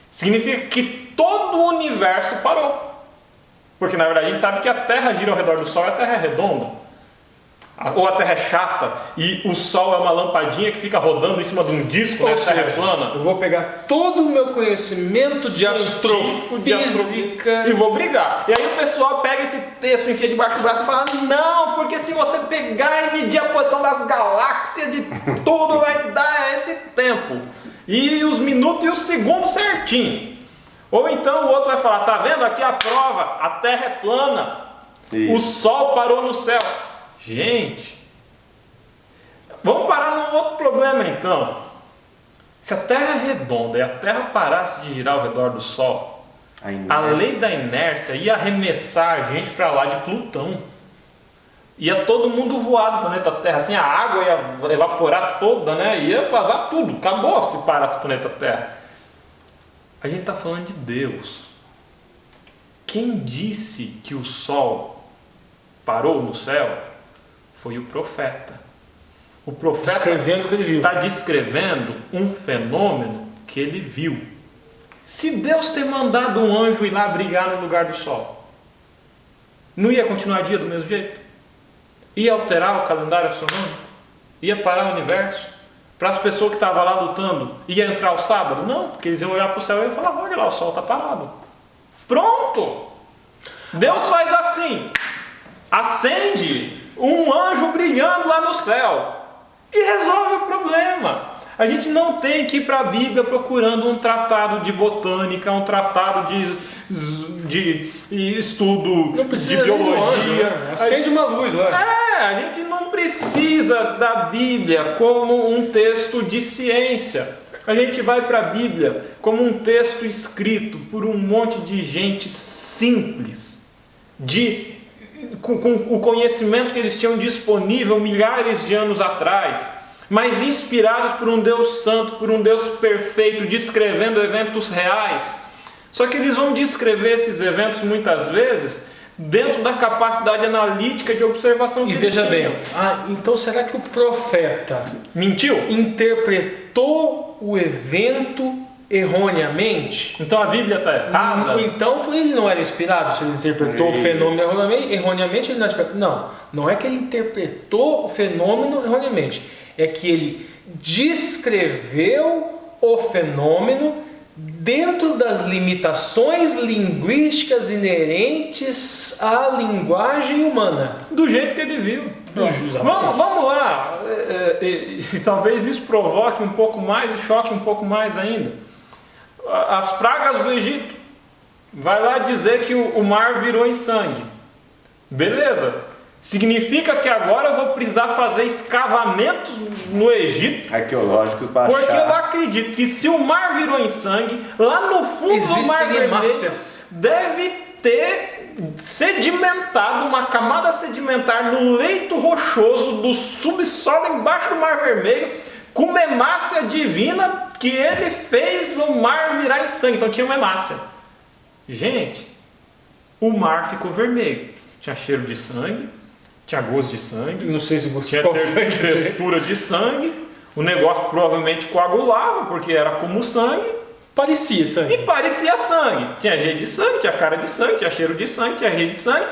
significa que todo o universo parou. Porque na verdade a gente sabe que a Terra gira ao redor do Sol e a Terra é redonda. Ou a Terra é chata e o Sol é uma lampadinha que fica rodando em cima de um disco, né? A Terra é plana. Eu vou pegar todo o meu conhecimento de astrofísica e vou brigar. E aí o pessoal pega esse texto, enfia debaixo do braço e fala: não, porque se você pegar e medir a posição das galáxias de tudo, vai dar esse tempo. E os minutos e os segundos certinho. Ou então o outro vai falar: tá vendo aqui a prova, a Terra é plana, o Sol parou no céu. Gente, vamos parar num outro problema então. Se a Terra é redonda e a Terra parasse de girar ao redor do Sol, a lei da inércia ia arremessar a gente para lá de Plutão. Ia todo mundo voar do planeta Terra, assim, a água ia evaporar toda, né? Ia vazar tudo, acabou se parar do planeta Terra. A gente está falando de Deus. Quem disse que o Sol parou no céu foi o profeta. O profeta está descrevendo um fenômeno que ele viu. Se Deus ter mandado um anjo ir lá brigar no lugar do Sol, não ia continuar dia do mesmo jeito? Ia alterar o calendário astronômico? Ia parar o universo? Para as pessoas que estavam lá lutando, ia entrar o sábado? Não, porque eles iam olhar para o céu e iam falar: olha lá, o sol está parado. Pronto! Deus faz assim: acende um anjo brilhando lá no céu e resolve o problema. A gente não tem que ir para a Bíblia procurando um tratado de botânica, um tratado de estudo de biologia. Anjo, né? Acende uma luz lá. A gente não precisa da Bíblia como um texto de ciência. A gente vai para a Bíblia como um texto escrito por um monte de gente simples, com o conhecimento que eles tinham disponível milhares de anos atrás, mas inspirados por um Deus santo, por um Deus perfeito, descrevendo eventos reais. Só que eles vão descrever esses eventos muitas vezes dentro da capacidade analítica de observação que e eles veja tinham. bem, então será que o profeta mentiu? Interpretou o evento erroneamente? Então a Bíblia está errada? Então ele não era inspirado? Se ele interpretou o fenômeno erroneamente, ele não era inspirado. Não é que ele interpretou o fenômeno erroneamente, é que ele descreveu o fenômeno dentro das limitações linguísticas inerentes à linguagem humana, do jeito que ele viu. Vamos lá, talvez isso provoque um pouco mais e choque um pouco mais ainda. As pragas do Egito, vai lá dizer que o mar virou em sangue. Beleza, significa que agora eu vou precisar fazer escavamentos no Egito arqueológicos para porque eu acredito que se o mar virou em sangue, lá no fundo do Mar Vermelho deve ter sedimentado, uma camada sedimentar no leito rochoso do subsolo embaixo do Mar Vermelho, com uma hemácia divina que ele fez o mar virar em sangue. Então tinha uma hemácia. Gente, o mar ficou vermelho. tinha cheiro de sangue, tinha gosto de sangue, Não sei se você tinha consegue ver. textura de sangue, o negócio provavelmente coagulava, porque era como sangue, Parecia sangue. e parecia sangue. Tinha jeito de sangue, tinha cara de sangue, tinha cheiro de sangue, tinha jeito de sangue.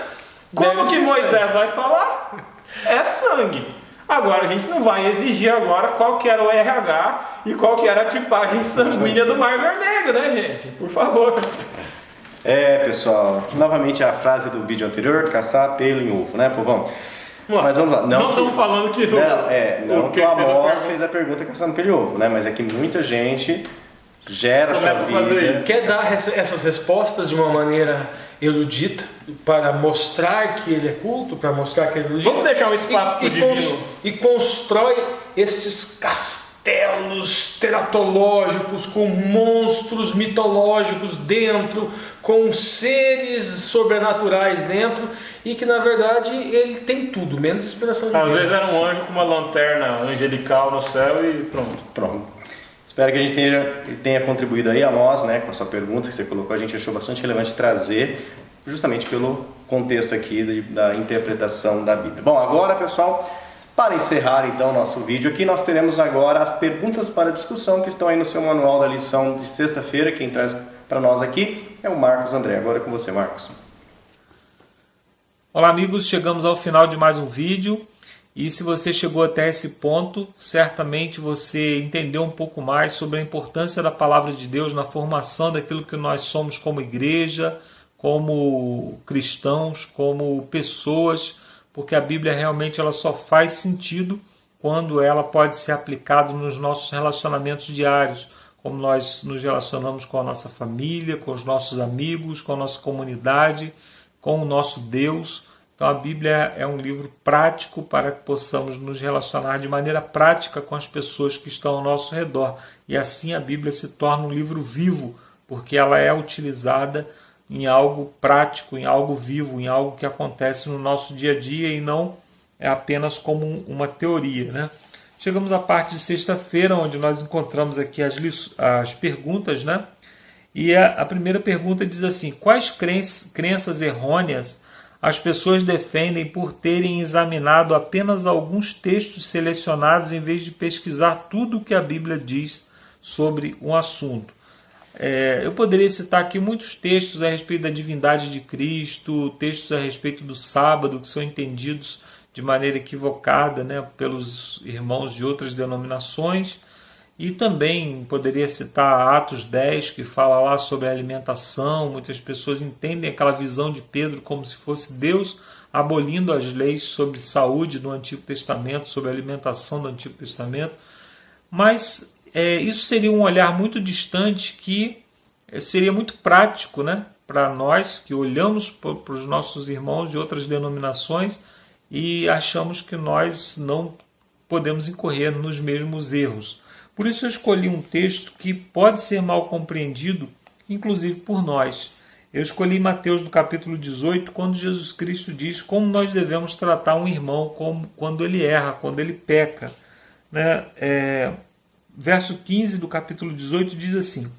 Como Deve que ser Moisés sangue. vai falar? É sangue. Agora, a gente não vai exigir agora qual que era o RH e qual que era a tipagem sanguínea do Mar Vermelho, né, gente? Por favor. Pessoal, novamente a frase do vídeo anterior, caçar pelo em ovo, né, povão? Mas vamos lá. Não estamos falando que Não que o fez a Amós pergunta. fez a pergunta caçando pelo em ovo, né? Mas é que muita gente gera Começa suas a fazer vidas. isso. Quer dar essas respostas de uma maneira erudita para mostrar que ele é culto, para mostrar que ele é erudito? Vamos deixar um espaço para o divino. E constrói estes castelos teratológicos com monstros mitológicos dentro, com seres sobrenaturais dentro, e que na verdade ele tem tudo, menos inspiração de Às Deus. vezes era um anjo com uma lanterna angelical no céu e pronto. Pronto. Espero que a gente tenha contribuído aí, Amós, né, com a sua pergunta que você colocou. A gente achou bastante relevante trazer, justamente pelo contexto aqui da interpretação da Bíblia. Bom, agora, pessoal, para encerrar então o nosso vídeo aqui, nós teremos agora as perguntas para discussão que estão aí no seu manual da lição de sexta-feira. Quem traz para nós aqui é o Marcos André. Agora é com você, Marcos. Olá, amigos, chegamos ao final de mais um vídeo. E se você chegou até esse ponto, certamente você entendeu um pouco mais sobre a importância da palavra de Deus na formação daquilo que nós somos como igreja, como cristãos, como pessoas, porque a Bíblia realmente ela só faz sentido quando ela pode ser aplicada nos nossos relacionamentos diários, como nós nos relacionamos com a nossa família, com os nossos amigos, com a nossa comunidade, com o nosso Deus. Então a Bíblia é um livro prático para que possamos nos relacionar de maneira prática com as pessoas que estão ao nosso redor. E assim a Bíblia se torna um livro vivo, porque ela é utilizada em algo prático, em algo vivo, em algo que acontece no nosso dia a dia e não é apenas como uma teoria, né? Chegamos à parte de sexta-feira, onde nós encontramos aqui as perguntas, né? E a primeira pergunta diz assim: quais crenças errôneas as pessoas defendem por terem examinado apenas alguns textos selecionados em vez de pesquisar tudo o que a Bíblia diz sobre um assunto? Eu poderia citar aqui muitos textos a respeito da divindade de Cristo, textos a respeito do sábado que são entendidos de maneira equivocada, né, pelos irmãos de outras denominações. E também poderia citar Atos 10, que fala lá sobre a alimentação. Muitas pessoas entendem aquela visão de Pedro como se fosse Deus abolindo as leis sobre saúde do Antigo Testamento, sobre a alimentação do Antigo Testamento. Mas isso seria um olhar muito distante que seria muito prático, né, para nós que olhamos para os nossos irmãos de outras denominações e achamos que nós não podemos incorrer nos mesmos erros. Por isso eu escolhi um texto que pode ser mal compreendido, inclusive por nós. Eu escolhi Mateus do capítulo 18, quando Jesus Cristo diz como nós devemos tratar um irmão quando ele erra, quando ele peca. Né? Verso 15 do capítulo 18 diz assim: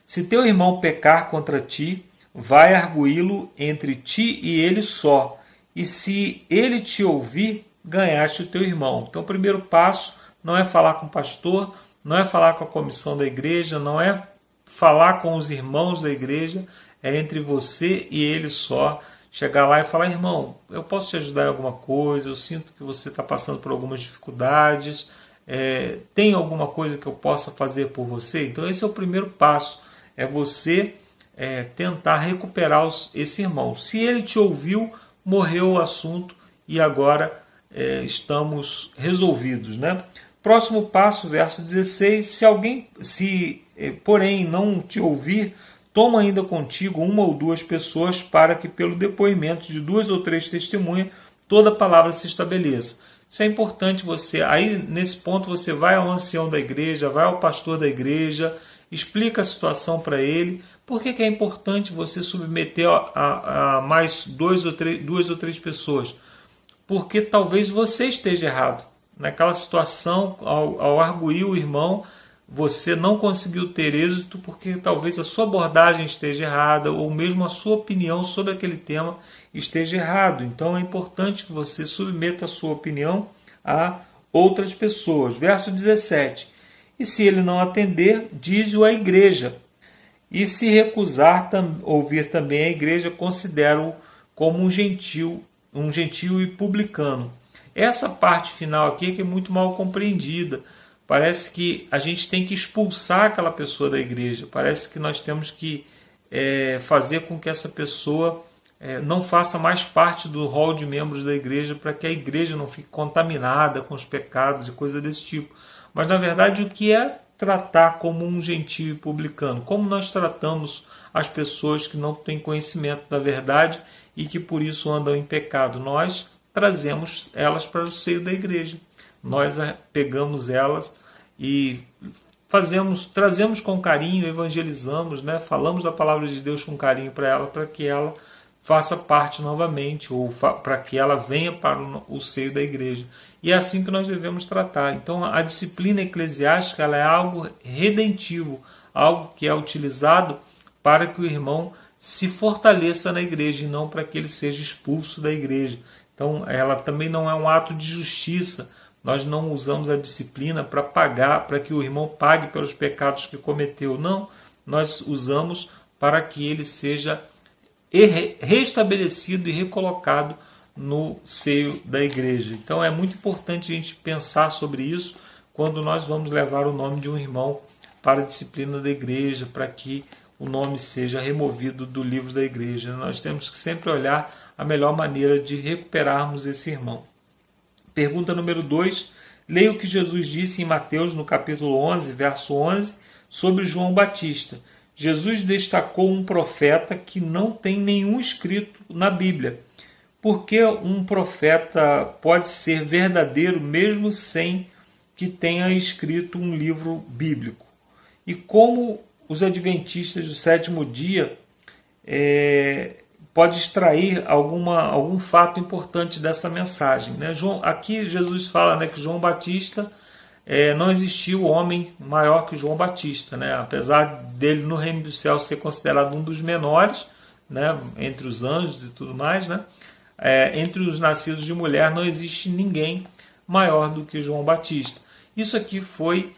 se teu irmão pecar contra ti, vai arguí-lo entre ti e ele só, e se ele te ouvir, ganhaste o teu irmão. Então o primeiro passo não é falar com o pastor, não é falar com a comissão da igreja, não é falar com os irmãos da igreja, é entre você e ele só. Chegar lá e falar: irmão, eu posso te ajudar em alguma coisa, eu sinto que você está passando por algumas dificuldades, tem alguma coisa que eu possa fazer por você? Então esse é o primeiro passo, é você tentar recuperar esse irmão. Se ele te ouviu, morreu o assunto e agora estamos resolvidos, né? Próximo passo, verso 16: se porém não te ouvir, toma ainda contigo uma ou duas pessoas, para que pelo depoimento de 2 ou 3 testemunhas toda palavra se estabeleça. Isso é importante. Aí nesse ponto você vai ao ancião da igreja, vai ao pastor da igreja, explica a situação para ele. Por que é importante você submeter a mais 2 ou 3 pessoas? Porque talvez você esteja errado. Naquela situação, ao arguir o irmão, você não conseguiu ter êxito porque talvez a sua abordagem esteja errada ou mesmo a sua opinião sobre aquele tema esteja errado. Então é importante que você submeta a sua opinião a outras pessoas. Verso 17. E se ele não atender, dize-o à igreja. E se recusar ouvir também a igreja, considera-o como um gentil e publicano. Essa parte final aqui é que é muito mal compreendida. Parece que a gente tem que expulsar aquela pessoa da igreja. Parece que nós temos que fazer com que essa pessoa não faça mais parte do rol de membros da igreja, para que a igreja não fique contaminada com os pecados e coisas desse tipo. Mas, na verdade, o que é tratar como um gentio e publicano? Como nós tratamos as pessoas que não têm conhecimento da verdade e que por isso andam em pecado? Nós trazemos elas para o seio da igreja. Nós pegamos elas e trazemos com carinho, evangelizamos, né? Falamos da palavra de Deus com carinho para ela, para que ela faça parte novamente, ou para que ela venha para o seio da igreja. E é assim que nós devemos tratar. Então a disciplina eclesiástica, ela é algo redentivo, algo que é utilizado para que o irmão se fortaleça na igreja e não para que ele seja expulso da igreja. Então ela também não é um ato de justiça. Nós não usamos a disciplina para pagar, para que o irmão pague pelos pecados que cometeu. Não, nós usamos para que ele seja restabelecido e recolocado no seio da igreja. Então é muito importante a gente pensar sobre isso quando nós vamos levar o nome de um irmão para a disciplina da igreja, para que o nome seja removido do livro da igreja. Nós temos que sempre olhar a melhor maneira de recuperarmos esse irmão. Pergunta número 2. Leia o que Jesus disse em Mateus, no capítulo 11, verso 11, sobre João Batista. Jesus destacou um profeta que não tem nenhum escrito na Bíblia. Porque um profeta pode ser verdadeiro mesmo sem que tenha escrito um livro bíblico? E como os adventistas do sétimo dia pode extrair algum fato importante dessa mensagem, né? Aqui Jesus fala, né, que João Batista não existiu homem maior que João Batista, né? Apesar dele no reino do céu ser considerado um dos menores, né, entre os anjos e tudo mais, né? Entre os nascidos de mulher não existe ninguém maior do que João Batista. Isso aqui foi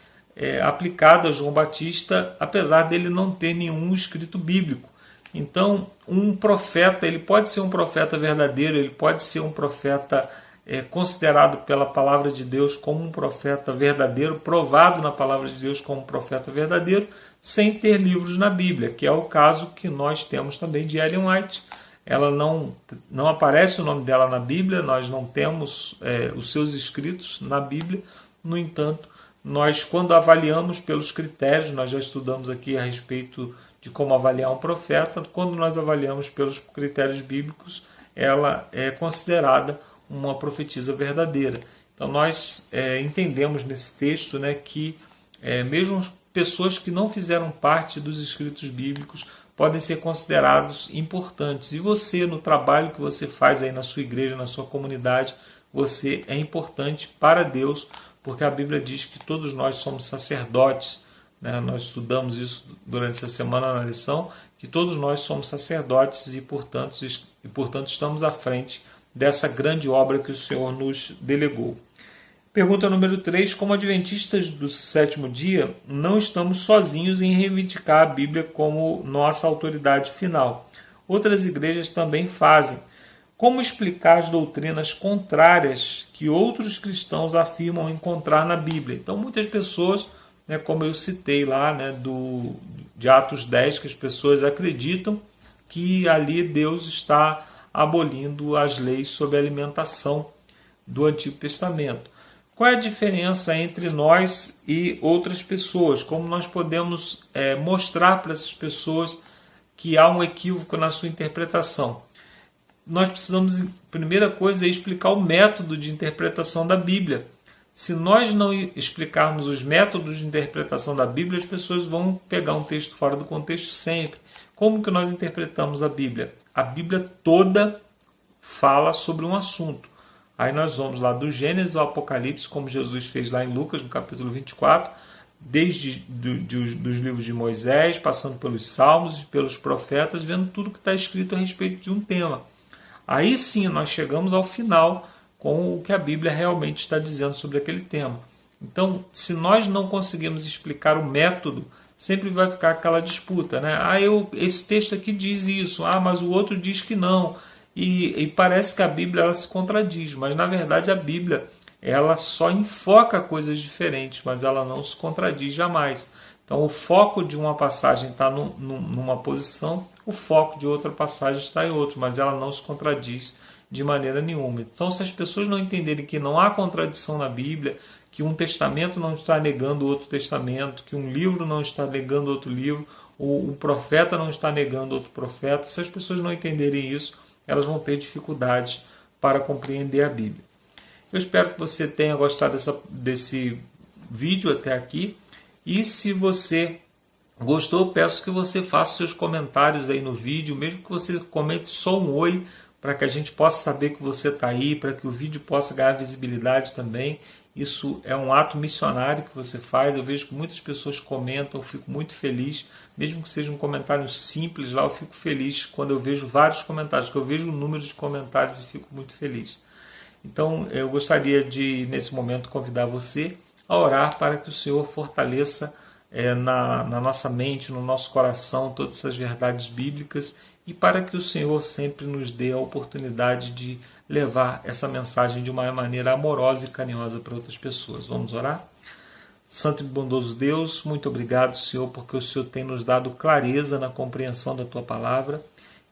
aplicado a João Batista, apesar dele não ter nenhum escrito bíblico. Então, um profeta, ele pode ser um profeta verdadeiro, ele pode ser um profeta considerado pela palavra de Deus como um profeta verdadeiro, provado na palavra de Deus como um profeta verdadeiro, sem ter livros na Bíblia, que é o caso que nós temos também de Ellen White. Ela não aparece o nome dela na Bíblia, nós não temos os seus escritos na Bíblia. No entanto, nós, quando avaliamos pelos critérios, nós já estudamos aqui a respeito de como avaliar um profeta, quando nós avaliamos pelos critérios bíblicos, ela é considerada uma profetisa verdadeira. Então nós entendemos nesse texto, né, que mesmo pessoas que não fizeram parte dos escritos bíblicos podem ser considerados importantes. E você, no trabalho que você faz aí na sua igreja, na sua comunidade, você é importante para Deus, porque a Bíblia diz que todos nós somos sacerdotes, né? Nós estudamos isso durante essa semana na lição, que todos nós somos sacerdotes e, portanto, estamos à frente dessa grande obra que o Senhor nos delegou. Pergunta número 3. Como adventistas do sétimo dia, não estamos sozinhos em reivindicar a Bíblia como nossa autoridade final. Outras igrejas também fazem. Como explicar as doutrinas contrárias que outros cristãos afirmam encontrar na Bíblia? Então, muitas pessoas, né, como eu citei lá, né, de Atos 10, que as pessoas acreditam que ali Deus está abolindo as leis sobre a alimentação do Antigo Testamento. Qual é a diferença entre nós e outras pessoas? Como nós podemos mostrar para essas pessoas que há um equívoco na sua interpretação? Nós precisamos, primeira coisa, explicar o método de interpretação da Bíblia. Se nós não explicarmos os métodos de interpretação da Bíblia, as pessoas vão pegar um texto fora do contexto sempre. Como que nós interpretamos a Bíblia? A Bíblia toda fala sobre um assunto. Aí nós vamos lá do Gênesis ao Apocalipse, como Jesus fez lá em Lucas, no capítulo 24, desde dos livros de Moisés, passando pelos Salmos e pelos profetas, vendo tudo que está escrito a respeito de um tema. aí sim nós chegamos ao final com o que a Bíblia realmente está dizendo sobre aquele tema. Então, se nós não conseguimos explicar o método, sempre vai ficar aquela disputa, né? Esse texto aqui diz isso, mas o outro diz que não. E parece que a Bíblia ela se contradiz, mas na verdade a Bíblia ela só enfoca coisas diferentes, mas ela não se contradiz jamais. Então o foco de uma passagem está numa posição, o foco de outra passagem está em outra, mas ela não se contradiz de maneira nenhuma. Então, se as pessoas não entenderem que não há contradição na Bíblia, que um testamento não está negando outro testamento, que um livro não está negando outro livro, ou um profeta não está negando outro profeta, se as pessoas não entenderem isso, elas vão ter dificuldades para compreender a Bíblia. Eu espero que você tenha gostado desse vídeo até aqui, e se você gostou, peço que você faça seus comentários aí no vídeo, mesmo que você comente só um oi, para que a gente possa saber que você está aí, para que o vídeo possa ganhar visibilidade também. Isso é um ato missionário que você faz. Eu vejo que muitas pessoas comentam, eu fico muito feliz, mesmo que seja um comentário simples lá, eu fico feliz quando eu vejo vários comentários, que eu vejo o número de comentários e fico muito feliz. Então eu gostaria de, nesse momento, convidar você a orar para que o Senhor fortaleça na nossa mente, no nosso coração, todas essas verdades bíblicas, e para que o Senhor sempre nos dê a oportunidade de levar essa mensagem de uma maneira amorosa e carinhosa para outras pessoas. Vamos orar? Santo e bondoso Deus, muito obrigado, Senhor, porque o Senhor tem nos dado clareza na compreensão da Tua palavra.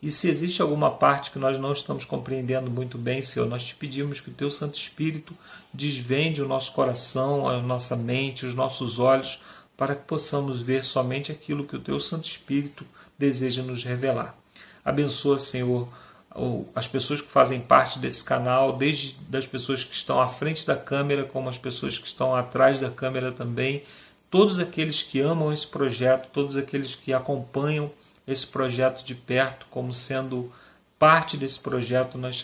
E se existe alguma parte que nós não estamos compreendendo muito bem, Senhor, nós te pedimos que o Teu Santo Espírito desvende o nosso coração, a nossa mente, os nossos olhos, para que possamos ver somente aquilo que o Teu Santo Espírito deseja nos revelar. Abençoa, Senhor, as pessoas que fazem parte desse canal, desde as pessoas que estão à frente da câmera, como as pessoas que estão atrás da câmera também, todos aqueles que amam esse projeto, todos aqueles que acompanham esse projeto de perto, como sendo parte desse projeto, nós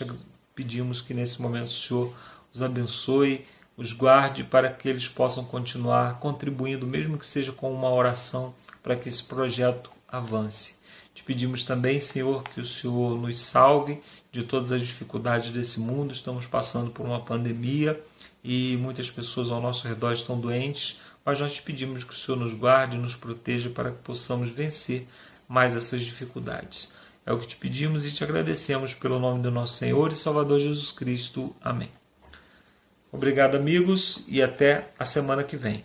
pedimos que nesse momento o Senhor os abençoe, os guarde para que eles possam continuar contribuindo, mesmo que seja com uma oração, para que esse projeto avance. Te pedimos também, Senhor, que o Senhor nos salve de todas as dificuldades desse mundo. Estamos passando por uma pandemia e muitas pessoas ao nosso redor estão doentes, mas nós te pedimos que o Senhor nos guarde e nos proteja para que possamos vencer mais essas dificuldades. É o que te pedimos e te agradecemos pelo nome do nosso Senhor e Salvador Jesus Cristo. Amém. Obrigado, amigos, e até a semana que vem.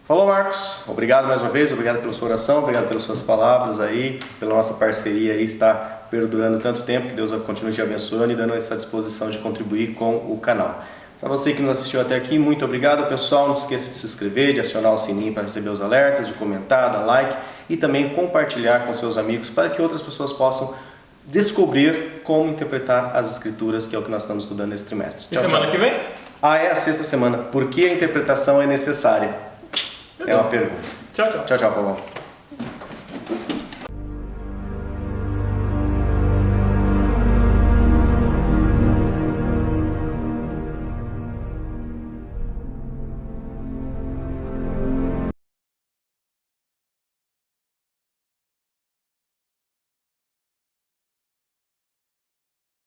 Falou, Marcos. Obrigado mais uma vez, obrigado pela sua oração, obrigado pelas suas palavras aí, pela nossa parceria aí, está perdurando tanto tempo, que Deus continue te abençoando e dando essa disposição de contribuir com o canal. Para você que nos assistiu até aqui, muito obrigado, pessoal. Não esqueça de se inscrever, de acionar o sininho para receber os alertas, de comentar, dar like e também compartilhar com seus amigos para que outras pessoas possam descobrir como interpretar as escrituras, que é o que nós estamos estudando nesse trimestre. E semana que vem? É a sexta semana. Por que a interpretação é necessária? É uma pergunta. Tchau, tchau. Tchau, tchau, Paulo.